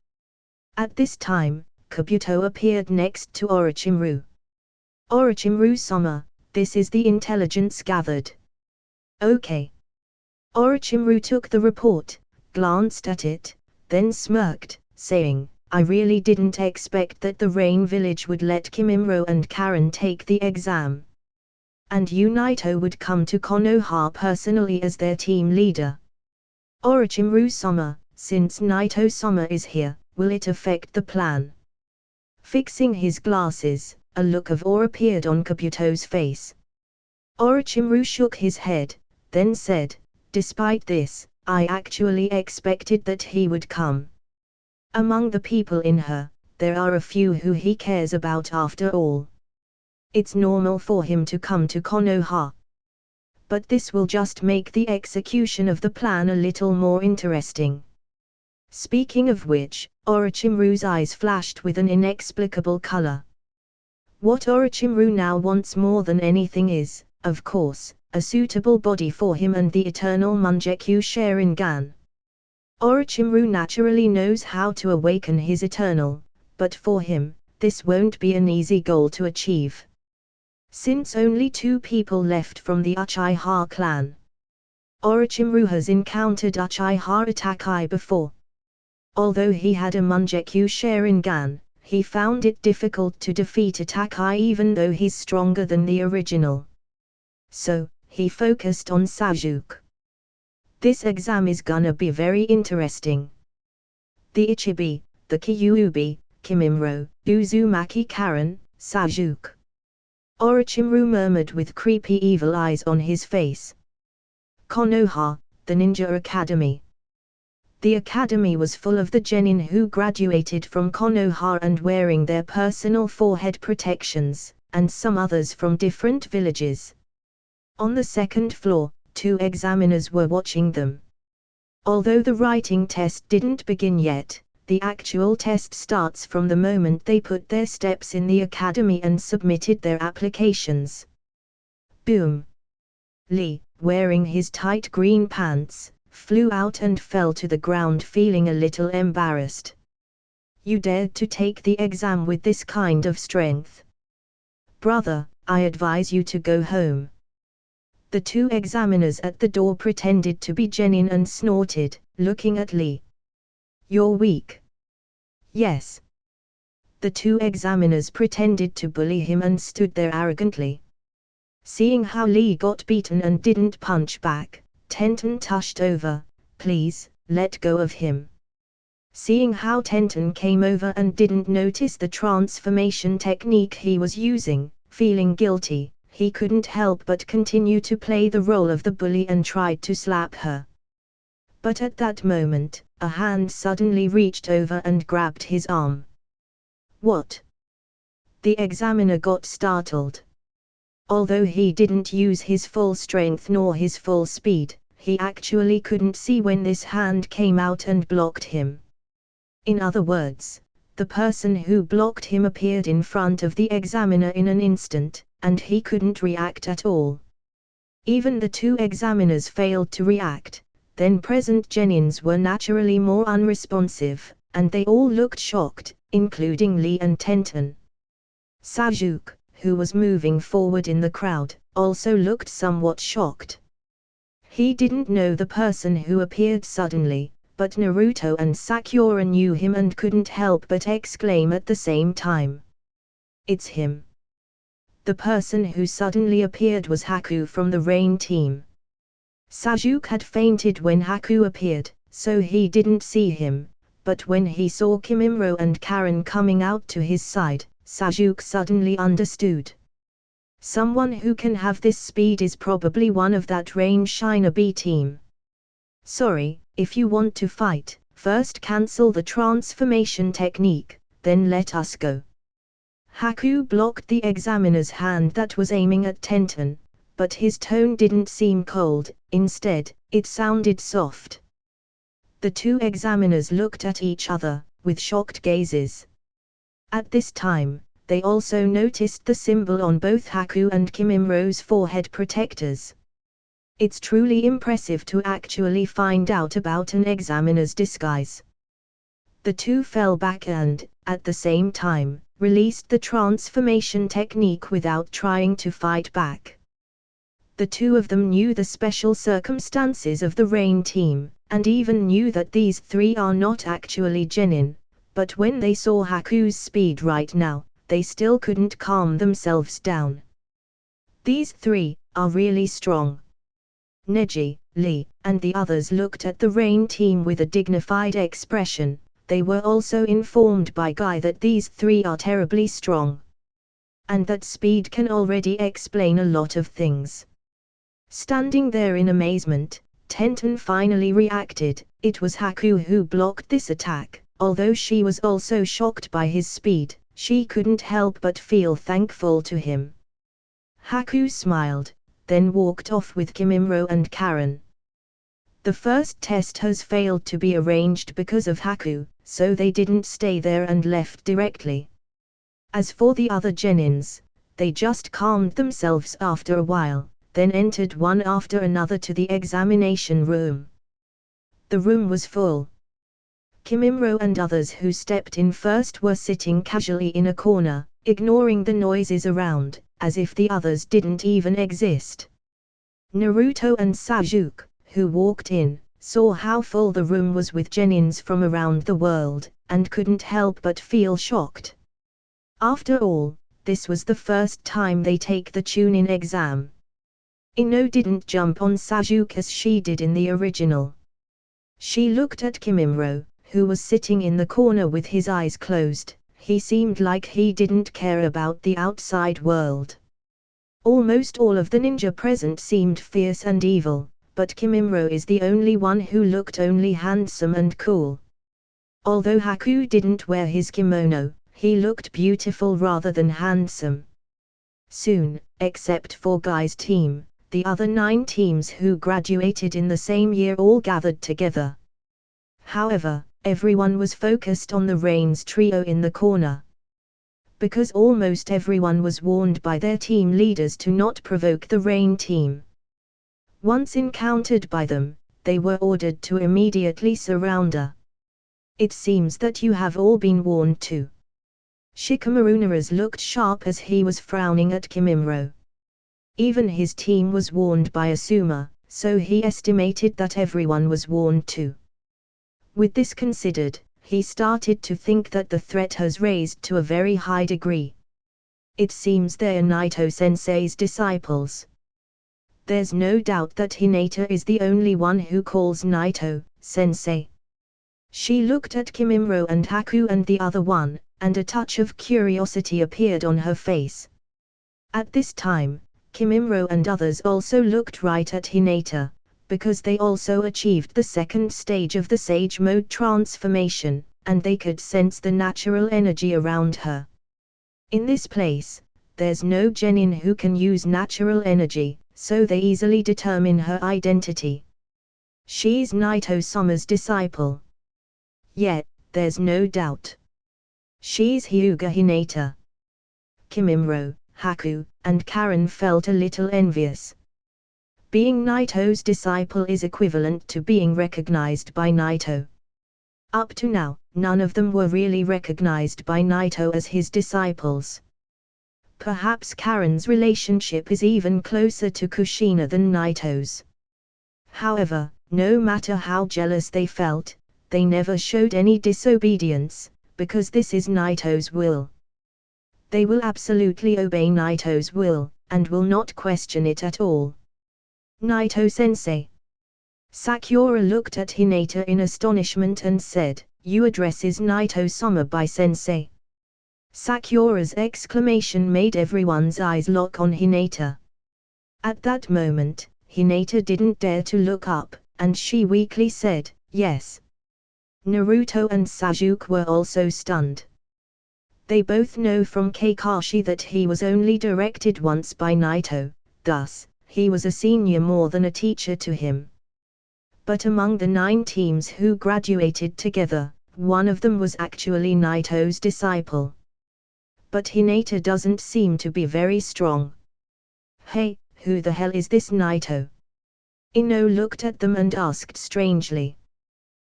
At this time, Kabuto appeared next to Orochimaru. "HolyOniiSama, this is the intelligence gathered." "Okay." Orochimaru took the report, glanced at it, then smirked, saying, "I really didn't expect that the Rain Village would let Kimimaro and Karen take the exam. And you Naito would come to Konoha personally as their team leader. HolyOniiSama, since Naito-sama is here, will it affect the plan?" Fixing his glasses, a look of awe appeared on Kabuto's face. Orochimaru shook his head, then said, "Despite this, I actually expected that he would come. Among the people in her, there are a few who he cares about after all. It's normal for him to come to Konoha. But this will just make the execution of the plan a little more interesting." Speaking of which, Orochimaru's eyes flashed with an inexplicable color. What Orochimaru now wants more than anything is, of course, a suitable body for him and the eternal Mangekyou Sharingan. Orochimaru naturally knows how to awaken his eternal, but for him, this won't be an easy goal to achieve. Since only 2 people left from the Uchiha clan. Orochimaru has encountered Uchiha Itachi before. Although he had a Mangekyou Sharingan, he found it difficult to defeat Itachi even though he's stronger than the original. So, he focused on Sasuke. This exam is gonna be very interesting. The Ichibi, the Kyuubi, Kimimaro, Uzumaki Karen, Sasuke. Orochimaru murmured with creepy evil eyes on his face. Konoha, the Ninja Academy. The academy was full of the genin who graduated from Konoha and wearing their personal forehead protections, and some others from different villages. On the 2nd floor, 2 examiners were watching them. Although the writing test didn't begin yet, the actual test starts from the moment they put their steps in the academy and submitted their applications. Boom! Lee, wearing his tight green pants, flew out and fell to the ground feeling a little embarrassed. "You dared to take the exam with this kind of strength. Brother, I advise you to go home." The 2 examiners at the door pretended to be genin and snorted, looking at Lee. "You're weak." "Yes." The 2 examiners pretended to bully him and stood there arrogantly. Seeing how Lee got beaten and didn't punch back, Tenten tushed over, "Please, let go of him." Seeing how Tenten came over and didn't notice the transformation technique he was using, feeling guilty, he couldn't help but continue to play the role of the bully and tried to slap her. But at that moment, a hand suddenly reached over and grabbed his arm. "What?" The examiner got startled. Although he didn't use his full strength nor his full speed, he actually couldn't see when this hand came out and blocked him. In other words, the person who blocked him appeared in front of the examiner in an instant, and he couldn't react at all. Even the two examiners failed to react. Then present genins were naturally more unresponsive, and they all looked shocked, including Lee and Tenten. Sasuke, who was moving forward in the crowd, also looked somewhat shocked. He didn't know the person who appeared suddenly, but Naruto and Sakura knew him and couldn't help but exclaim at the same time. "It's him!" The person who suddenly appeared was Haku from the Rain team. Sasuke had fainted when Haku appeared, so he didn't see him, but when he saw Kimimaro and Karen coming out to his side, Sasuke suddenly understood. Someone who can have this speed is probably one of that Rain Shinobi team. "Sorry, if you want to fight, first cancel the transformation technique, then let us go." Haku blocked the examiner's hand that was aiming at Tenten, but his tone didn't seem cold, instead, it sounded soft. The two examiners looked at each other, with shocked gazes. At this time, they also noticed the symbol on both Haku and Kimimaro's forehead protectors. It's truly impressive to actually find out about an examiner's disguise. The two fell back and, at the same time, released the transformation technique without trying to fight back. The two of them knew the special circumstances of the Rain team, and even knew that these three are not actually genin, but when they saw Haku's speed right now, they still couldn't calm themselves down. These three are really strong. Neji, Lee, and the others looked at the Rain team with a dignified expression. They were also informed by Guy that these three are terribly strong. And that speed can already explain a lot of things. Standing there in amazement, Tenten finally reacted. It was Haku who blocked this attack. Although she was also shocked by his speed, she couldn't help but feel thankful to him. Haku smiled, then walked off with Kimimaro and Karen. The first test has failed to be arranged because of Haku, so they didn't stay there and left directly. As for the other genins, they just calmed themselves after a while, then entered one after another to the examination room. The room was full. Kimimaro and others who stepped in first were sitting casually in a corner, ignoring the noises around, as if the others didn't even exist. Naruto and Sasuke, who walked in, saw how full the room was with genins from around the world, and couldn't help but feel shocked. After all, this was the first time they take the Chunin exam. Ino didn't jump on Sasuke as she did in the original. She looked at Kimimaro, who was sitting in the corner with his eyes closed. He seemed like he didn't care about the outside world. Almost all of the ninja present seemed fierce and evil, but Kimimaro is the only one who looked only handsome and cool. Although Haku didn't wear his kimono, he looked beautiful rather than handsome. Soon, except for Guy's team, the other 9 teams who graduated in the same year all gathered together. However, everyone was focused on the Rain's trio in the corner. Because almost everyone was warned by their team leaders to not provoke the Rain team. Once encountered by them, they were ordered to immediately surround her. "It seems that you have all been warned too." Shikamaru's looked sharp as he was frowning at Kimimaro. Even his team was warned by Asuma, so he estimated that everyone was warned too. With this considered, he started to think that the threat has raised to a very high degree. It seems they're Naito-sensei's disciples. There's no doubt that Hinata is the only one who calls Naito-sensei. She looked at Kimimaro and Haku and the other one, and a touch of curiosity appeared on her face. At this time, Kimimaro and others also looked right at Hinata, because they also achieved the second stage of the Sage Mode transformation, and they could sense the natural energy around her. In this place, there's no genin who can use natural energy, so they easily determine her identity. She's Naito-sama's disciple. Yet, there's no doubt. She's Hyuga Hinata. Kimimaro, Haku, and Karen felt a little envious. Being Naito's disciple is equivalent to being recognized by Naito. Up to now, none of them were really recognized by Naito as his disciples. Perhaps Karen's relationship is even closer to Kushina than Naito's. However, no matter how jealous they felt, they never showed any disobedience, because this is Naito's will. They will absolutely obey Naito's will, and will not question it at all. Naito-sensei. Sakura looked at Hinata in astonishment and said, "You addresses Naito-sama by sensei." Sakura's exclamation made everyone's eyes lock on Hinata. At that moment, Hinata didn't dare to look up, and she weakly said, "Yes." Naruto and Sasuke were also stunned. They both know from Kakashi that he was only directed once by Naito, thus, he was a senior more than a teacher to him. But among the 9 teams who graduated together, one of them was actually Naito's disciple. But Hinata doesn't seem to be very strong. "Hey, who the hell is this Naito?" Ino looked at them and asked strangely.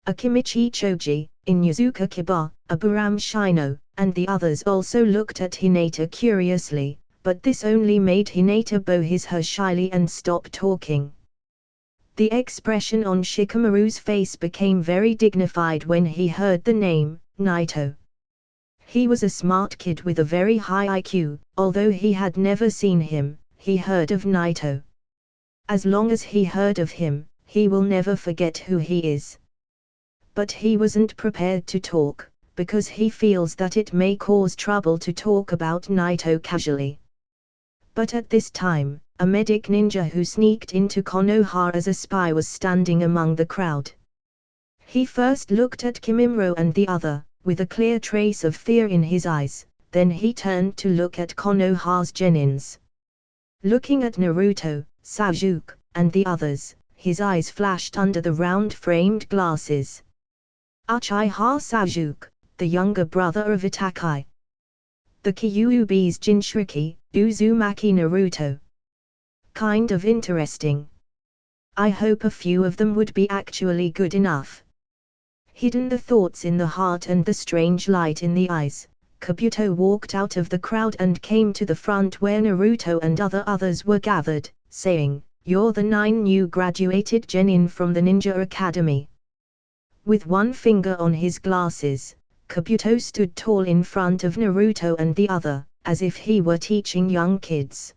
Akimichi Choji, Inuzuka Kiba, Aburam Shino, and the others also looked at Hinata curiously, but this only made Hinata bow his head shyly and stop talking. The expression on Shikamaru's face became very dignified when he heard the name, Naito. He was a smart kid with a very high IQ, although he had never seen him, he heard of Naito. As long as he heard of him, he will never forget who he is. But he wasn't prepared to talk, because he feels that it may cause trouble to talk about Naito casually. But at this time, a medic ninja who sneaked into Konoha as a spy was standing among the crowd. He first looked at Kimimaro and the other, with a clear trace of fear in his eyes, then he turned to look at Konoha's genins. Looking at Naruto, Sasuke, and the others, his eyes flashed under the round-framed glasses. Uchiha Sasuke, the younger brother of Itachi. The Kyuubi's Jinchuriki, Uzumaki Naruto. Kind of interesting. I hope a few of them would be actually good enough. Hidden the thoughts in the heart and the strange light in the eyes, Kabuto walked out of the crowd and came to the front where Naruto and others were gathered, saying, "You're the 9 new graduated genin from the Ninja Academy." With one finger on his glasses, Kabuto stood tall in front of Naruto and the other, as if he were teaching young kids.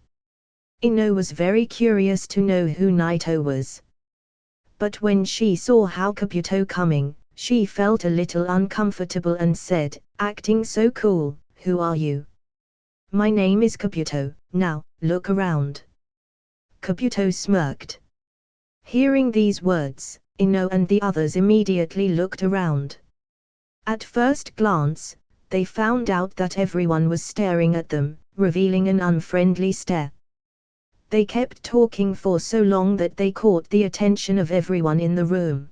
Ino was very curious to know who Naito was. But when she saw how Kabuto coming, she felt a little uncomfortable and said, acting so cool, "Who are you?" "My name is Kabuto, now, look around." Kabuto smirked. Hearing these words, Ino and the others immediately looked around. At first glance, they found out that everyone was staring at them, revealing an unfriendly stare. They kept talking for so long that they caught the attention of everyone in the room.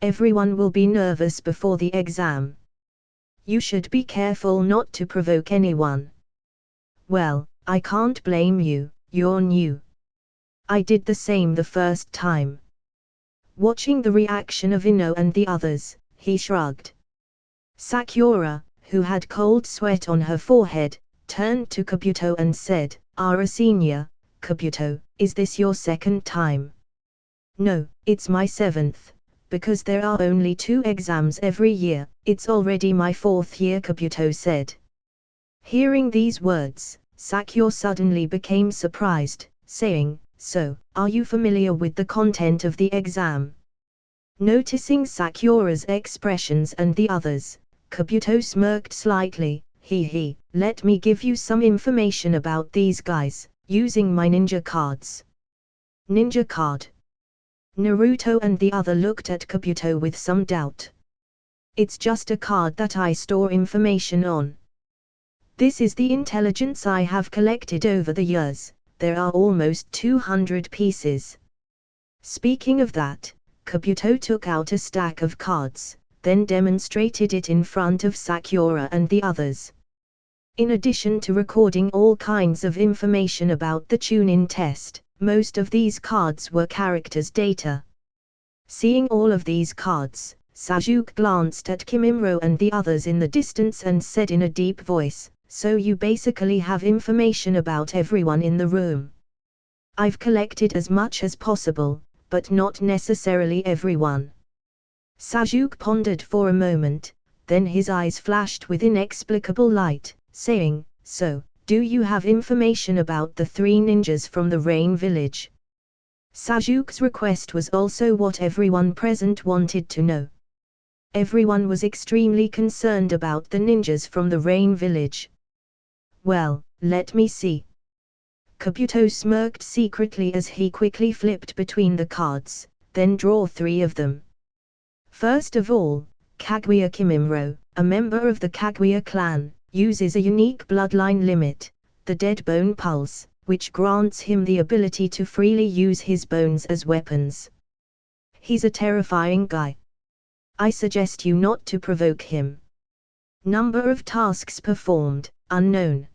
Everyone will be nervous before the exam. You should be careful not to provoke anyone. Well, I can't blame you, you're new. I did the same the first time. Watching the reaction of Ino and the others, he shrugged. Sakura, who had cold sweat on her forehead, turned to Kabuto and said, "Are a senior, Kabuto, is this your 2nd time?" "No, it's my 7th. Because there are only 2 exams every year, it's already my 4th year," Kabuto said. Hearing these words, Sakura suddenly became surprised, saying, "So, are you familiar with the content of the exam?" Noticing Sakura's expressions and the others, Kabuto smirked slightly. He, let me give you some information about these guys, using my ninja cards." "Ninja card?" Naruto and the other looked at Kabuto with some doubt. "It's just a card that I store information on." This is the intelligence I have collected over the years. There are almost 200 pieces. Speaking of that, Kabuto took out a stack of cards, then demonstrated it in front of Sakura and the others. In addition to recording all kinds of information about the tune-in test, most of these cards were characters' data. Seeing all of these cards, Sasuke glanced at Kimimaro and the others in the distance and said in a deep voice, "So you basically have information about everyone in the room." "I've collected as much as possible, but not necessarily everyone." Sasuke pondered for a moment, then his eyes flashed with inexplicable light, saying, "So, do you have information about the 3 ninjas from the Rain Village?" Sasuke's request was also what everyone present wanted to know. Everyone was extremely concerned about the ninjas from the Rain Village. "Well, let me see." Kabuto smirked secretly as he quickly flipped between the cards, then drew 3 of them. First of all, Kaguya Kimimaro, a member of the Kaguya clan, uses a unique bloodline limit, the Dead Bone Pulse, which grants him the ability to freely use his bones as weapons. He's a terrifying guy. I suggest you not to provoke him. Number of tasks performed, unknown.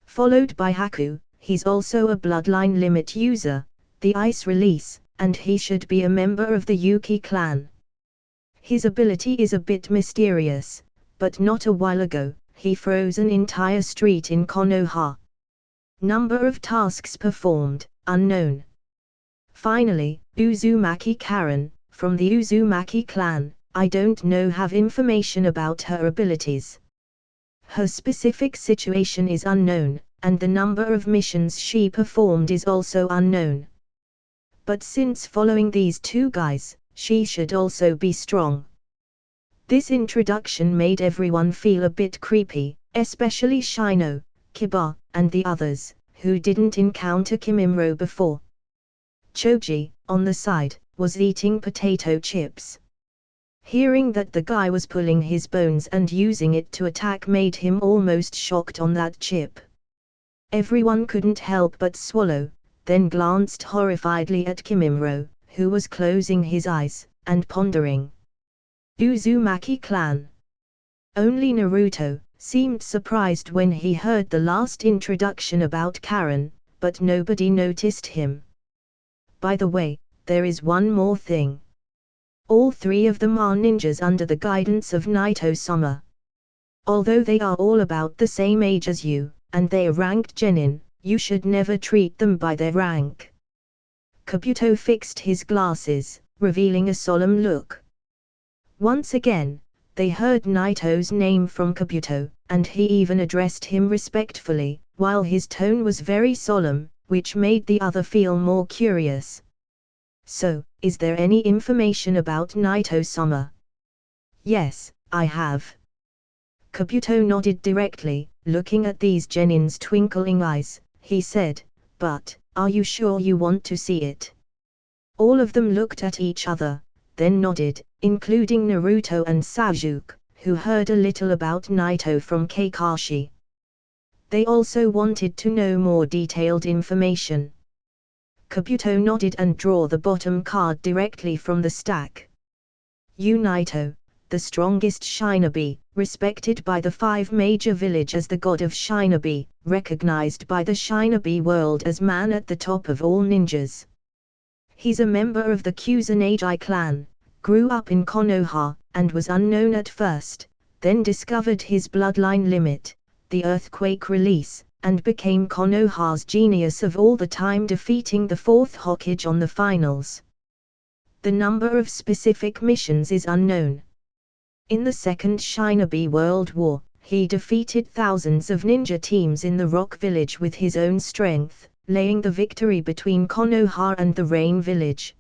Followed by Haku, he's also a bloodline limit user, the Ice Release, and he should be a member of the Yuki clan. His ability is a bit mysterious, but not a while ago, he froze an entire street in Konoha. Number of tasks performed, unknown. Finally, Uzumaki Karen, from the Uzumaki clan, I don't know have information about her abilities. Her specific situation is unknown, and the number of missions she performed is also unknown. But since following these 2 guys, she should also be strong. This introduction made everyone feel a bit creepy, especially Shino, Kiba, and the others, who didn't encounter Kimimaro before. Choji, on the side, was eating potato chips. Hearing that the guy was pulling his bones and using it to attack made him almost shocked on that chip. Everyone couldn't help but swallow, then glanced horrifiedly at Kimimaro, who was closing his eyes, and pondering. Uzumaki clan. Only Naruto seemed surprised when he heard the last introduction about Karen, but nobody noticed him. By the way, there is one more thing. All 3 of them are ninjas under the guidance of HolyOniiSama. Although they are all about the same age as you, and they are ranked genin, you should never treat them by their rank. Kabuto fixed his glasses, revealing a solemn look. Once again, they heard Naito's name from Kabuto, and he even addressed him respectfully, while his tone was very solemn, which made the other feel more curious. "So, is there any information about HolyOniiSama?" "Yes, I have." Kabuto nodded directly, looking at these genins' twinkling eyes. He said, "But, are you sure you want to see it?" All of them looked at each other, then nodded, including Naruto and Sasuke, who heard a little about Naito from Kakashi. They also wanted to know more detailed information. Kabuto nodded and drew the bottom card directly from the stack. "You Naito, the strongest Shinobi, respected by the 5 major village as the god of Shinobi, recognized by the Shinobi world as man at the top of all ninjas. He's a member of the Kusanagi clan, grew up in Konoha, and was unknown at first, then discovered his bloodline limit, the earthquake release, and became Konoha's genius of all the time, defeating the 4th Hokage on the finals. The number of specific missions is unknown. In the Second Shinobi World War, he defeated thousands of ninja teams in the Rock Village with his own strength, laying the victory between Konoha and the Rain Village.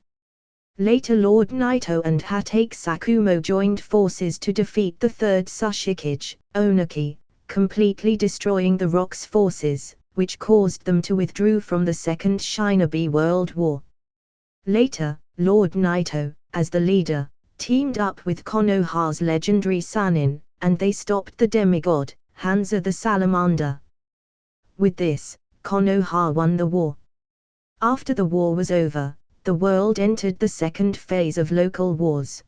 Later Lord Naito and Hatake Sakumo joined forces to defeat the 3rd Tsushikage, Onaki, completely destroying the Rock's forces, which caused them to withdraw from the Second Shinobi World War. Later, Lord Naito, as the leader, teamed up with Konoha's legendary Sannin, and they stopped the demigod, Hanzo the Salamander. With this, Konoha won the war. After the war was over, the world entered the second phase of local wars.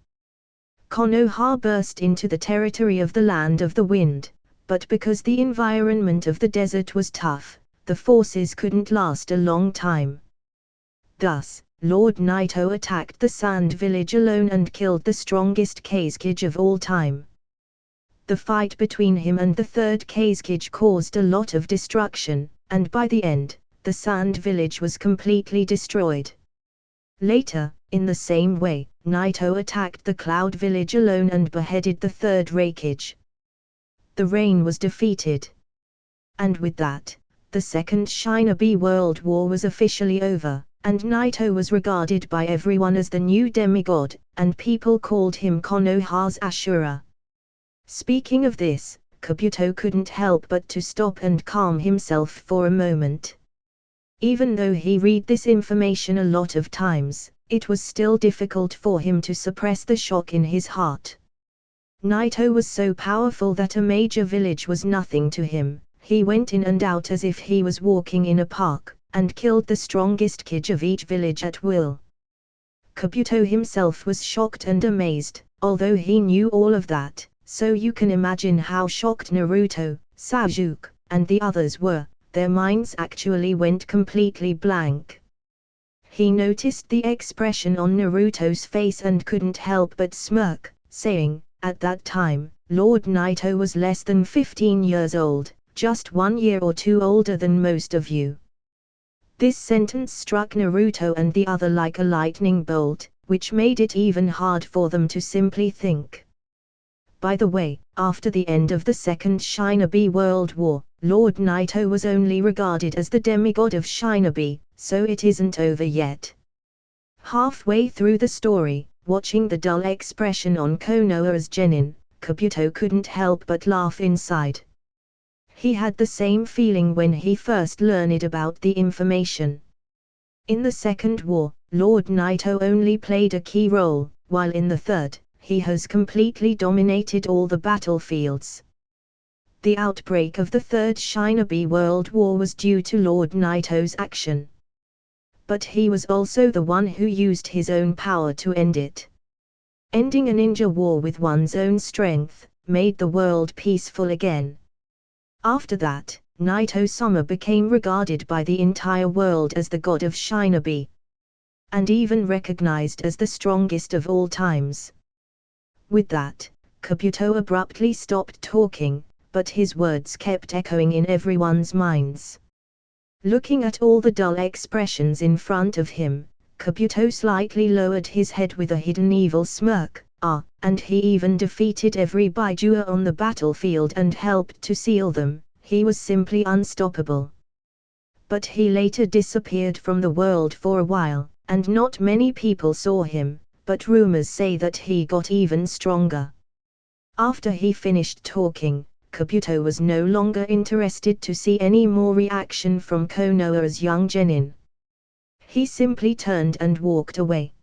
Konoha burst into the territory of the Land of the Wind, but because the environment of the desert was tough, the forces couldn't last a long time. Thus, Lord Naito attacked the Sand Village alone and killed the strongest Hokage of all time. The fight between him and the third Hokage caused a lot of destruction, and by the end, the Sand Village was completely destroyed. Later, in the same way, Naito attacked the Cloud Village alone and beheaded the third Hokage. The reign was defeated. And with that, the Second Shinobi World War was officially over, and Naito was regarded by everyone as the new demigod, and people called him Konoha's Ashura. Speaking of this, Kabuto couldn't help but to stop and calm himself for a moment. Even though he read this information a lot of times, it was still difficult for him to suppress the shock in his heart. Naito was so powerful that a major village was nothing to him. He went in and out as if he was walking in a park, and killed the strongest Hokage of each village at will. Kabuto himself was shocked and amazed, although he knew all of that, so you can imagine how shocked Naruto, Sasuke, and the others were. Their minds actually went completely blank. He noticed the expression on Naruto's face and couldn't help but smirk, saying, "At that time, Lord Naito was less than 15 years old, just 1 year or 2 older than most of you." This sentence struck Naruto and the other like a lightning bolt, which made it even hard for them to simply think. By the way, after the end of the Second Shinobi World War, Lord Naito was only regarded as the demigod of Shinobi, so it isn't over yet. Halfway through the story, watching the dull expression on Konoha's genin, Kabuto couldn't help but laugh inside. He had the same feeling when he first learned about the information. In the Second War, Lord Naito only played a key role, while in the Third, he has completely dominated all the battlefields. The outbreak of the Third Shinobi World War was due to Lord Naito's action. But he was also the one who used his own power to end it. Ending a ninja war with one's own strength, made the world peaceful again. After that, Naito-sama became regarded by the entire world as the god of Shinobi, and even recognized as the strongest of all times. With that, Kabuto abruptly stopped talking, but his words kept echoing in everyone's minds. Looking at all the dull expressions in front of him, Kabuto slightly lowered his head with a hidden evil smirk. And he even defeated every Baijuo on the battlefield and helped to seal them. He was simply unstoppable. But he later disappeared from the world for a while, and not many people saw him, but rumors say that he got even stronger. After he finished talking, Kabuto was no longer interested to see any more reaction from Konoha's young genin. He simply turned and walked away.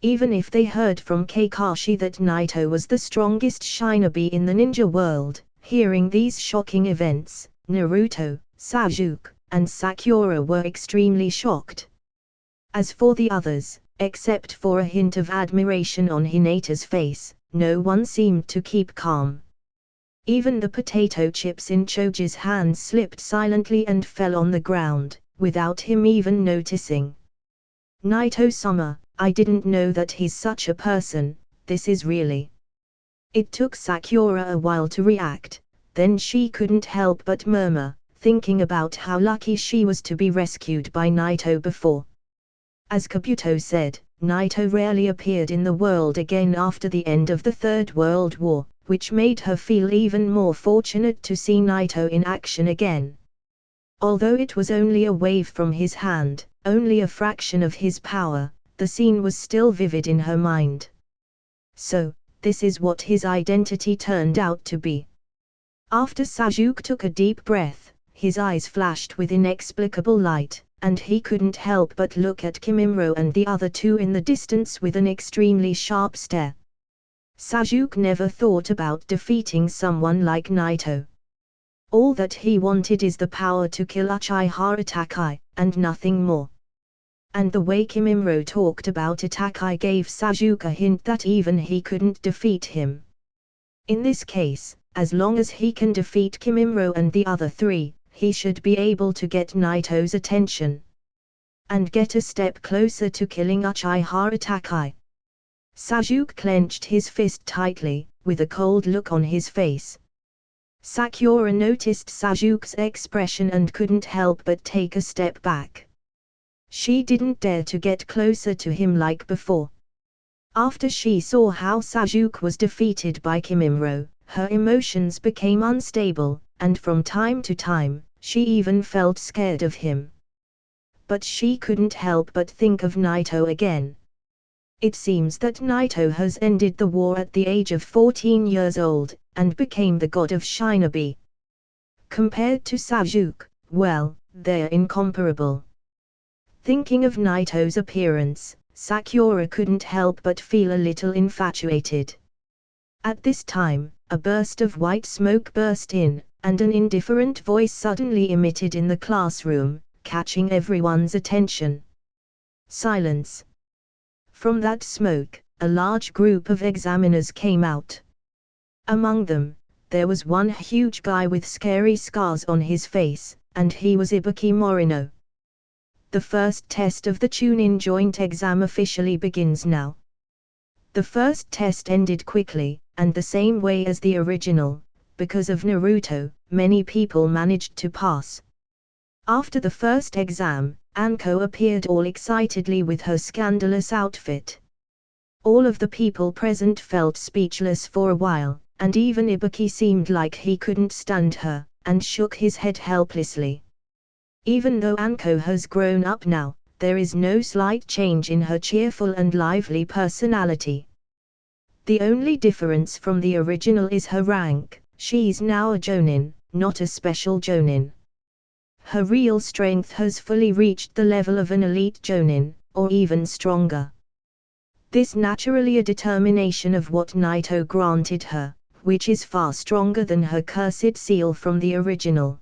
Even if they heard from Kakashi that Naito was the strongest shinobi in the ninja world, hearing these shocking events, Naruto, Sasuke, and Sakura were extremely shocked. As for the others, except for a hint of admiration on Hinata's face, no one seemed to keep calm. Even the potato chips in Choji's hands slipped silently and fell on the ground, without him even noticing. Naito-sama, I didn't know that he's such a person, this is really... It took Sakura a while to react, then she couldn't help but murmur, thinking about how lucky she was to be rescued by Naito before. As Kabuto said, Naito rarely appeared in the world again after the end of the Third World War, which made her feel even more fortunate to see Naito in action again. Although it was only a wave from his hand, only a fraction of his power, the scene was still vivid in her mind. So, this is what his identity turned out to be. After Sasuke took a deep breath, his eyes flashed with inexplicable light, and he couldn't help but look at Kimimaro and the other two in the distance with an extremely sharp stare. Sasuke never thought about defeating someone like Naito. All that he wanted is the power to kill Uchiha Itachi, and nothing more. And the way Kimimaro talked about Itachi gave Sasuke a hint that even he couldn't defeat him. In this case, as long as he can defeat Kimimaro and the other three, he should be able to get Naito's attention. And get a step closer to killing Uchiha Itachi. Sasuke clenched his fist tightly, with a cold look on his face. Sakura noticed Sasuke's expression and couldn't help but take a step back. She didn't dare to get closer to him like before. After she saw how Sasuke was defeated by Kimimaro, her emotions became unstable, and from time to time, she even felt scared of him. But she couldn't help but think of Naito again. It seems that Naito has ended the war at the age of 14 years old, and became the god of Shinobi. Compared to Sasuke, well, they're incomparable. Thinking of Naito's appearance, Sakura couldn't help but feel a little infatuated. At this time, a burst of white smoke burst in, and an indifferent voice suddenly emitted in the classroom, catching everyone's attention. Silence. From that smoke, a large group of examiners came out. Among them, there was one huge guy with scary scars on his face, and he was Ibuki Morino. The first test of the Chunin joint exam officially begins now. The first test ended quickly, and the same way as the original. Because of Naruto, many people managed to pass. After the first exam, Anko appeared all excitedly with her scandalous outfit. All of the people present felt speechless for a while, and even Ibuki seemed like he couldn't stand her, and shook his head helplessly. Even though Anko has grown up now, there is no slight change in her cheerful and lively personality. The only difference from the original is her rank. She's now a Jonin, not a special Jonin. Her real strength has fully reached the level of an elite Jonin, or even stronger. This naturally a determination of what Naito granted her, which is far stronger than her cursed seal from the original.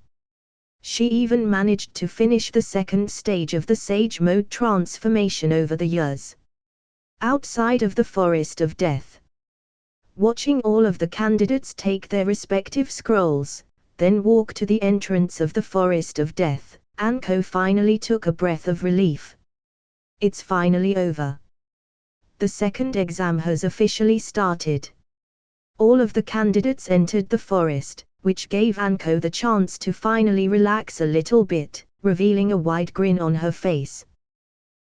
She even managed to finish the second stage of the Sage Mode transformation over the years. Outside of the Forest of Death. Watching all of the candidates take their respective scrolls, then walk to the entrance of the Forest of Death, Anko finally took a breath of relief. It's finally over. The second exam has officially started. All of the candidates entered the forest, which gave Anko the chance to finally relax a little bit, revealing a wide grin on her face.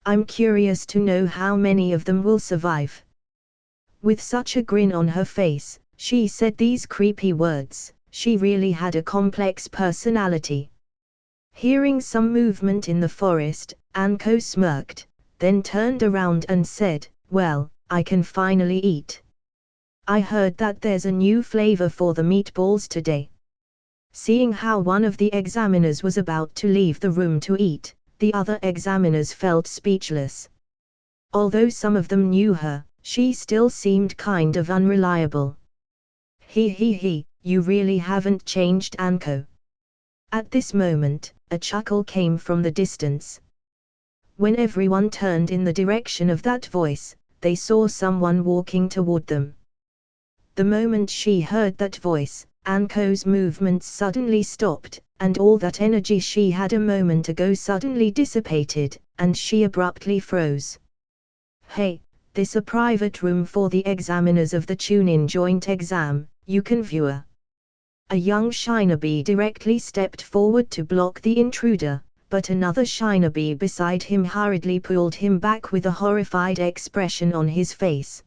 I'm curious to know how many of them will survive. With such a grin on her face, she said these creepy words. She really had a complex personality. Hearing some movement in the forest, Anko smirked, then turned around and said, "Well, I can finally eat. I heard that there's a new flavor for the meatballs today." Seeing how one of the examiners was about to leave the room to eat, the other examiners felt speechless. Although some of them knew her, she still seemed kind of unreliable. He, you really haven't changed, Anko. At this moment, a chuckle came from the distance. When everyone turned in the direction of that voice, they saw someone walking toward them. The moment she heard that voice, Anko's movements suddenly stopped, and all that energy she had a moment ago suddenly dissipated, and she abruptly froze. "Hey, this a private room for the examiners of the Chunin joint exam, you can view." A young Shinobi directly stepped forward to block the intruder, but another Shinobi beside him hurriedly pulled him back with a horrified expression on his face.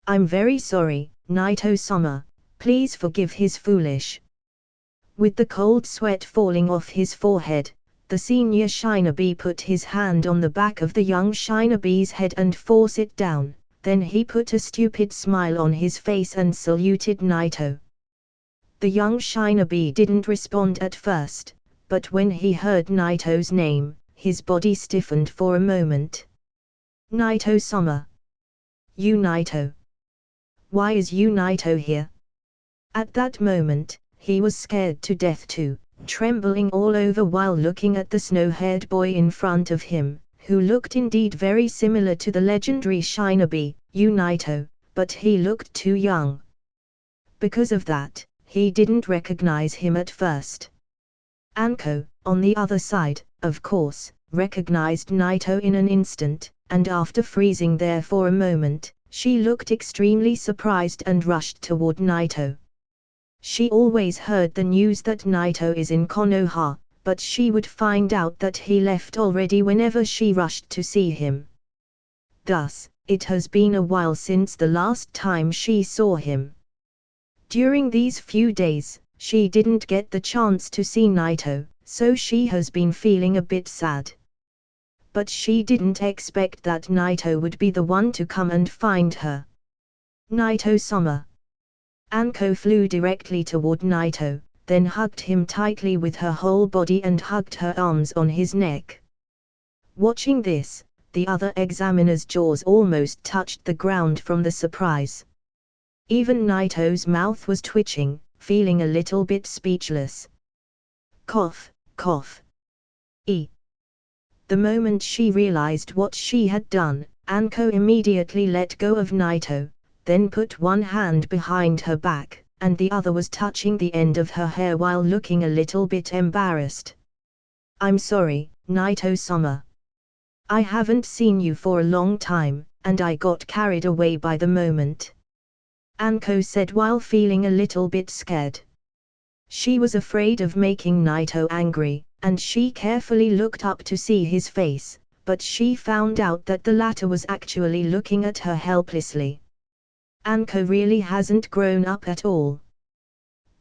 "I'm very sorry, Naito-sama, please forgive his foolish." With the cold sweat falling off his forehead, the senior Shinobi put his hand on the back of the young Shinobi's head and forced it down, then he put a stupid smile on his face and saluted Naito. The young Shinobi didn't respond at first, but when he heard Naito's name, his body stiffened for a moment. "Naito-sama. You Naito. Why is you Naito here?" At that moment, he was scared to death too, trembling all over while looking at the snow-haired boy in front of him, who looked indeed very similar to the legendary Shinobi, Naruto, but he looked too young. Because of that, he didn't recognize him at first. Anko, on the other side, of course, recognized Naruto in an instant, and after freezing there for a moment, she looked extremely surprised and rushed toward Naruto. She always heard the news that Naruto is in Konoha, but she would find out that he left already whenever she rushed to see him. Thus, it has been a while since the last time she saw him. During these few days, she didn't get the chance to see Naruto, so she has been feeling a bit sad. But she didn't expect that Naruto would be the one to come and find her. "Naruto-sama." Anko flew directly toward Naruto, then hugged him tightly with her whole body and hugged her arms on his neck. Watching this, the other examiner's jaws almost touched the ground from the surprise. Even Naruto's mouth was twitching, feeling a little bit speechless. Cough, cough. The moment she realized what she had done, Anko immediately let go of Naruto, then put one hand behind her back, and the other was touching the end of her hair while looking a little bit embarrassed. "I'm sorry, Naruto-sama. I haven't seen you for a long time, and I got carried away by the moment," Anko said while feeling a little bit scared. She was afraid of making Naruto angry, and she carefully looked up to see his face, but she found out that the latter was actually looking at her helplessly. Anko really hasn't grown up at all.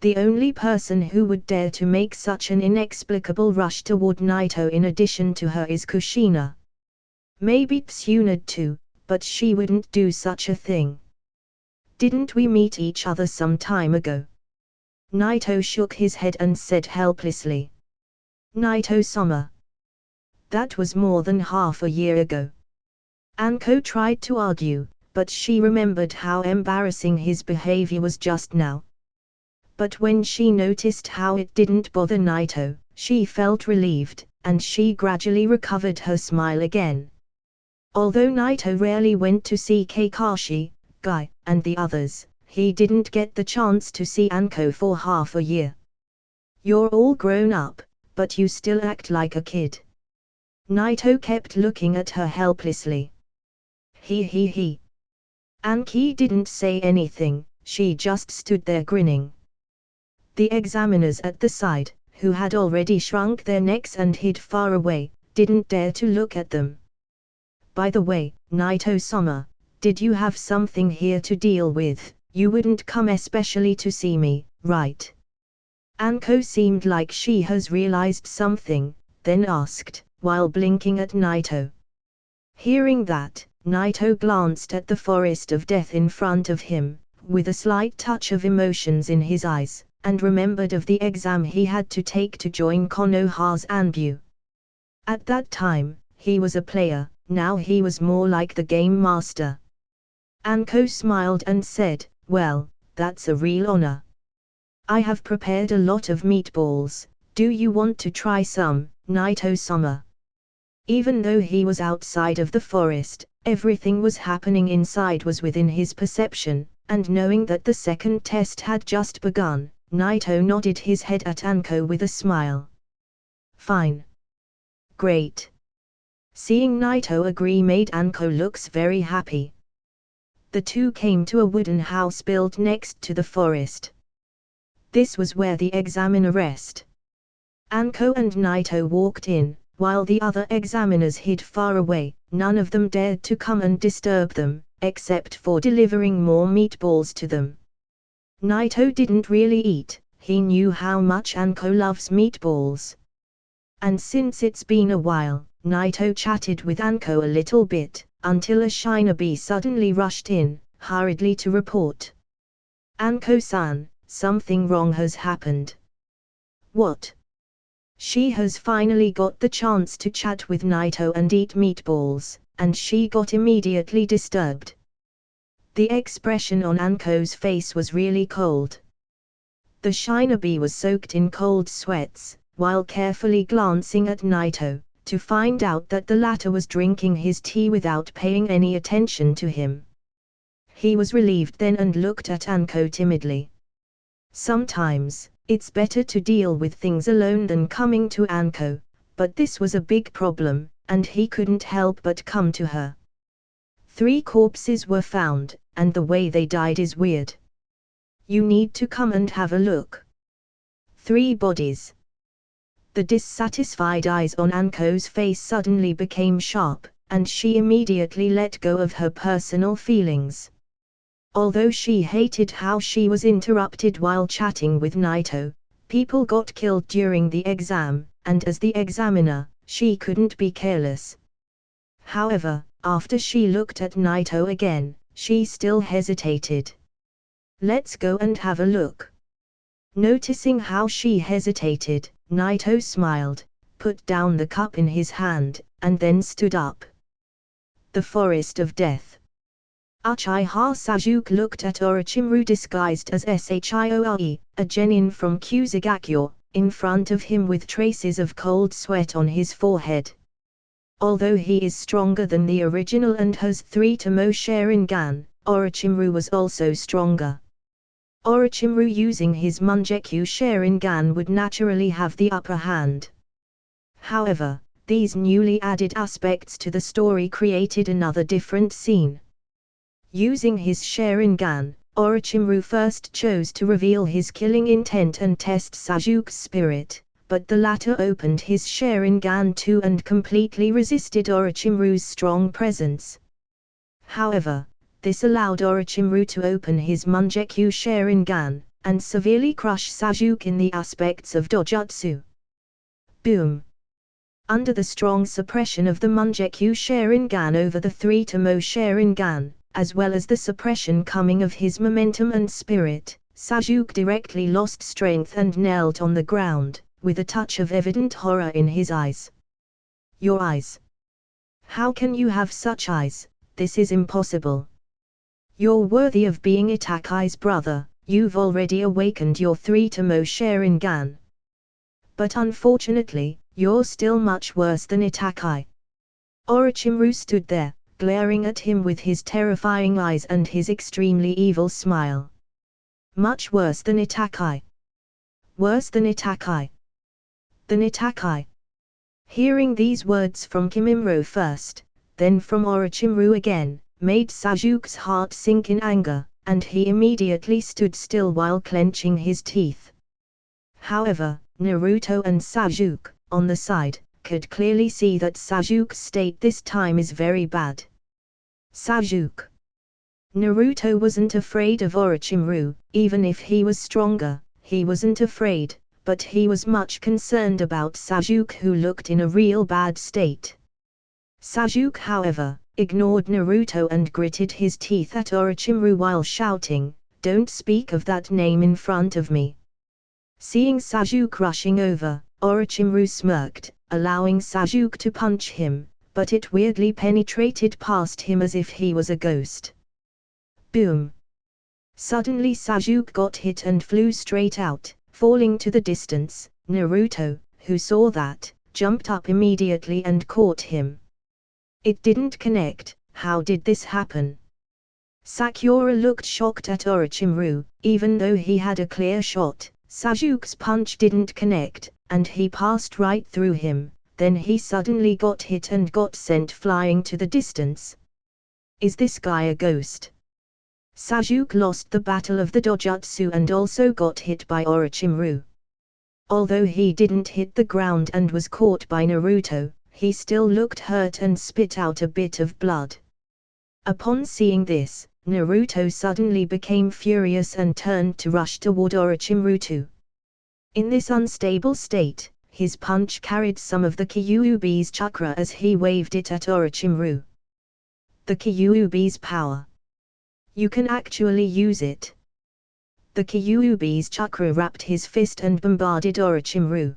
The only person who would dare to make such an inexplicable rush toward Naruto in addition to her is Kushina. Maybe Tsunade too, but she wouldn't do such a thing. "Didn't we meet each other some time ago?" Naruto shook his head and said helplessly. "Naruto-sama. That was more than half a year ago." Anko tried to argue, but she remembered how embarrassing his behavior was just now. But when she noticed how it didn't bother Naruto, she felt relieved, and she gradually recovered her smile again. Although Naruto rarely went to see Kakashi, Guy, and the others, he didn't get the chance to see Anko for half a year. "You're all grown up, but you still act like a kid." Naruto kept looking at her helplessly. He. Anki didn't say anything, she just stood there grinning. The examiners at the side, who had already shrunk their necks and hid far away, didn't dare to look at them. "By the way, Naruto-sama, did you have something here to deal with? You wouldn't come especially to see me, right?" Anko seemed like she has realized something, then asked, while blinking at Naruto. Hearing that, Naruto glanced at the forest of death in front of him, with a slight touch of emotions in his eyes, and remembered of the exam he had to take to join Konoha's Anbu. At that time, he was a player, now he was more like the game master. Anko smiled and said, "Well, that's a real honor. I have prepared a lot of meatballs, do you want to try some, Naruto-sama?" Even though he was outside of the forest, everything was happening inside was within his perception, and knowing that the second test had just begun, Naruto nodded his head at Anko with a smile. "Fine. Great." Seeing Naruto agree made Anko looks very happy. The two came to a wooden house built next to the forest. This was where the examiner rested. Anko and Naruto walked in, while the other examiners hid far away. None of them dared to come and disturb them, except for delivering more meatballs to them. Naruto didn't really eat, he knew how much Anko loves meatballs. And since it's been a while, Naruto chatted with Anko a little bit, until a Shinobi suddenly rushed in, hurriedly to report. "Anko-san, something wrong has happened." "What?" She has finally got the chance to chat with Naruto and eat meatballs, and she got immediately disturbed. The expression on Anko's face was really cold. The Shinobi was soaked in cold sweats, while carefully glancing at Naito, to find out that the latter was drinking his tea without paying any attention to him. He was relieved then and looked at Anko timidly. Sometimes, it's better to deal with things alone than coming to Anko, but this was a big problem, and he couldn't help but come to her. 3 corpses were found, and the way they died is weird. You need to come and have a look. 3 bodies. The dissatisfied eyes on Anko's face suddenly became sharp, and she immediately let go of her personal feelings. Although she hated how she was interrupted while chatting with Naito, people got killed during the exam, and as the examiner, she couldn't be careless. However, after she looked at Naito again, she still hesitated. Let's go and have a look. Noticing how she hesitated, Naito smiled, put down the cup in his hand, and then stood up. The Forest of Death. Uchiha Sasuke looked at Orochimaru disguised as Shioi, a genin from Kusagakyo, in front of him with traces of cold sweat on his forehead. Although he is stronger than the original and has 3 Tomo Sharingan, Orochimaru was also stronger. Orochimaru using his Mangekyou Sharingan would naturally have the upper hand. However, these newly added aspects to the story created another different scene. Using his Sharingan, Orochimaru first chose to reveal his killing intent and test Sasuke's spirit, but the latter opened his Sharingan too and completely resisted Orochimaru's strong presence. However, this allowed Orochimaru to open his Mangekyou Sharingan, and severely crush Sasuke in the aspects of Dojutsu. Boom! Under the strong suppression of the Mangekyou Sharingan over the 3 Tomo Sharingan, as well as the suppression coming of his momentum and spirit, Sasuke directly lost strength and knelt on the ground, with a touch of evident horror in his eyes. Your eyes? How can you have such eyes? This is impossible. You're worthy of being Itakai's brother, you've already awakened your 3 Tomo Sharingan. But unfortunately, you're still much worse than Itakai. Orochimaru stood there, glaring at him with his terrifying eyes and his extremely evil smile. Much worse than Itakai. Worse than Itakai. Than Itakai. Hearing these words from Kimimaro first, then from Orochimaru again, made Sasuke's heart sink in anger, and he immediately stood still while clenching his teeth. However, Naruto and Sasuke, on the side, could clearly see that Sasuke's state this time is very bad. Sasuke. Naruto wasn't afraid of Orochimaru, even if he was stronger, he wasn't afraid, but he was much concerned about Sasuke who looked in a real bad state. Sasuke however, ignored Naruto and gritted his teeth at Orochimaru while shouting, "Don't speak of that name in front of me." Seeing Sasuke rushing over, Orochimaru smirked, allowing Sasuke to punch him, but it weirdly penetrated past him as if he was a ghost. Boom! Suddenly Sasuke got hit and flew straight out, falling to the distance. Naruto, who saw that, jumped up immediately and caught him. It didn't connect. How did this happen? Sakura looked shocked at Orochimaru. Even though he had a clear shot, Sasuke's punch didn't connect, and he passed right through him. Then he suddenly got hit and got sent flying to the distance. Is this guy a ghost? Sasuke lost the battle of the Dojutsu and also got hit by Orochimaru. Although he didn't hit the ground and was caught by Naruto, he still looked hurt and spit out a bit of blood. Upon seeing this, Naruto suddenly became furious and turned to rush toward Orochimaru too. In this unstable state, his punch carried some of the Kyuubi's chakra as he waved it at Orochimaru. The Kyuubi's power. You can actually use it. The Kyuubi's chakra wrapped his fist and bombarded Orochimaru.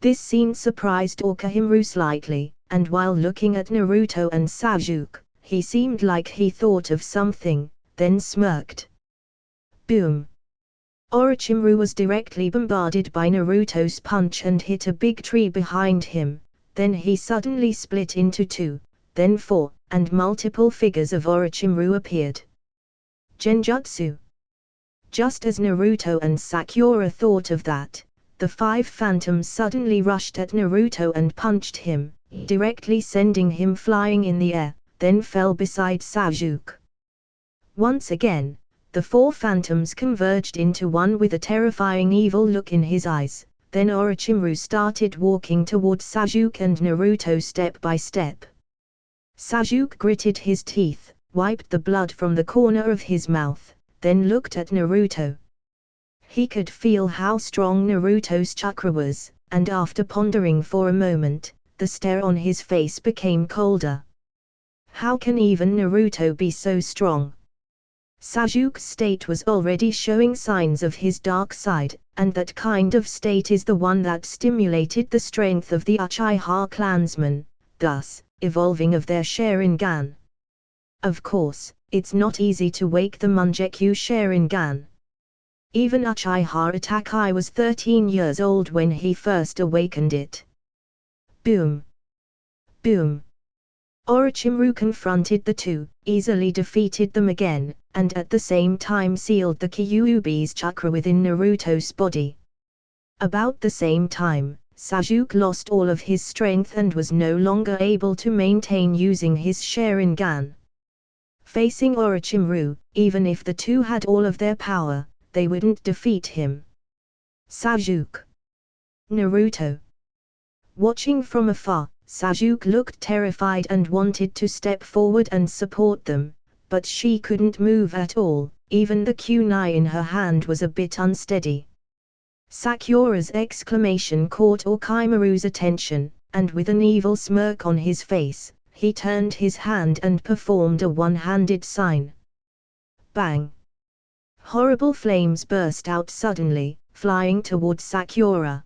This scene surprised Orochimaru slightly, and while looking at Naruto and Sasuke, he seemed like he thought of something, then smirked. Boom! Orochimaru was directly bombarded by Naruto's punch and hit a big tree behind him, then he suddenly split into 2, then 4, and multiple figures of Orochimaru appeared. Genjutsu. Just as Naruto and Sakura thought of that, the 5 phantoms suddenly rushed at Naruto and punched him, directly sending him flying in the air, then fell beside Sasuke. Once again, the 4 phantoms converged into one with a terrifying evil look in his eyes, then Orochimaru started walking towards Sasuke and Naruto step by step. Sasuke gritted his teeth, wiped the blood from the corner of his mouth, then looked at Naruto. He could feel how strong Naruto's chakra was, and after pondering for a moment, the stare on his face became colder. How can even Naruto be so strong? Sasuke's state was already showing signs of his dark side, and that kind of state is the one that stimulated the strength of the Uchiha clansmen, thus, evolving of their Sharingan. Of course, it's not easy to wake the Mangekyou Sharingan. Even Uchiha Itachi was 13 years old when he first awakened it. Boom! Boom! Orochimaru confronted the 2, easily defeated them again, and at the same time sealed the Kyuubi's chakra within Naruto's body. About the same time, Sasuke lost all of his strength and was no longer able to maintain using his Sharingan. Facing Orochimaru, even if the 2 had all of their power, they wouldn't defeat him. Sasuke. Naruto. Watching from afar, Sasuke looked terrified and wanted to step forward and support them, but she couldn't move at all, even the kunai in her hand was a bit unsteady. Sakura's exclamation caught Orochimaru's attention, and with an evil smirk on his face, he turned his hand and performed a one-handed sign. Bang! Horrible flames burst out suddenly, flying towards Sakura.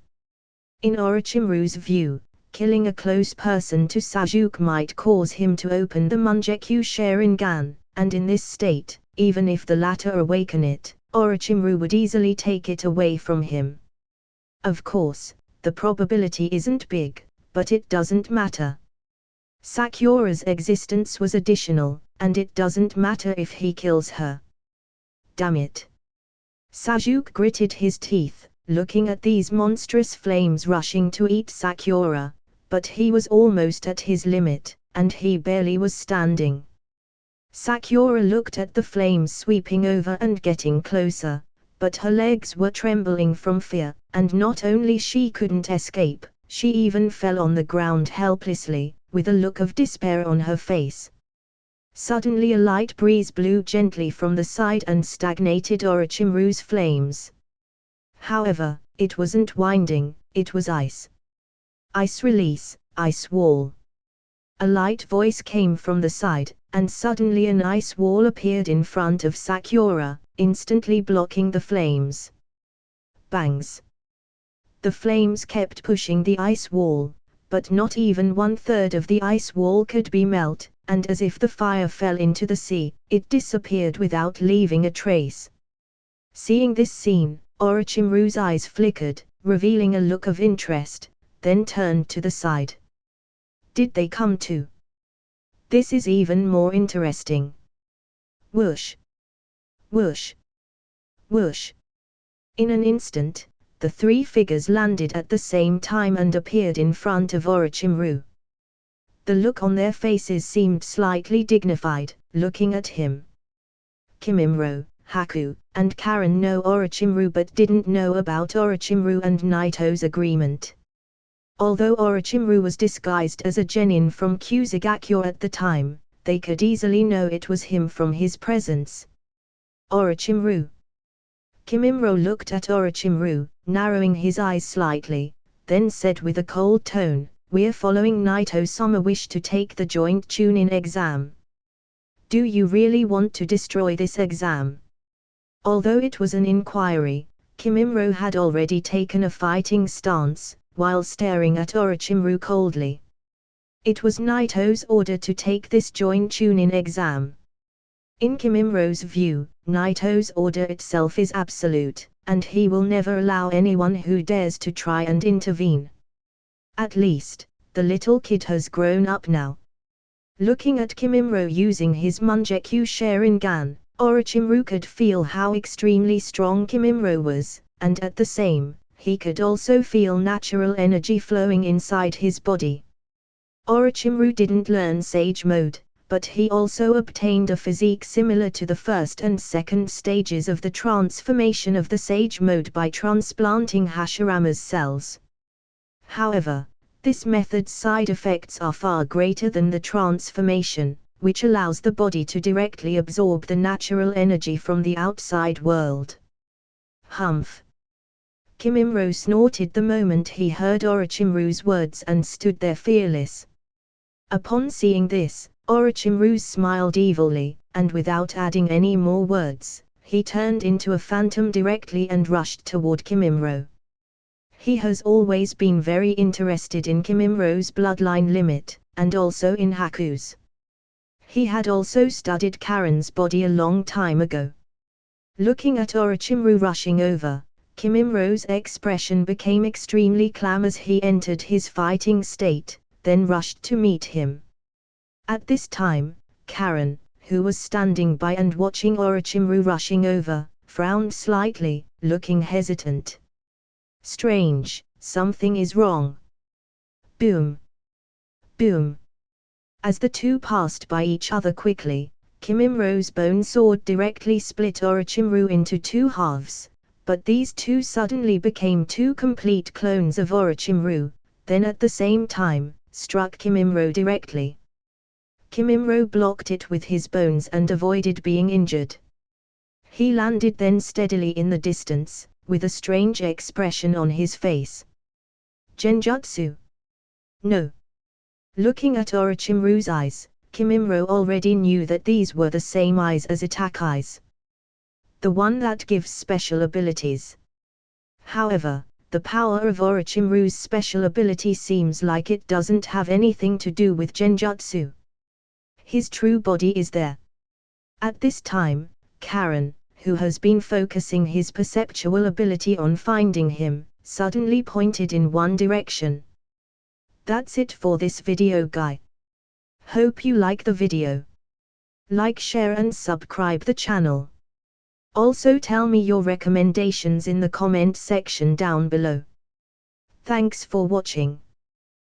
In Orochimaru's view, killing a close person to Sasuke might cause him to open the Mangekyou Sharingan, and in this state, even if the latter awaken it, Orochimaru would easily take it away from him. Of course, the probability isn't big, but it doesn't matter. Sakura's existence was additional, and it doesn't matter if he kills her. Damn it! Sasuke gritted his teeth, looking at these monstrous flames rushing to eat Sakura, but he was almost at his limit, and he barely was standing. Sakura looked at the flames sweeping over and getting closer, but her legs were trembling from fear, and not only she couldn't escape, she even fell on the ground helplessly, with a look of despair on her face. Suddenly a light breeze blew gently from the side and stagnated Orochimaru's flames. However, it wasn't winding, it was ice. Ice release, ice wall. A light voice came from the side, and suddenly an ice wall appeared in front of Sakura, instantly blocking the flames. Bangs! The flames kept pushing the ice wall, but not even 1/3 of the ice wall could be melted, and as if the fire fell into the sea, it disappeared without leaving a trace. Seeing this scene, Orochimaru's eyes flickered, revealing a look of interest, then turned to the side. Did they come too? This is even more interesting. Whoosh! Whoosh! Whoosh! In an instant, the 3 figures landed at the same time and appeared in front of Orochimaru. The look on their faces seemed slightly dignified, looking at him. Kimimaro, Haku, and Karen know Orochimaru but didn't know about Orochimaru and Naito's agreement. Although Orochimaru was disguised as a genin from Kusagakure at the time, they could easily know it was him from his presence. Orochimaru. Kimimaro looked at Orochimaru, narrowing his eyes slightly, then said with a cold tone, "We're following HolyOniiSama wish to take the joint Chunin exam. Do you really want to destroy this exam?" Although it was an inquiry, Kimimaro had already taken a fighting stance, while staring at Orochimaru coldly. It was Naito's order to take this joint Chunin exam. In Kimimaro's view, Naito's order itself is absolute, and he will never allow anyone who dares to try and intervene. At least, the little kid has grown up now. Looking at Kimimaro using his Mangekyo Sharingan, Orochimaru could feel how extremely strong Kimimaro was, and at the same, he could also feel natural energy flowing inside his body. Orochimaru didn't learn Sage Mode, but he also obtained a physique similar to the first and second stages of the transformation of the Sage Mode by transplanting Hashirama's cells. However, this method's side effects are far greater than the transformation, which allows the body to directly absorb the natural energy from the outside world. Humph! Kimimaro snorted the moment he heard Orochimaru's words and stood there fearless. Upon seeing this, Orochimaru smiled evilly, and without adding any more words, he turned into a phantom directly and rushed toward Kimimaro. He has always been very interested in Kimimaro's bloodline limit, and also in Haku's. He had also studied Karen's body a long time ago. Looking at Orochimaru rushing over, Kimimaro's expression became extremely calm as he entered his fighting state, then rushed to meet him. At this time, Karen, who was standing by and watching Orochimaru rushing over, frowned slightly, looking hesitant. Strange, something is wrong. Boom! Boom! As the two passed by each other quickly, Kimimaro's bone sword directly split Orochimaru into two halves, but these two suddenly became two complete clones of Orochimaru, then at the same time, struck Kimimaro directly. Kimimaro blocked it with his bones and avoided being injured. He landed then steadily in the distance, with a strange expression on his face. Genjutsu? No. Looking at Orochimaru's eyes, Kimimaro already knew that these were the same eyes as attack eyes. The one that gives special abilities. However, the power of Orochimaru's special ability seems like it doesn't have anything to do with Genjutsu. His true body is there. At this time, Karen, who has been focusing his perceptual ability on finding him, suddenly pointed in one direction. That's it for this video, guy. Hope you like the video. Like, share and subscribe the channel. Also tell me your recommendations in the comment section down below. Thanks for watching.